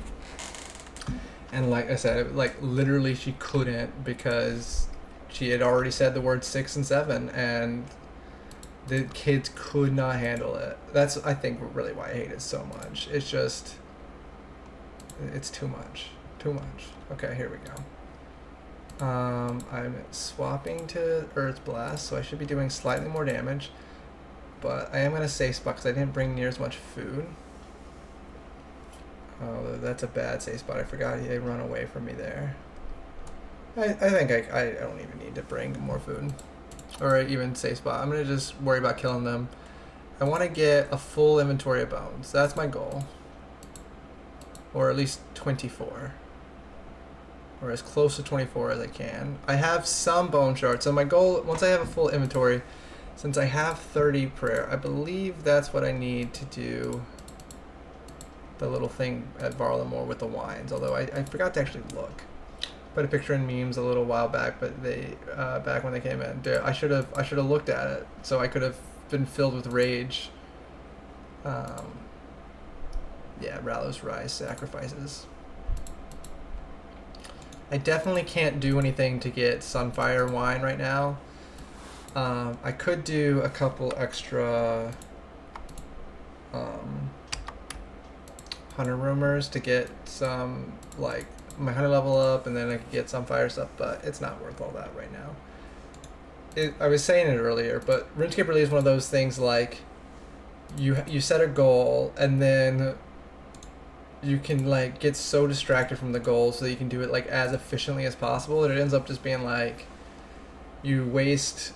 And like I said, like literally she couldn't because she had already said the word 6 and 7, and the kids could not handle it. That's, I think, really why I hate it so much. It's just, it's too much. Okay, here we go. I'm swapping to Earth Blast, so I should be doing slightly more damage, but I am going to safe spot because I didn't bring near as much food. Oh, that's a bad safe spot. I forgot they run away from me there. I think I don't even need to bring more food. Or even safe spot. I'm going to just worry about killing them. I want to get a full inventory of bones. That's my goal. Or at least 24. Or as close to 24 as I can. I have some bone shards. So my goal, once I have a full inventory, since I have 30 prayer, I believe that's what I need to do the little thing at Varlamore with the wines, although I forgot to actually look. Put a picture in memes a little while back, but they back when they came in. I should have looked at it, so I could have been filled with rage. Yeah, Rallos Rise sacrifices. I definitely can't do anything to get Sunfire wine right now. I could do a couple extra hunter rumors to get some, like, my hunter level up, and then I could get some fire stuff, but it's not worth all that right now. I was saying it earlier, but RuneScape really is one of those things like, you set a goal, and then you can like get so distracted from the goal so that you can do it like as efficiently as possible that it ends up just being like you waste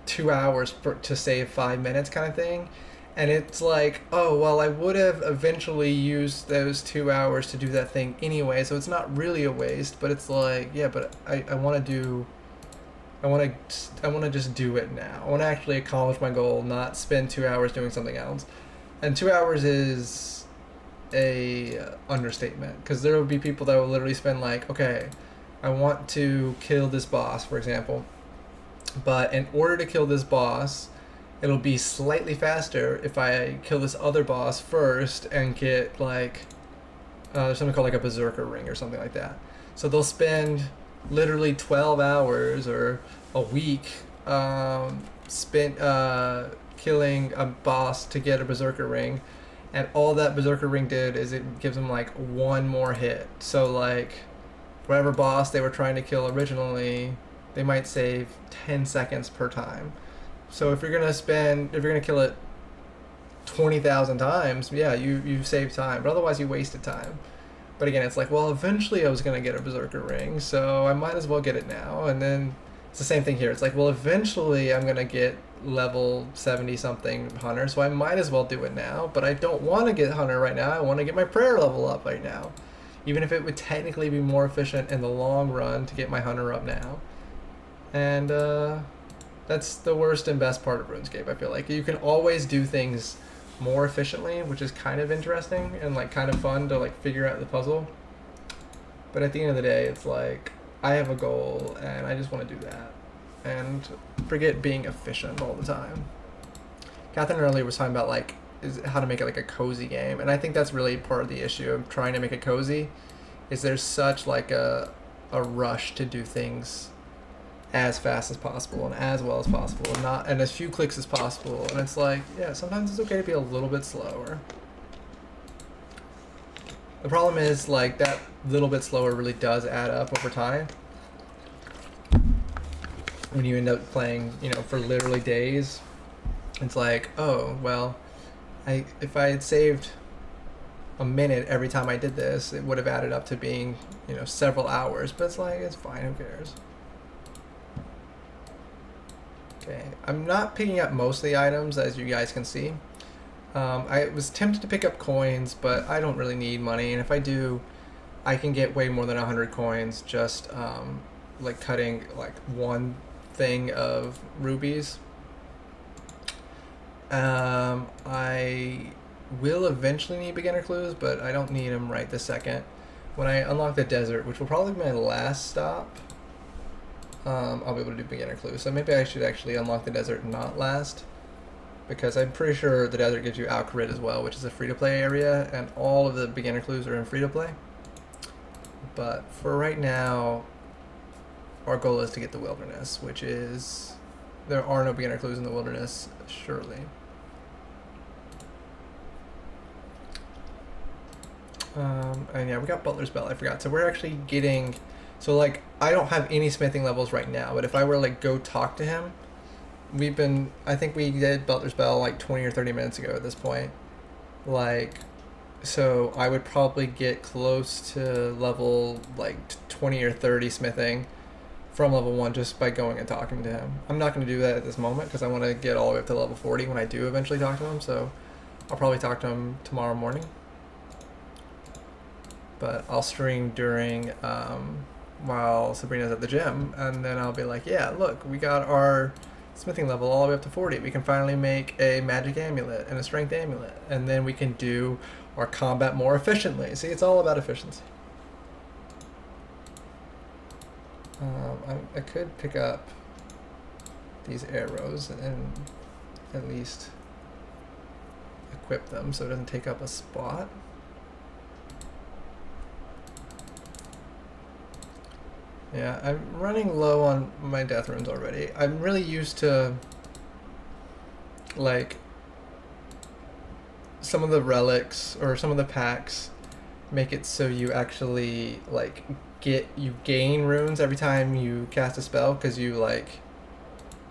2 hours to save 5 minutes kind of thing. And it's like, oh well, I would have eventually used those 2 hours to do that thing anyway, so it's not really a waste. But it's like, yeah, but I want to do, I want to just do it now. I want to actually accomplish my goal, not spend 2 hours doing something else. And 2 hours is a understatement, because there will be people that will literally spend like, okay, I want to kill this boss, for example, but in order to kill this boss, it'll be slightly faster if I kill this other boss first and get like there's something called like a berserker ring or something like that. So they'll spend literally 12 hours or a week spent killing a boss to get a berserker ring, and all that berserker ring did is it gives them like one more hit. So like whatever boss they were trying to kill originally, they might save 10 seconds per time. So if you're gonna kill it 20,000 times, yeah, you save time, but otherwise you wasted time. But again, it's like, well, eventually I was gonna get a berserker ring, so I might as well get it now. And then it's the same thing here. It's like, well, eventually I'm gonna get level 70 something hunter, so I might as well do it now. But I don't want to get hunter right now. I want to get my prayer level up right now, even if it would technically be more efficient in the long run to get my hunter up now. And that's the worst and best part of RuneScape. I feel like you can always do things more efficiently, which is kind of interesting and like kind of fun to like figure out the puzzle. But at the end of the day, it's like I have a goal and I just want to do that and forget being efficient all the time. Catherine earlier was talking about like how to make it like a cozy game, and I think that's really part of the issue of trying to make it cozy. Is there's such like a rush to do things as fast as possible and as well as possible and as few clicks as possible, and it's like, yeah, sometimes it's okay to be a little bit slower. The problem is like that little bit slower really does add up over time when you end up playing, you know, for literally days. It's like, oh well, if I had saved a minute every time I did this, it would have added up to being, you know, several hours. But it's like, it's fine, who cares? Okay, I'm not picking up most of the items, as you guys can see. I was tempted to pick up coins, but I don't really need money, and if I do, I can get way more than 100 coins just like cutting like one thing of rubies. I will eventually need beginner clues, but I don't need them right this second. When I unlock the desert, which will probably be my last stop, I'll be able to do beginner clues. So maybe I should actually unlock the desert and not last, because I'm pretty sure the desert gives you Al-Kharid as well, which is a free-to-play area, and all of the beginner clues are in free-to-play. But for right now, our goal is to get the wilderness, which is, there are no beginner clues in the wilderness, surely. And yeah, we got Butler's Bell, I forgot. So we're actually getting, so like, I don't have any smithing levels right now, but if I were to like go talk to him, I think we did Butler's Bell like 20 or 30 minutes ago at this point. Like, so I would probably get close to level like 20 or 30 smithing from level 1 just by going and talking to him. I'm not going to do that at this moment because I want to get all the way up to level 40 when I do eventually talk to him, so I'll probably talk to him tomorrow morning. But I'll stream during while Sabrina's at the gym, and then I'll be like, yeah, look, we got our smithing level all the way up to 40. We can finally make a magic amulet and a strength amulet, and then we can do our combat more efficiently. See, it's all about efficiency. I could pick up these arrows and at least equip them so it doesn't take up a spot. Yeah, I'm running low on my death runes already. I'm really used to, like, some of the relics or some of the packs make it so you actually, like, you gain runes every time you cast a spell, because you, like,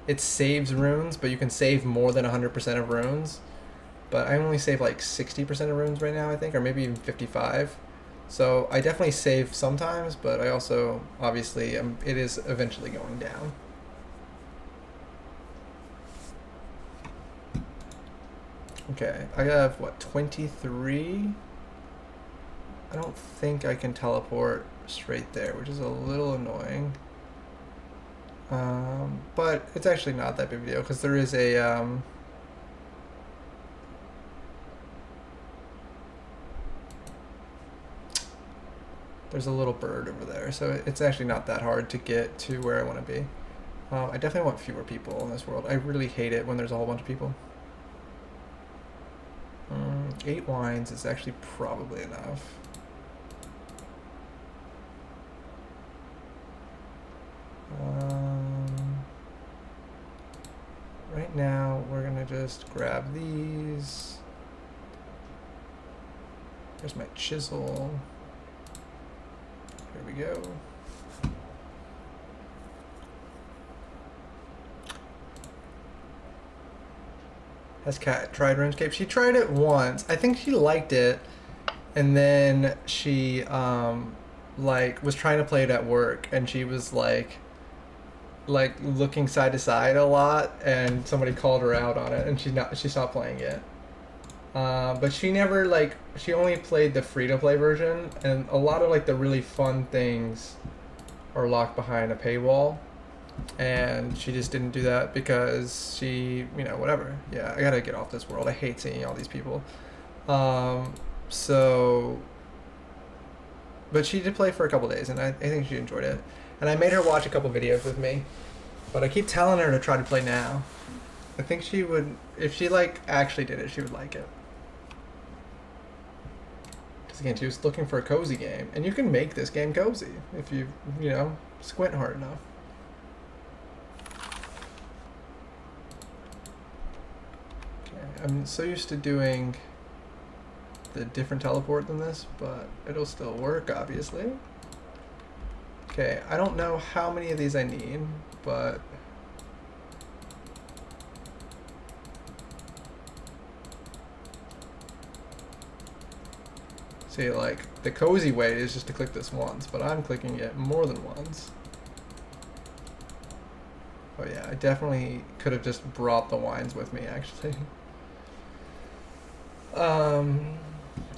it saves runes, but you can save more than 100% of runes. but I only save like 60% of runes right now, I think, or maybe even 55. So I definitely save sometimes, but I also, obviously, it is eventually going down. Okay, I have, what, 23? I don't think I can teleport straight there, which is a little annoying. But it's actually not that big of a deal, because there is a, there's a little bird over there, so it's actually not that hard to get to where I want to be. I definitely want fewer people in this world. I really hate it when there's a whole bunch of people. 8 wines is actually probably enough. Right now, we're gonna just grab these. There's my chisel. Here we go. Has Kat tried RuneScape? She tried it once. I think she liked it, and then she like was trying to play it at work, and she was like looking side to side a lot, and somebody called her out on it, and she stopped playing it. But she never she only played the free to play version, and a lot of like the really fun things are locked behind a paywall. And she just didn't do that because she, whatever. Yeah, I gotta get off this world. I hate seeing all these people. So, but she did play for a couple days, and I think she enjoyed it. And I made her watch a couple videos with me, but I keep telling her to try to play now. I think she would, if she actually did it, she would like it. Because again, she was looking for a cozy game, and you can make this game cozy if you, squint hard enough. I'm so used to doing the different teleport than this, but it'll still work, obviously. Okay, I don't know how many of these I need, but see, the cozy way is just to click this once, but I'm clicking it more than once. Oh yeah, I definitely could have just brought the wines with me, actually.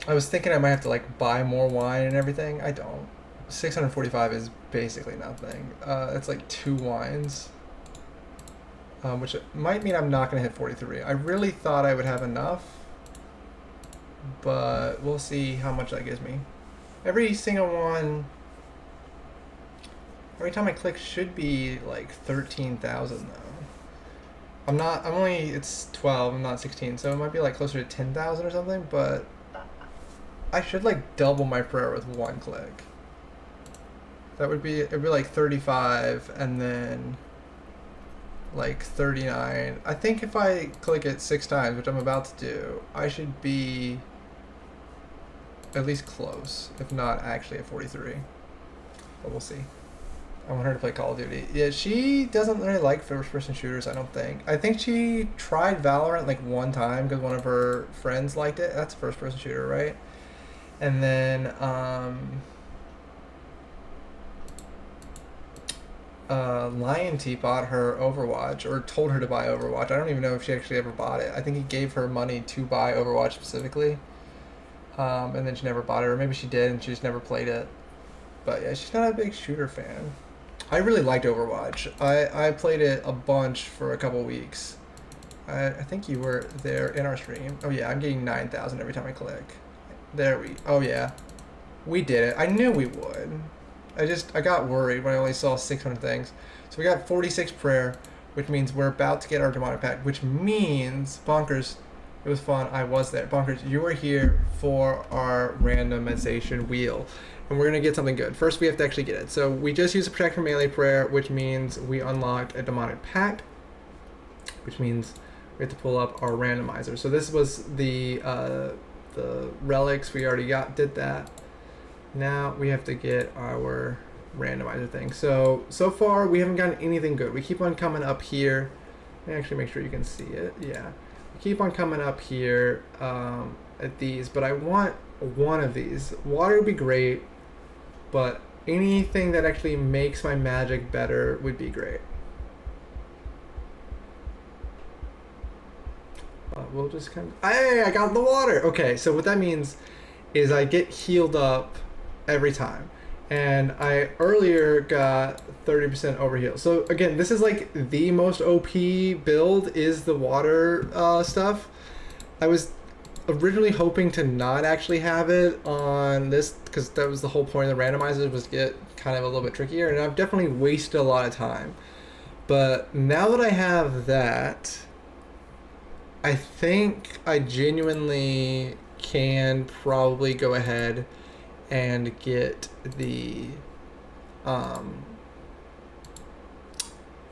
I was thinking I might have to buy more wine and everything. I don't. 645 is basically nothing. It's 2 wines, which might mean I'm not gonna hit 43. I really thought I would have enough, but we'll see how much that gives me. Every single one, every time I click should be 13,000 though. It's 12, I'm not 16, so it might be closer to 10,000 or something, but I should double my prayer with one click. That would be, it'd be 35 and then 39. I think if I click it 6 times, which I'm about to do, I should be at least close, if not actually at 43, but we'll see. I want her to play Call of Duty. Yeah, she doesn't really like first-person shooters, I don't think. I think she tried Valorant one time because one of her friends liked it. That's a first-person shooter, right? And then Lion T bought her Overwatch, or told her to buy Overwatch. I don't even know if she actually ever bought it. I think he gave her money to buy Overwatch specifically, and then she never bought it, or maybe she did and she just never played it. But yeah, she's not a big shooter fan. I really liked Overwatch. I played it a bunch for a couple weeks. I think you were there in our stream. Oh yeah, I'm getting 9,000 every time I click. Oh yeah. We did it. I knew we would. I got worried when I only saw 600 things. So we got 46 prayer, which means we're about to get our demonic pact, which means, Bonkers, it was fun. I was there. Bonkers, you were here for our randomization wheel. And we're going to get something good. First, we have to actually get it. So we just used a protect from melee prayer, which means we unlocked a demonic pact, which means we have to pull up our randomizer. So this was the relics. We already did that. Now we have to get our randomizer thing. So far, we haven't gotten anything good. We keep on coming up here. Let me actually make sure you can see it. Yeah. We keep on coming up here at these, but I want one of these. Water would be great, but anything that actually makes my magic better would be great. We'll just kind of... Hey, I got the water! Okay, so what that means is I get healed up every time. And I earlier got 30% overheal. So again, this is like the most OP build is the water stuff. I was originally hoping to not actually have it on this because that was the whole point of the randomizers, was to get kind of a little bit trickier, and I've definitely wasted a lot of time. But now that I have that, I think I genuinely can probably go ahead and get the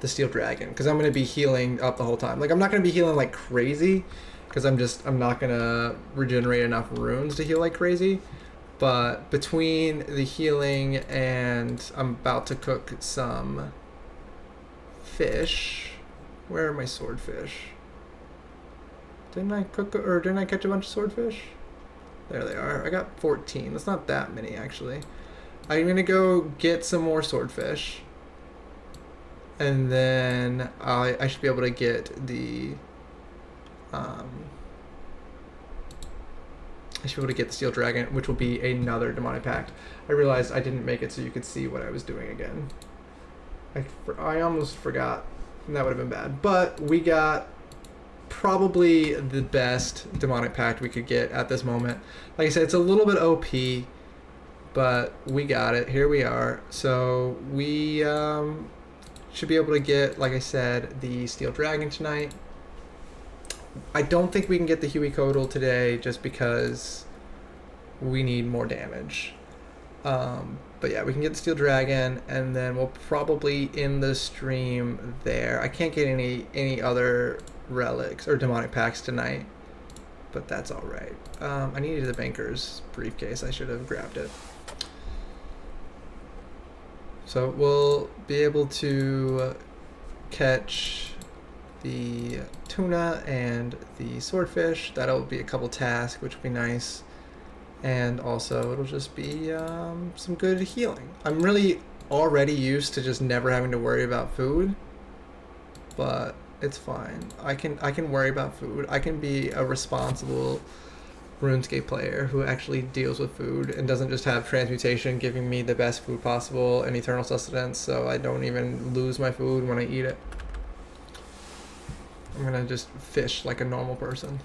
steel dragon, because I'm going to be healing up the whole time. Like, I'm not going to be healing like crazy because I'm not going to regenerate enough runes to heal like crazy. But between the healing and I'm about to cook some fish. Where are my swordfish? Didn't I catch a bunch of swordfish? There they are. I got 14. That's not that many, actually. I'm going to go get some more swordfish. And then I should be able to get the... I should be able to get the steel dragon, which will be another demonic pact. I realized I didn't make it so you could see what I was doing again. I almost forgot. And that would have been bad. But we got probably the best demonic pact we could get at this moment. Like I said, it's a little bit OP, but we got it. Here we are. So we should be able to get, like I said, the steel dragon tonight. I don't think we can get the Huey Codal today just because we need more damage. But yeah, we can get the steel dragon, and then we'll probably end the stream there. I can't get any other relics or demonic packs tonight, but that's all right. I needed the banker's briefcase. I should have grabbed it. So we'll be able to catch the tuna and the swordfish. That'll be a couple tasks, which will be nice. And also it'll just be some good healing. I'm really already used to just never having to worry about food, but it's fine. I can worry about food. I can be a responsible RuneScape player who actually deals with food and doesn't just have transmutation giving me the best food possible and eternal sustenance, so I don't even lose my food when I eat it. I'm gonna just fish like a normal person.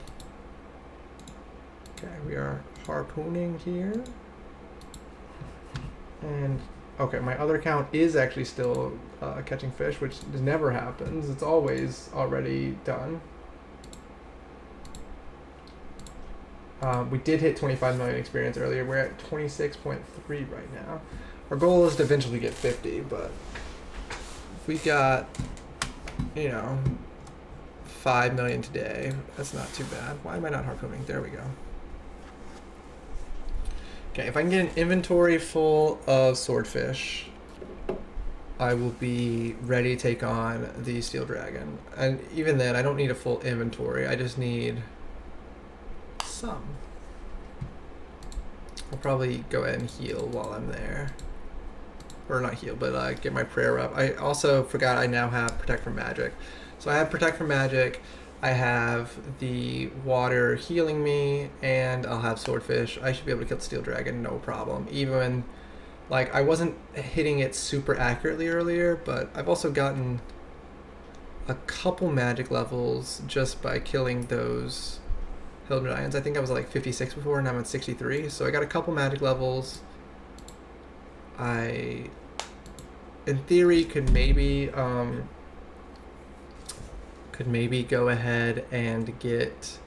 Okay, we are harpooning here. And okay, my other account is actually still catching fish, which never happens. It's always already done. We did hit 25 million experience earlier. We're at 26.3 right now. Our goal is to eventually get 50, but if we got, you know, 5 million today, that's not too bad. Why am I not harpooning? There we go. Okay, if I can get an inventory full of swordfish, I will be ready to take on the steel dragon. And even then, I don't need a full inventory. I just need some. I'll probably go ahead and heal while I'm there. Or not heal, but get my prayer up. I also forgot I now have Protect from Magic. So I have Protect from Magic. I have the water healing me, and I'll have swordfish. I should be able to kill the steel dragon, no problem. Even, like, I wasn't hitting it super accurately earlier, but I've also gotten a couple magic levels just by killing those hill giants. I think I was like 56 before, and I'm at 63. So I got a couple magic levels. I, in theory, could maybe go ahead and get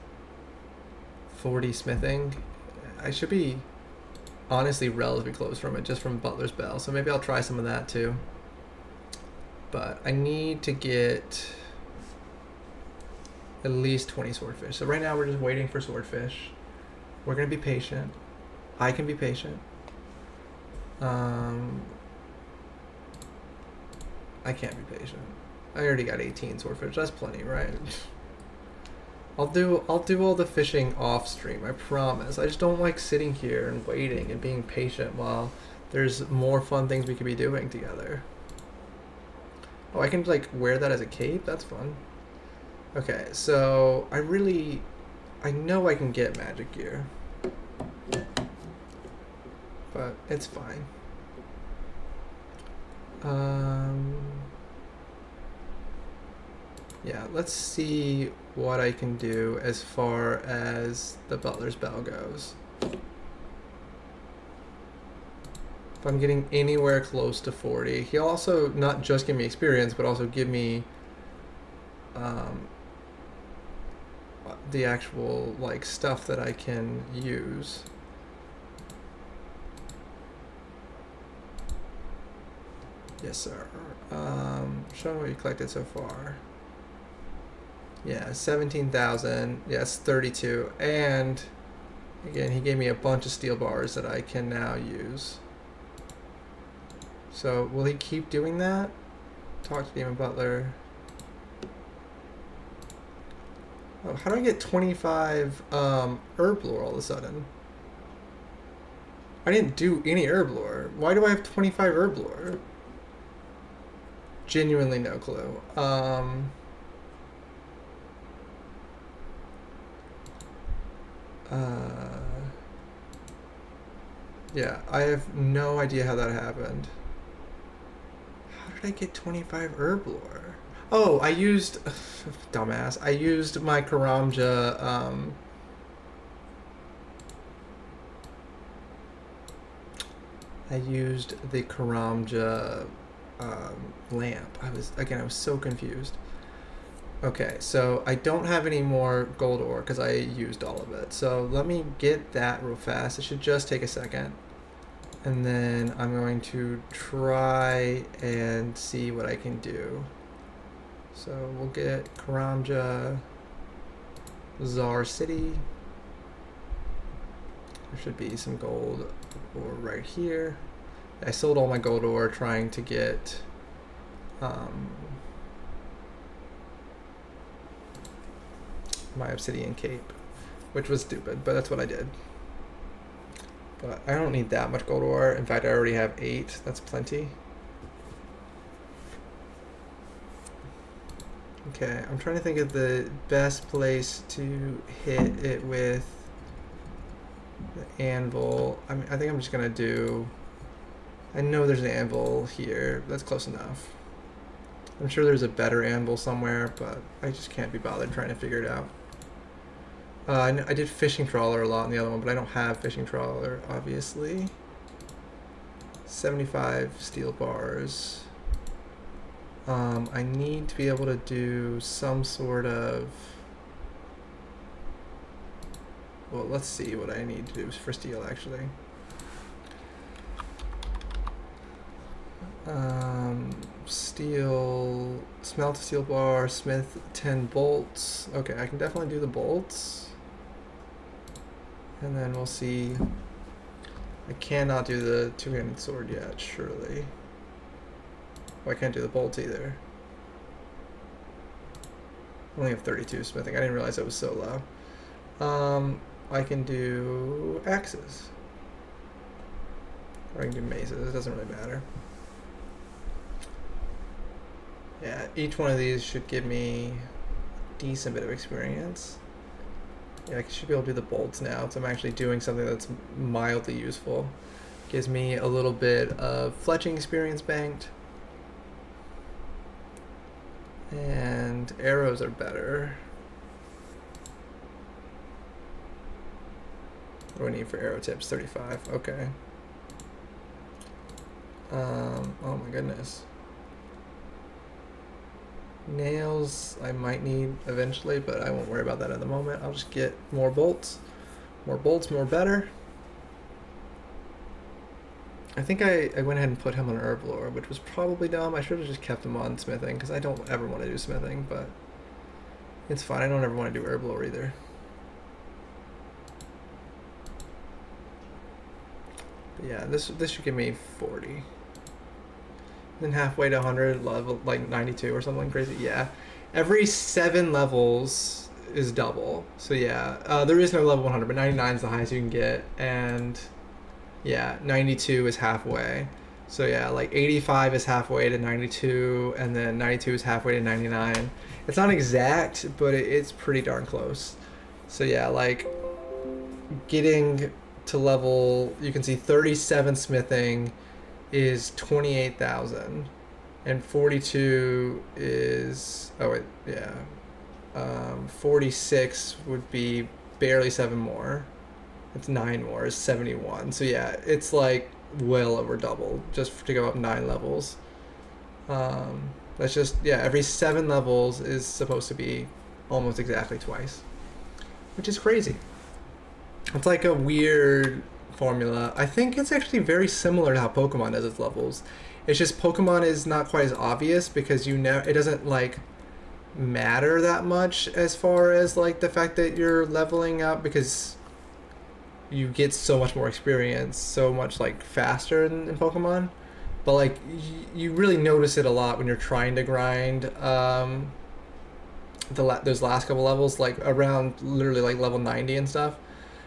40 smithing. I should be honestly relatively close from it, just from Butler's Bell, so maybe I'll try some of that too. But I need to get at least 20 swordfish. So right now we're just waiting for swordfish. We're gonna be patient. I can be patient. I can't be patient. I already got 18 swordfish. That's plenty, right? I'll do all the fishing off stream, I promise. I just don't like sitting here and waiting and being patient while there's more fun things we could be doing together. Oh, I can like wear that as a cape? That's fun. Okay, so I know I can get magic gear, but it's fine. Yeah, let's see what I can do as far as the Butler's Bell goes. If I'm getting anywhere close to 40, he'll also not just give me experience, but also give me the actual like stuff that I can use. Yes, sir. Show me what you collected so far. Yeah, 17,000. Yes, 32. And again, he gave me a bunch of steel bars that I can now use. So will he keep doing that? Talk to Demon Butler. Oh, how do I get 25 herb lore all of a sudden? I didn't do any herb lore. Why do I have 25 herb lore? Genuinely no clue. Yeah, I have no idea how that happened. How did I get 25 herb lore? Oh, I used dumbass. I used my Karamja I used the Karamja lamp. I was so confused. Okay, so I don't have any more gold ore because I used all of it. So let me get that real fast. It should just take a second. And then I'm going to try and see what I can do. So we'll get Karamja, Czar City. There should be some gold ore right here. I sold all my gold ore trying to get my obsidian cape, which was stupid, but that's what I did. But I don't need that much gold ore. In fact, I already have 8. That's plenty. Okay, I'm trying to think of the best place to hit it with the anvil. I think I'm just gonna do. I know there's an anvil here. That's close enough. I'm sure there's a better anvil somewhere, but I just can't be bothered trying to figure it out. I did fishing trawler a lot in the other one, but I don't have fishing trawler, obviously. 75 steel bars. I need to be able to do some sort of... Well, let's see what I need to do for steel, actually. Steel, smelt a steel bar, smith 10 bolts. Okay, I can definitely do the bolts. And then we'll see. I cannot do the two-handed sword yet, surely. Oh, I can't do the bolts either. I only have 32 smithing. I didn't realize it was so low. I can do axes. Or I can do maces. It doesn't really matter. Yeah, each one of these should give me a decent bit of experience. Yeah, I should be able to do the bolts now, so I'm actually doing something that's mildly useful. Gives me a little bit of fletching experience banked. And arrows are better. What do I need for arrow tips? 35, okay. Oh my goodness. Nails I might need eventually, but I won't worry about that at the moment. I'll just get more bolts. More bolts, more better. I think I went ahead and put him on herb lore, which was probably dumb. I should have just kept him on smithing, because I don't ever want to do smithing, but it's fine. I don't ever want to do herb lore either. But yeah, this should give me 40. Then halfway to 100, level like 92 or something crazy. Yeah, every 7 levels is double. So yeah, there is no level 100, but 99 is the highest you can get, and yeah, 92 is halfway. So yeah, like 85 is halfway to 92, and then 92 is halfway to 99. It's not exact, but it's pretty darn close. So yeah, like getting to level, you can see 37 smithing is 28,000, and 42 is, oh wait, yeah, 46 would be barely 7 more. It's 9 more, is 71. So yeah, it's like well over double just to go up 9 levels. That's just, yeah, every 7 levels is supposed to be almost exactly twice, which is crazy. It's like a weird formula. I think it's actually very similar to how Pokemon does its levels. It's just Pokemon is not quite as obvious because it doesn't like matter that much as far as like the fact that you're leveling up, because you get so much more experience so much like faster in Pokemon. But like you really notice it a lot when you're trying to grind those last couple levels, like around literally like level 90 and stuff,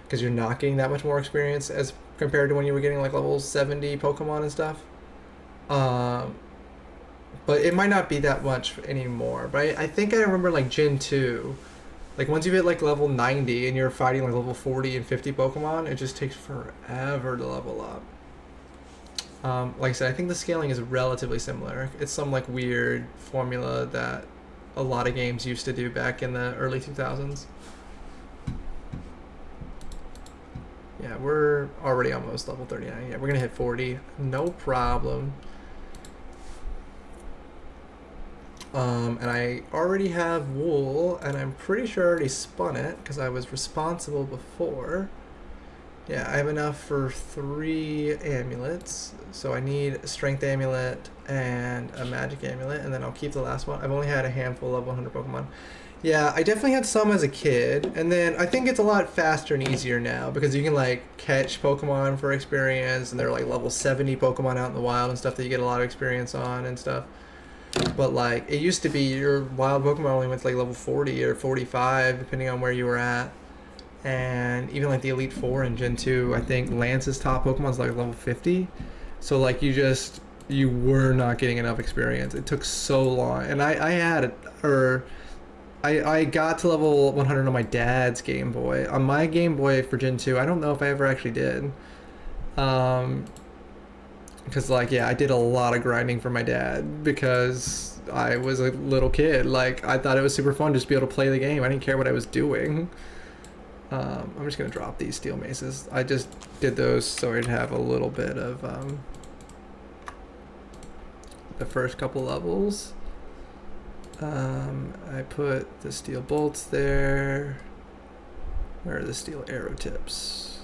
because you're not getting that much more experience as compared to when you were getting like level 70 Pokemon and stuff. But it might not be that much anymore. But I think I remember like Gen 2, like once you hit like level 90 and you're fighting like level 40 and 50 Pokemon, it just takes forever to level up. Like I said, I think the scaling is relatively similar. It's some like weird formula that a lot of games used to do back in the early 2000s. Yeah, we're already almost level 39. Yeah, we're gonna hit 40, no problem. And I already have wool, and I'm pretty sure I already spun it because I was responsible before. Yeah, I have enough for 3 amulets, so I need a strength amulet and a magic amulet, and then I'll keep the last one. I've only had a handful of 100 Pokemon. Yeah, I definitely had some as a kid, and then I think it's a lot faster and easier now because you can like catch Pokemon for experience, and they're like level 70 Pokemon out in the wild and stuff that you get a lot of experience on and stuff. But like it used to be, your wild Pokemon only went to like level 40 or 45 depending on where you were at. And even like the Elite Four in Gen 2, I think Lance's top Pokemon's like level 50. So like you were not getting enough experience. It took so long. And I got to level 100 on my dad's Game Boy. On my Game Boy for Gen 2, I don't know if I ever actually did. Because like, yeah, I did a lot of grinding for my dad because I was a little kid. Like, I thought it was super fun just to be able to play the game. I didn't care what I was doing. I'm just gonna drop these steel maces. I just did those so I'd have a little bit of the first couple levels. I put the steel bolts there. Where are the steel arrow tips?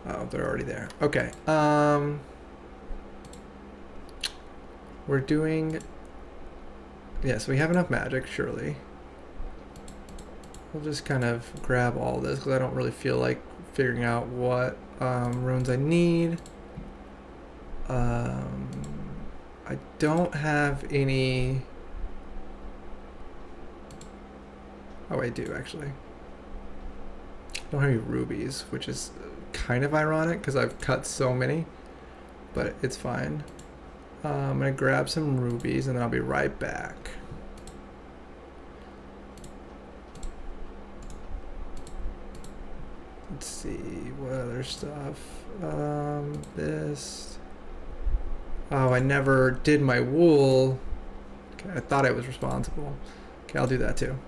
Oh, they're already there. Okay. We're doing... Yeah, so we have enough magic, surely. We'll just kind of grab all this because I don't really feel like figuring out what runes I need. I don't have any... Oh, I do, actually. I don't have any rubies, which is kind of ironic because I've cut so many, but it's fine. I'm gonna grab some rubies and then I'll be right back. Let's see what other stuff. This. Oh, I never did my wool. Okay, I thought I was responsible. Okay, I'll do that too.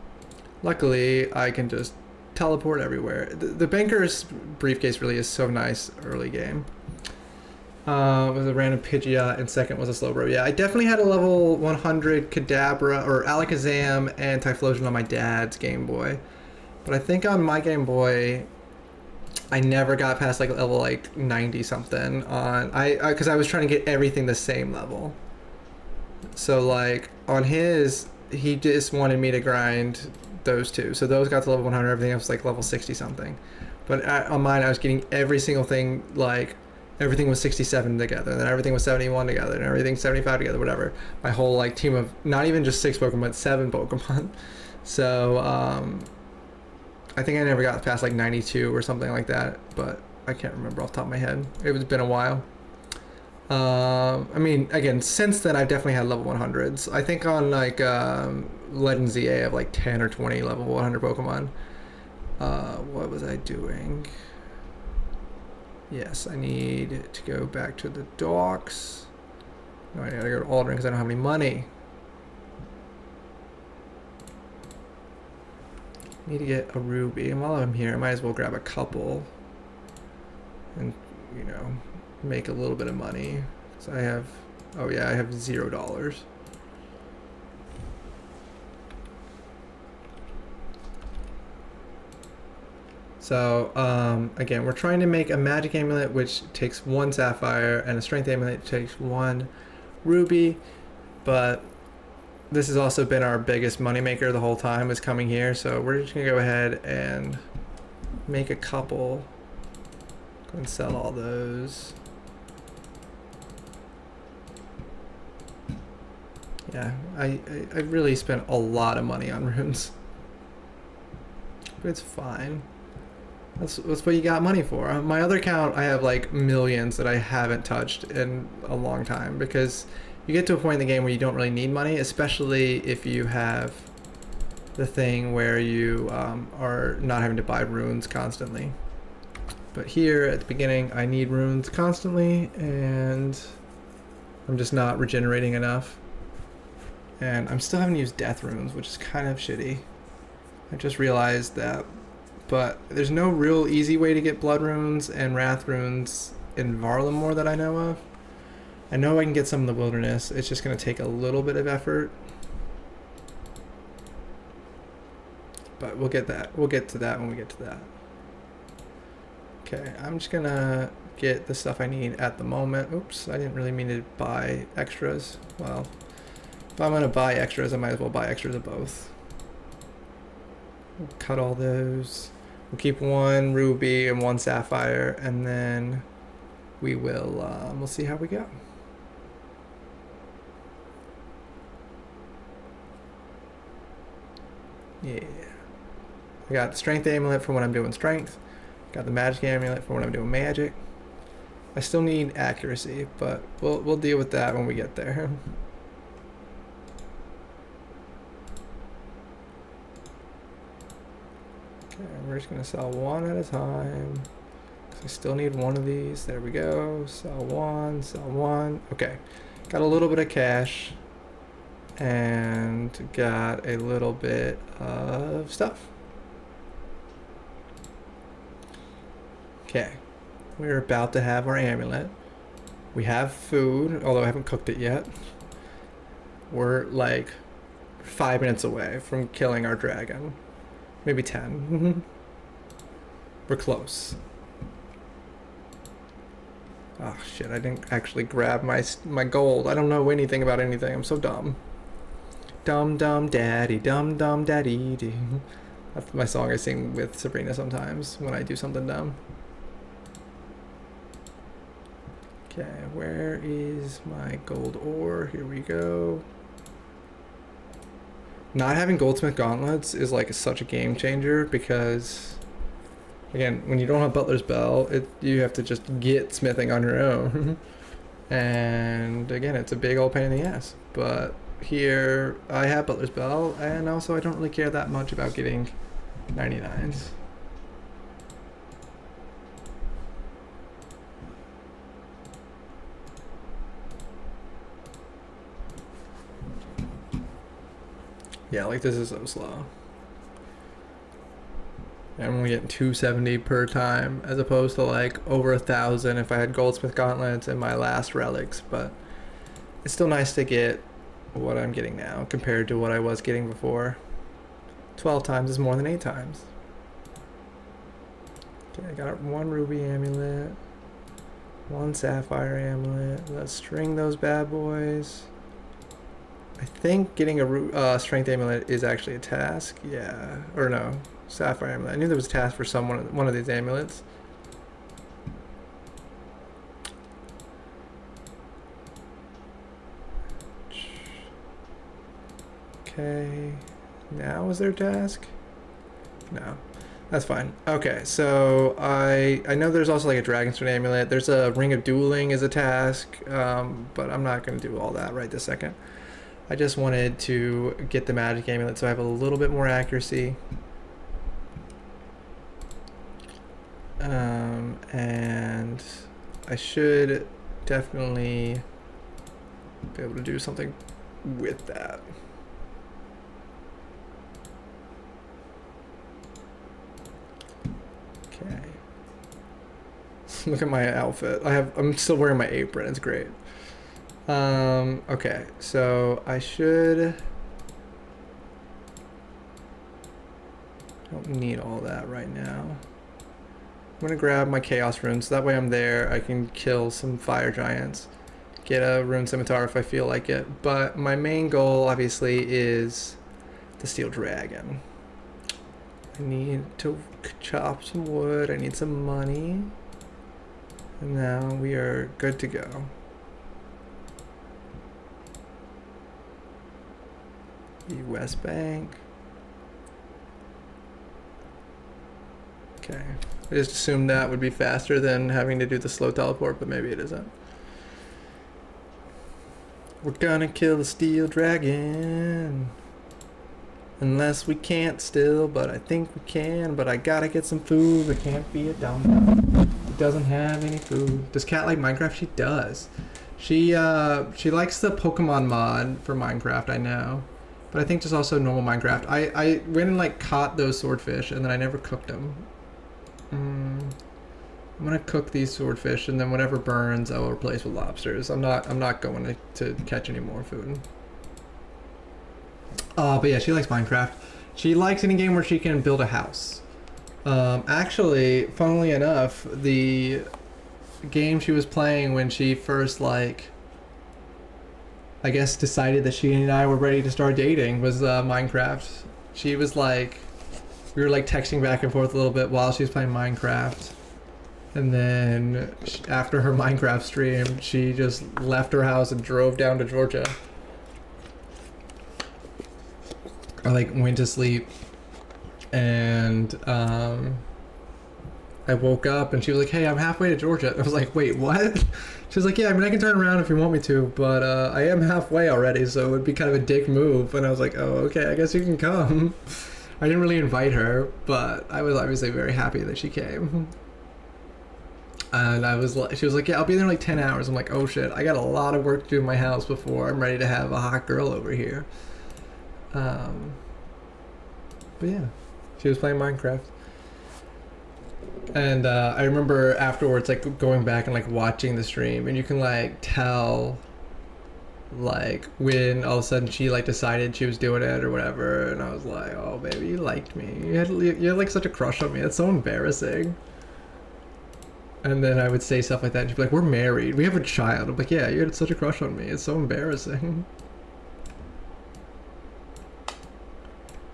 Luckily, I can just teleport everywhere. The banker's briefcase really is so nice early game. Was a random Pidgeot, and second was a Slowbro. Yeah, I definitely had a level 100 Kadabra or Alakazam and Typhlosion on my dad's Game Boy. But I think on my Game Boy, I never got past like level like 90 something on because I was trying to get everything the same level. So like on his, he just wanted me to grind those two. So those got to level 100, everything else was like level 60 something. But on mine, I was getting every single thing like everything was 67 together, and then everything was 71 together, and everything 75 together, whatever. My whole like team of not even just 6 Pokemon, but 7 Pokemon. So I think I never got past like 92 or something like that, but I can't remember off the top of my head. It was been a while. I mean, again, since then I've definitely had level 100s. I think on like Legends ZA I have like 10 or 20 level 100 Pokemon. What was I doing? Yes, I need to go back to the docks. No, I gotta go to Aldrin because I don't have any money. Need to get a ruby, and while I'm here I might as well grab a couple and, you know, make a little bit of money. So I have, oh yeah, I have $0. So again, we're trying to make a magic amulet which takes 1 sapphire, and a strength amulet takes 1 ruby, but this has also been our biggest moneymaker the whole time, is coming here. So we're just gonna go ahead and make a couple. Go and sell all those. Yeah, I really spent a lot of money on runes, but it's fine. That's what you got money for. On my other account, I have like millions that I haven't touched in a long time, because you get to a point in the game where you don't really need money, especially if you have the thing where you are not having to buy runes constantly. But here at the beginning, I need runes constantly, and I'm just not regenerating enough. And I'm still having to use death runes, which is kind of shitty. I just realized that. But there's no real easy way to get blood runes and wrath runes in Varlamore that I know of. I know I can get some in the wilderness. It's just going to take a little bit of effort. But we'll get that. We'll get to that when we get to that. Okay, I'm just going to get the stuff I need at the moment. Oops, I didn't really mean to buy extras. Well, if I'm going to buy extras, I might as well buy extras of both. We'll cut all those. We'll keep 1 ruby and 1 sapphire, and then we will we'll see how we go. Yeah. I got the strength amulet for when I'm doing strength. Got the magic amulet for when I'm doing magic. I still need accuracy, but we'll deal with that when we get there. Okay, we're just gonna sell 1 at a time. I still need 1 of these. There we go. Sell 1, sell 1. Okay, got a little bit of cash and got a little bit of stuff. Okay, we're about to have our amulet. We have food, although I haven't cooked it yet. We're like 5 minutes away from killing our dragon. Maybe 10. We're close. Oh shit, I didn't actually grab my gold. I don't know anything about anything. I'm so dumb. Dum dum daddy, dum dum daddy dee. That's my song I sing with Sabrina sometimes when I do something dumb. Okay, where is my gold ore? Here we go. Not having goldsmith gauntlets is like such a game changer, because again, when you don't have Butler's Bell, you have to just get smithing on your own. And again, it's a big old pain in the ass. But here I have Butler's Bell, and also I don't really care that much about getting 99s. Yeah, like this is so slow. I'm only getting 270 per time, as opposed to like over 1,000 if I had goldsmith gauntlets and my last relics. But it's still nice to get what I'm getting now compared to what I was getting before. 12 times is more than 8 times. Okay, I got 1 ruby amulet, 1 sapphire amulet. Let's string those bad boys. I think getting a strength amulet is actually a task. Yeah, or no, sapphire amulet. I knew there was a task for one of these amulets. Okay, now is there a task? No, that's fine. Okay, so I know there's also like a Dragonstone amulet. There's a Ring of Dueling as a task, but I'm not gonna do all that right this second. I just wanted to get the magic amulet so I have a little bit more accuracy. And I should definitely be able to do something with that. Okay. Look at my outfit. I'm still wearing my apron. It's great. Okay, so I don't need all that right now. I'm gonna grab my Chaos Rune, so that way I'm there. I can kill some fire giants, get a Rune Scimitar if I feel like it. But my main goal, obviously, is the Steel Dragon. I need to chop some wood. I need some money. And now we are good to go. The West Bank. Okay. I just assumed that would be faster than having to do the slow teleport, but maybe it isn't. We're gonna kill the Steel Dragon. Unless we can't still, but I think we can. But I gotta get some food. It can't be a dumb. It doesn't have any food. Does Cat like Minecraft? She does. She likes the Pokemon mod for Minecraft, I know. But I think just also normal Minecraft. I went and like caught those swordfish and then I never cooked them. I'm gonna cook these swordfish and then whatever burns I will replace with lobsters. I'm not going to catch any more food. But yeah, she likes Minecraft. She likes any game where she can build a house. Actually, funnily enough, the game she was playing when she first like I guess decided that she and I were ready to start dating was Minecraft. She was like, we were like texting back and forth a little bit while she was playing Minecraft. And then after her Minecraft stream, she just left her house and drove down to Georgia. I like went to sleep and I woke up and she was like, hey, I'm halfway to Georgia. I was like, wait, what? She was like, yeah, I mean, I can turn around if you want me to, but I am halfway already, so it would be kind of a dick move. And I was like, oh, okay, I guess you can come. I didn't really invite her, but I was obviously very happy that she came. And I was like, she was like, yeah, I'll be there in like 10 hours. I'm like, oh shit, I got a lot of work to do in my house before I'm ready to have a hot girl over here. But yeah, she was playing Minecraft. And I remember afterwards like going back and like watching the stream and you can like tell like when all of a sudden she like decided she was doing it or whatever, and I was like, oh baby, you liked me. You had like such a crush on me. It's so embarrassing. And then I would say stuff like that and she'd be like, we're married, we have a child. I'm like, yeah, you had such a crush on me. It's so embarrassing.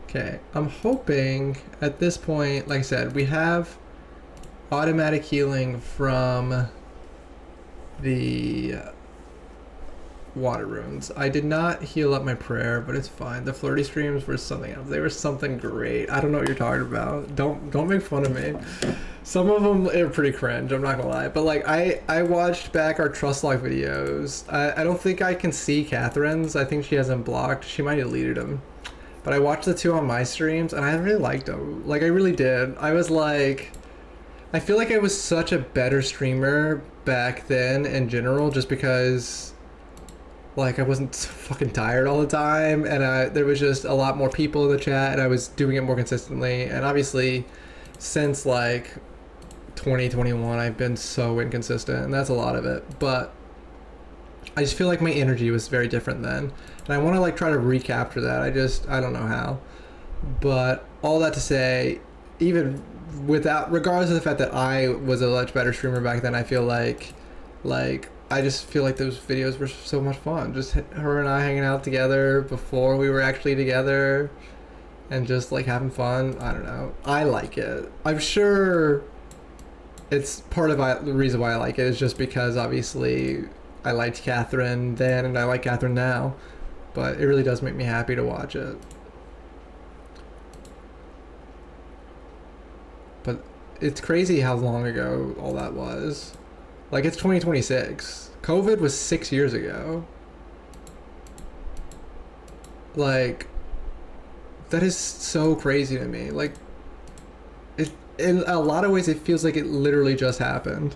Okay, I'm hoping at this point, like I said, we have automatic healing from the water runes. I did not heal up my prayer, but it's fine. The flirty streams were something else. They were something great. I don't know what you're talking about. Don't make fun of me. Some of them are pretty cringe, I'm not gonna lie. But like I watched back our trust log videos. I don't think I can see Catherine's. I think she has them blocked. She might have deleted them. But I watched the two on my streams and I really liked them. Like I really did. I was like, I feel like I was such a better streamer back then in general, just because like I wasn't so fucking tired all the time, and there was just a lot more people in the chat, and I was doing it more consistently. And obviously, since like 2021, I've been so inconsistent, and that's a lot of it. But I just feel like my energy was very different then, and I want to like try to recapture that. I don't know how. But all that to say, even regardless of the fact that I was a much better streamer back then, I feel like I just feel like those videos were so much fun. Just her and I hanging out together before we were actually together and just like having fun. I don't know. I like it. I'm sure it's part of the reason why I like it is just because obviously I liked Catherine then and I like Catherine now. but it really does make me happy to watch it. But it's crazy how long ago all that was. Like, it's 2026. COVID was 6 years ago. Like, that is so crazy to me. Like, in a lot of ways it feels like it literally just happened.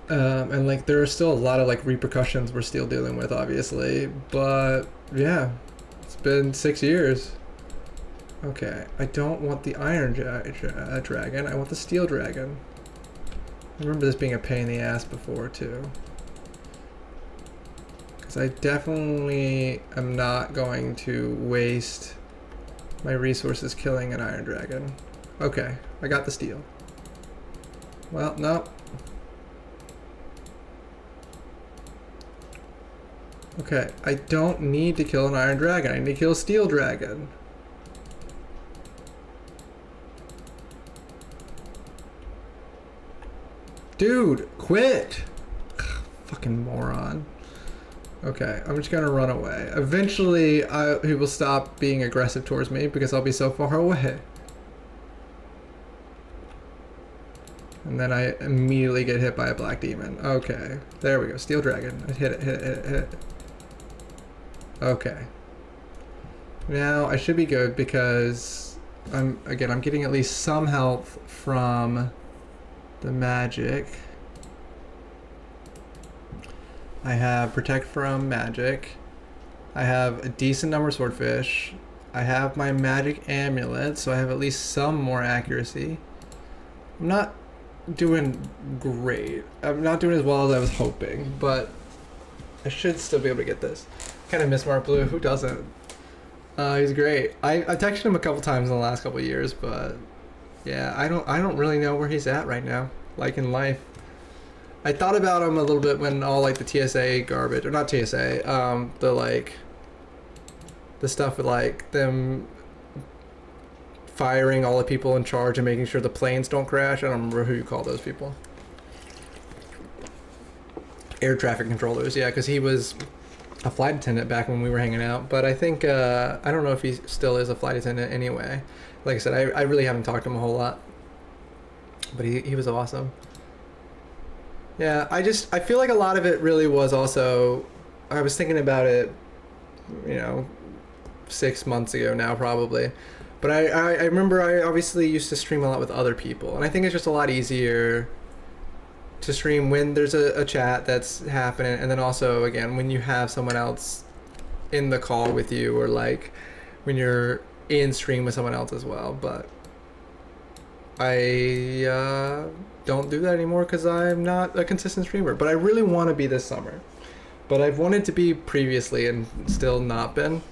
And like there are still a lot of like repercussions we're still dealing with, obviously, but yeah, it's been 6 years. Okay, I don't want the iron dragon, I want the steel dragon. I remember this being a pain in the ass before too, because I definitely am not going to waste my resources killing an iron dragon. Okay, I got the steel. Well, no. Okay, I don't need to kill an iron dragon. I need to kill a steel dragon. Dude, quit! Ugh, fucking moron. Okay, I'm just gonna run away. Eventually, he will stop being aggressive towards me because I'll be so far away. And then I immediately get hit by a black demon. Okay, there we go. Steel dragon. Hit it, hit it, hit it, hit it. Okay. Now I should be good because I'm getting at least some health from the magic. I have protect from magic. I have a decent number of swordfish. I have my magic amulet, so I have at least some more accuracy. I'm not doing great. I'm not doing as well as I was hoping, but I should still be able to get this. Kind of miss Mark Blue. Who doesn't? He's great. I texted him a couple times in the last couple of years, but yeah, I don't really know where he's at right now, like in life. I thought about him a little bit when all like the TSA garbage, or not TSA, the stuff with like them firing all the people in charge and making sure the planes don't crash. I don't remember who you call those people. Air traffic controllers, yeah, because he was a flight attendant back when we were hanging out. But I think, I don't know if he still is a flight attendant anyway. Like I said, I really haven't talked to him a whole lot. But he was awesome. Yeah, I feel like a lot of it really was also, I was thinking about it, 6 months ago now probably. But I remember I obviously used to stream a lot with other people. And I think it's just a lot easier to stream when there's a chat that's happening. And then also, again, when you have someone else in the call with you, or like when you're in stream with someone else as well. But I don't do that anymore because I'm not a consistent streamer. But I really want to be this summer. But I've wanted to be previously and still not been.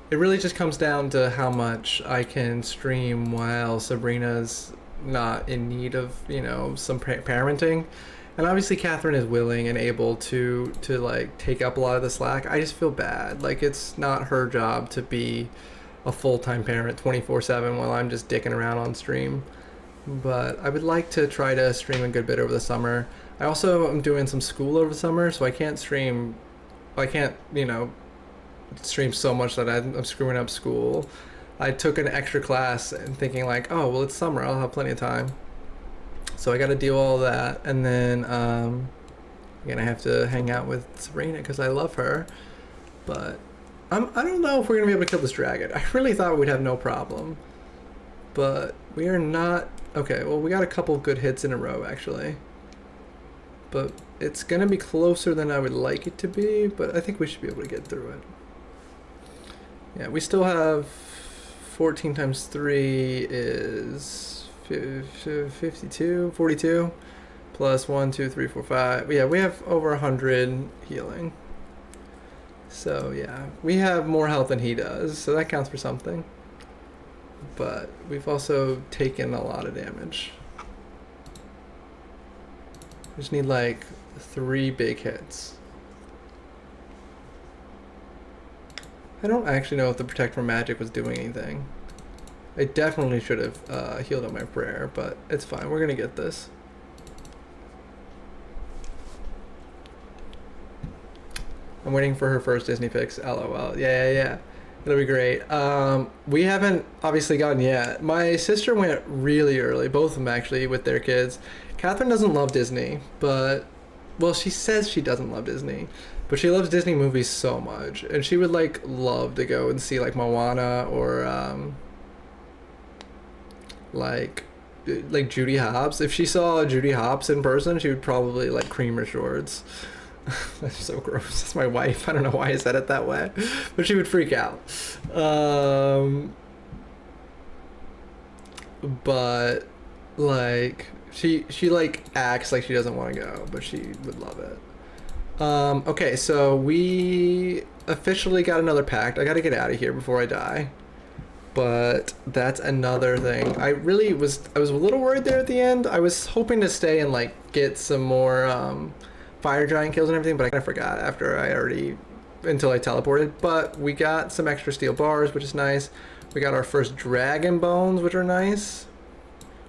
It really just comes down to how much I can stream while Sabrina's not in need of, some parenting. And obviously Catherine is willing and able to like take up a lot of the slack. I just feel bad. Like, it's not her job to be a full-time parent 24/7 while I'm just dicking around on stream. But I would like to try to stream a good bit over the summer. I also am doing some school over the summer, so I can't stream, stream so much that I'm screwing up school. I took an extra class and thinking like, oh, well, it's summer, I'll have plenty of time. So I got to deal with all that. And then, again, I have to hang out with Sabrina because I love her. But I don't know if we're going to be able to kill this dragon. I really thought we'd have no problem. But we are not. Okay, well, we got a couple good hits in a row, actually. But it's going to be closer than I would like it to be. But I think we should be able to get through it. Yeah, we still have 14 times 3 is 52, 42, plus 1, 2, 3, 4, 5. Yeah, we have over 100 healing. So yeah, we have more health than he does, so that counts for something. But we've also taken a lot of damage. We just need like 3 big hits. I don't actually know if the Protect from Magic was doing anything. I definitely should have healed up my prayer, but it's fine. We're going to get this. I'm waiting for her first Disney fix. LOL. Yeah. It'll be great. We haven't obviously gotten yet. My sister went really early, both of them actually, with their kids. Catherine doesn't love Disney, but, well, she says she doesn't love Disney, but she loves Disney movies so much, and she would like love to go and see like Moana or like Judy Hopps. If she saw Judy Hopps in person, she would probably like cream her shorts. That's so gross. That's my wife. I don't know why I said it that way, but she would freak out. But like she like acts like she doesn't want to go, but she would love it. Okay, so we officially got another pact. I gotta get out of here before I die. But that's another thing. I was a little worried there at the end. I was hoping to stay and like get some more fire giant kills and everything, but I kind of forgot until I teleported. But we got some extra steel bars, which is nice. We got our first dragon bones, which are nice.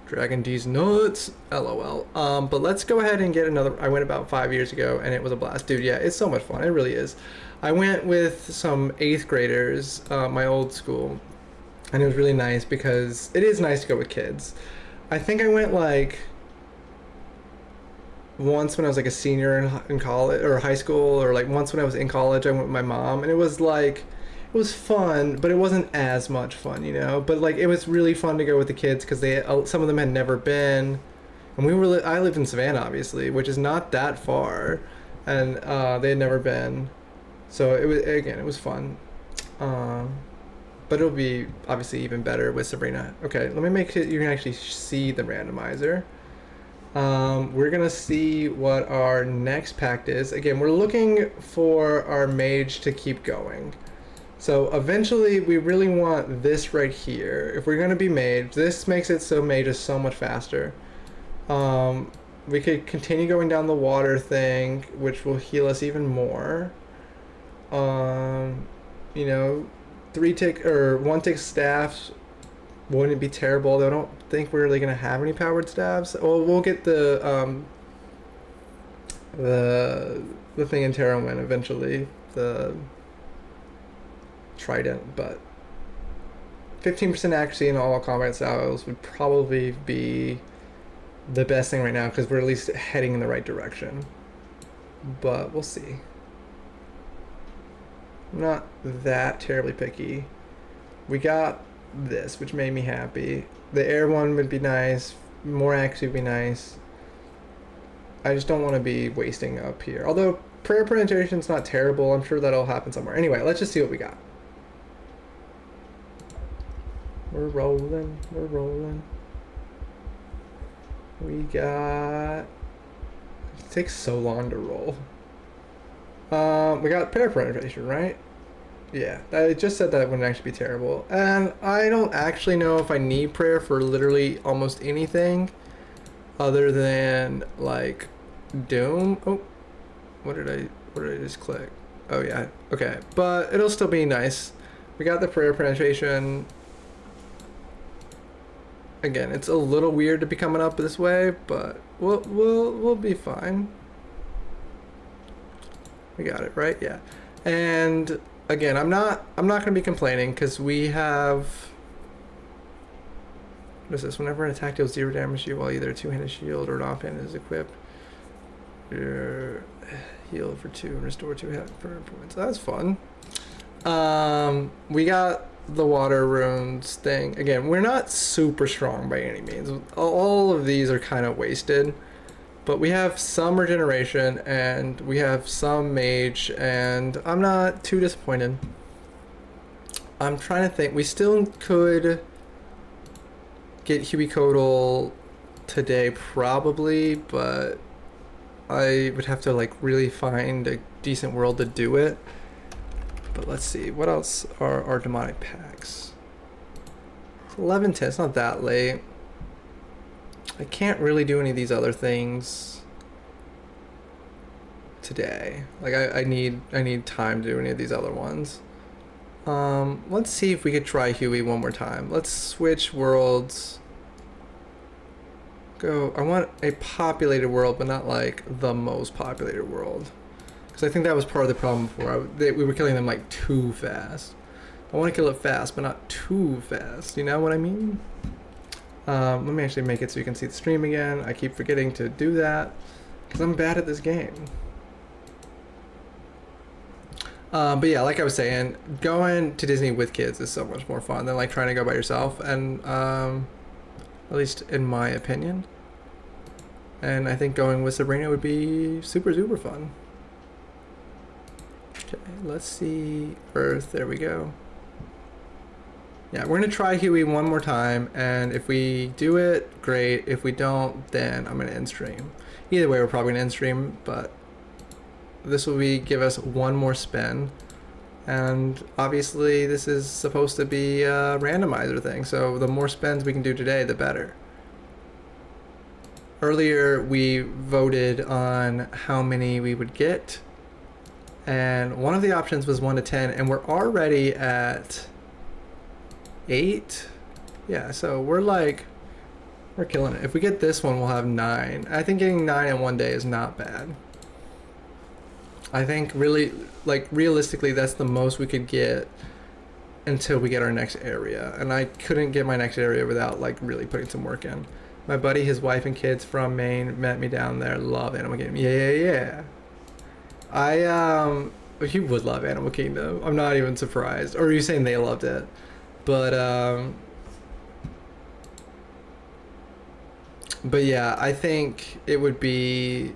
Dragon D's nuts, LOL. But let's go ahead and get another. I went about 5 years ago and it was a blast. Dude, yeah, it's so much fun. It really is. I went with some 8th graders, my old school, and it was really nice because it is nice to go with kids. I think I went like once when I was like a senior in college or high school, or like once when I was in college, I went with my mom, and it was like, it was fun, but it wasn't as much fun, you know. But like, it was really fun to go with the kids because some of them had never been, and I lived in Savannah, obviously, which is not that far, and they had never been, so it was fun. But it'll be obviously even better with Sabrina. Okay, let me make it you can actually see the randomizer. We're gonna see what our next pact is. Again, we're looking for our mage to keep going. So eventually we really want this right here. If we're gonna be mage, this makes it so mage is so much faster. We could continue going down the water thing, which will heal us even more. You know, 1 tick staffs wouldn't be terrible, though I don't think we're really gonna have any powered staffs. Well, we'll get the thing in Terrawind eventually, the trident, but 15% accuracy in all combat styles would probably be the best thing right now because we're at least heading in the right direction. But we'll see. I'm not that terribly picky. We got this, which made me happy. The air one would be nice. More accuracy would be nice. I just don't want to be wasting up here. Although prayer penetration's not terrible. I'm sure that'll happen somewhere. Anyway, let's just see what we got. We're rolling. We're rolling. We got... It takes so long to roll. We got prayer penetration, right? Yeah, I just said that wouldn't actually be terrible. And I don't actually know if I need prayer for literally almost anything other than like Doom. Oh, what did I just click? Oh yeah, okay. But it'll still be nice. We got the prayer penetration. Again, it's a little weird to be coming up this way, but we'll be fine. We got it, right? Yeah. And again, I'm not going to be complaining because we have, what is this? Whenever an attack deals 0 damage to you while either a 2-handed shield or an offhand is equipped, you're healed for 2 and restore 2 hit per points. So that's fun. We got the water runes thing. Again, we're not super strong by any means. All of these are kind of wasted. But we have some regeneration, and we have some mage, and I'm not too disappointed. I'm trying to think. We still could get Huey Codal today, probably, but I would have to like really find a decent world to do it. But let's see. What else are our demonic packs? 11:10. It's not that late. I can't really do any of these other things today. Like I need time to do any of these other ones. Let's see if we could try Huey one more time. Let's switch worlds. Go. I want a populated world, but not like the most populated world. Because I think that was part of the problem before. We were killing them like too fast. I want to kill it fast, but not too fast. You know what I mean? Let me actually make it so you can see the stream again. I keep forgetting to do that because I'm bad at this game. But yeah, like I was saying, going to Disney with kids is so much more fun than like trying to go by yourself, and at least in my opinion. And I think going with Sabrina would be super fun. Okay, let's see Earth. There we go. Yeah, we're gonna try Huey one more time, and if we do it, great. If we don't, then I'm gonna end stream. Either way, we're probably gonna end stream, but this will give us one more spin, and obviously this is supposed to be a randomizer thing, so the more spins we can do today, the better. Earlier we voted on how many we would get, and one of the options was 1 to 10, and we're already at 8. Yeah, so we're killing it. If we get this one, we'll have 9. I think getting 9 in one day is not bad. I think really, realistically, that's the most we could get until we get our next area. And I couldn't get my next area without really putting some work in. My buddy, his wife and kids from Maine met me down there. Love Animal Kingdom. Yeah. You would love Animal Kingdom. I'm not even surprised. Or are you saying they loved it? But yeah, I think it would be...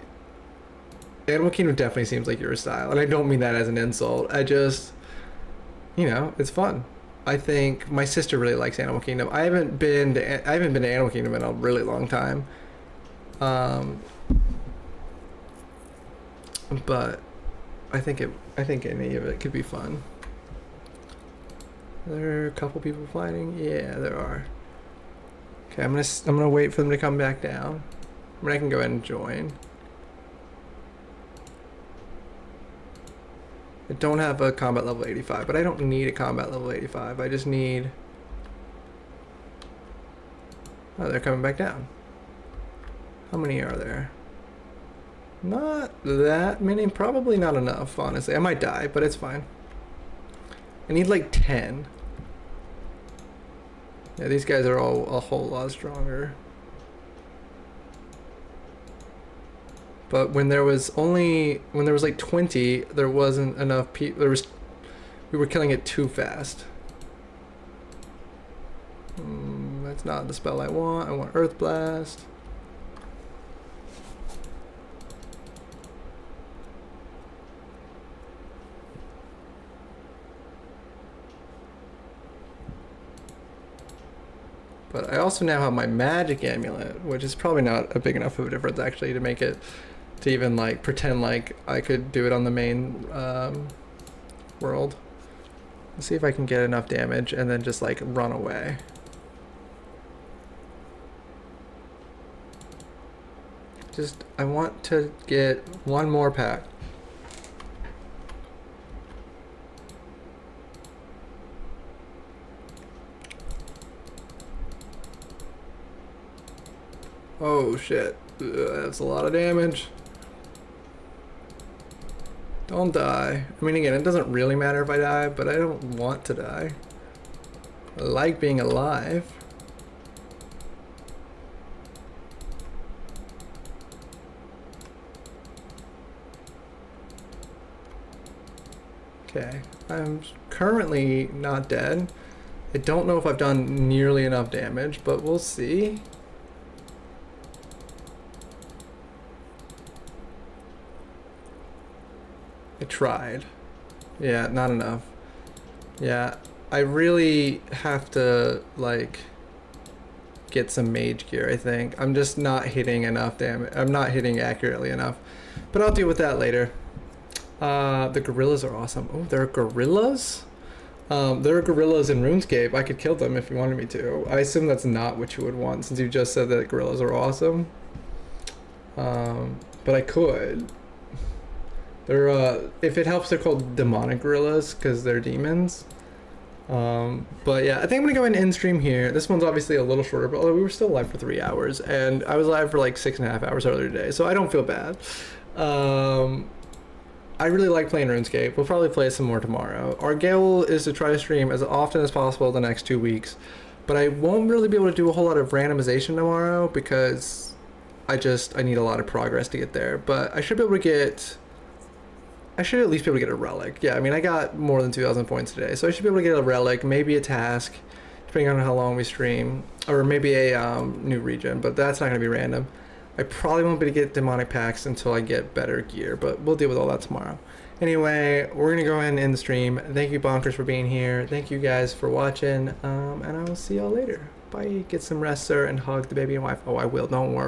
Animal Kingdom definitely seems like your style, and I don't mean that as an insult. I just, it's fun. I think my sister really likes Animal Kingdom. I haven't been to Animal Kingdom in a really long time. But I think any of it could be fun. Are there a couple people fighting? Yeah, there are. Okay, I'm gonna wait for them to come back down. I mean, I can go ahead and join. I don't have a combat level 85, but I don't need a combat level 85. I just need... Oh, they're coming back down. How many are there? Not that many. Probably not enough, honestly. I might die, but it's fine. I need 10. Yeah, these guys are all a whole lot stronger. But when there was 20, there wasn't enough people. We were killing it too fast. That's not the spell I want. I want Earth Blast. But I also now have my magic amulet, which is probably not a big enough of a difference actually to make it to even pretend like I could do it on the main world. Let's see if I can get enough damage and then just run away. I want to get one more pack. Oh shit, that's a lot of damage. Don't die. I mean, again, it doesn't really matter if I die, but I don't want to die. I like being alive. Okay, I'm currently not dead. I don't know if I've done nearly enough damage, but we'll see. I tried. Yeah, not enough. Yeah, I really have to get some mage gear, I think. I'm just not hitting enough damage. I'm not hitting accurately enough. But I'll deal with that later. The gorillas are awesome. Oh, there are gorillas? There are gorillas in RuneScape. I could kill them if you wanted me to. I assume that's not what you would want since you just said that gorillas are awesome. But I could. They're if it helps, they're called demonic gorillas because they're demons. But yeah, I think I'm gonna go ahead and end stream here. This one's obviously a little shorter, but although we were still live for 3 hours, and I was live for 6.5 hours earlier today, so I don't feel bad. I really like playing RuneScape. We'll probably play some more tomorrow. Our goal is to try to stream as often as possible the next 2 weeks, but I won't really be able to do a whole lot of randomization tomorrow because I need a lot of progress to get there. But I should be able to get, I should at least be able to get a relic. Yeah, I mean, I got more than 2,000 points today, so I should be able to get a relic, maybe a task, depending on how long we stream, or maybe a new region, but that's not going to be random. I probably won't be able to get demonic packs until I get better gear, but we'll deal with all that tomorrow. Anyway, we're going to go ahead and end the stream. Thank you, Bonkers, for being here. Thank you guys for watching, and I will see y'all later. Bye. Get some rest, sir, and hug the baby and wife. Oh, I will. Don't worry.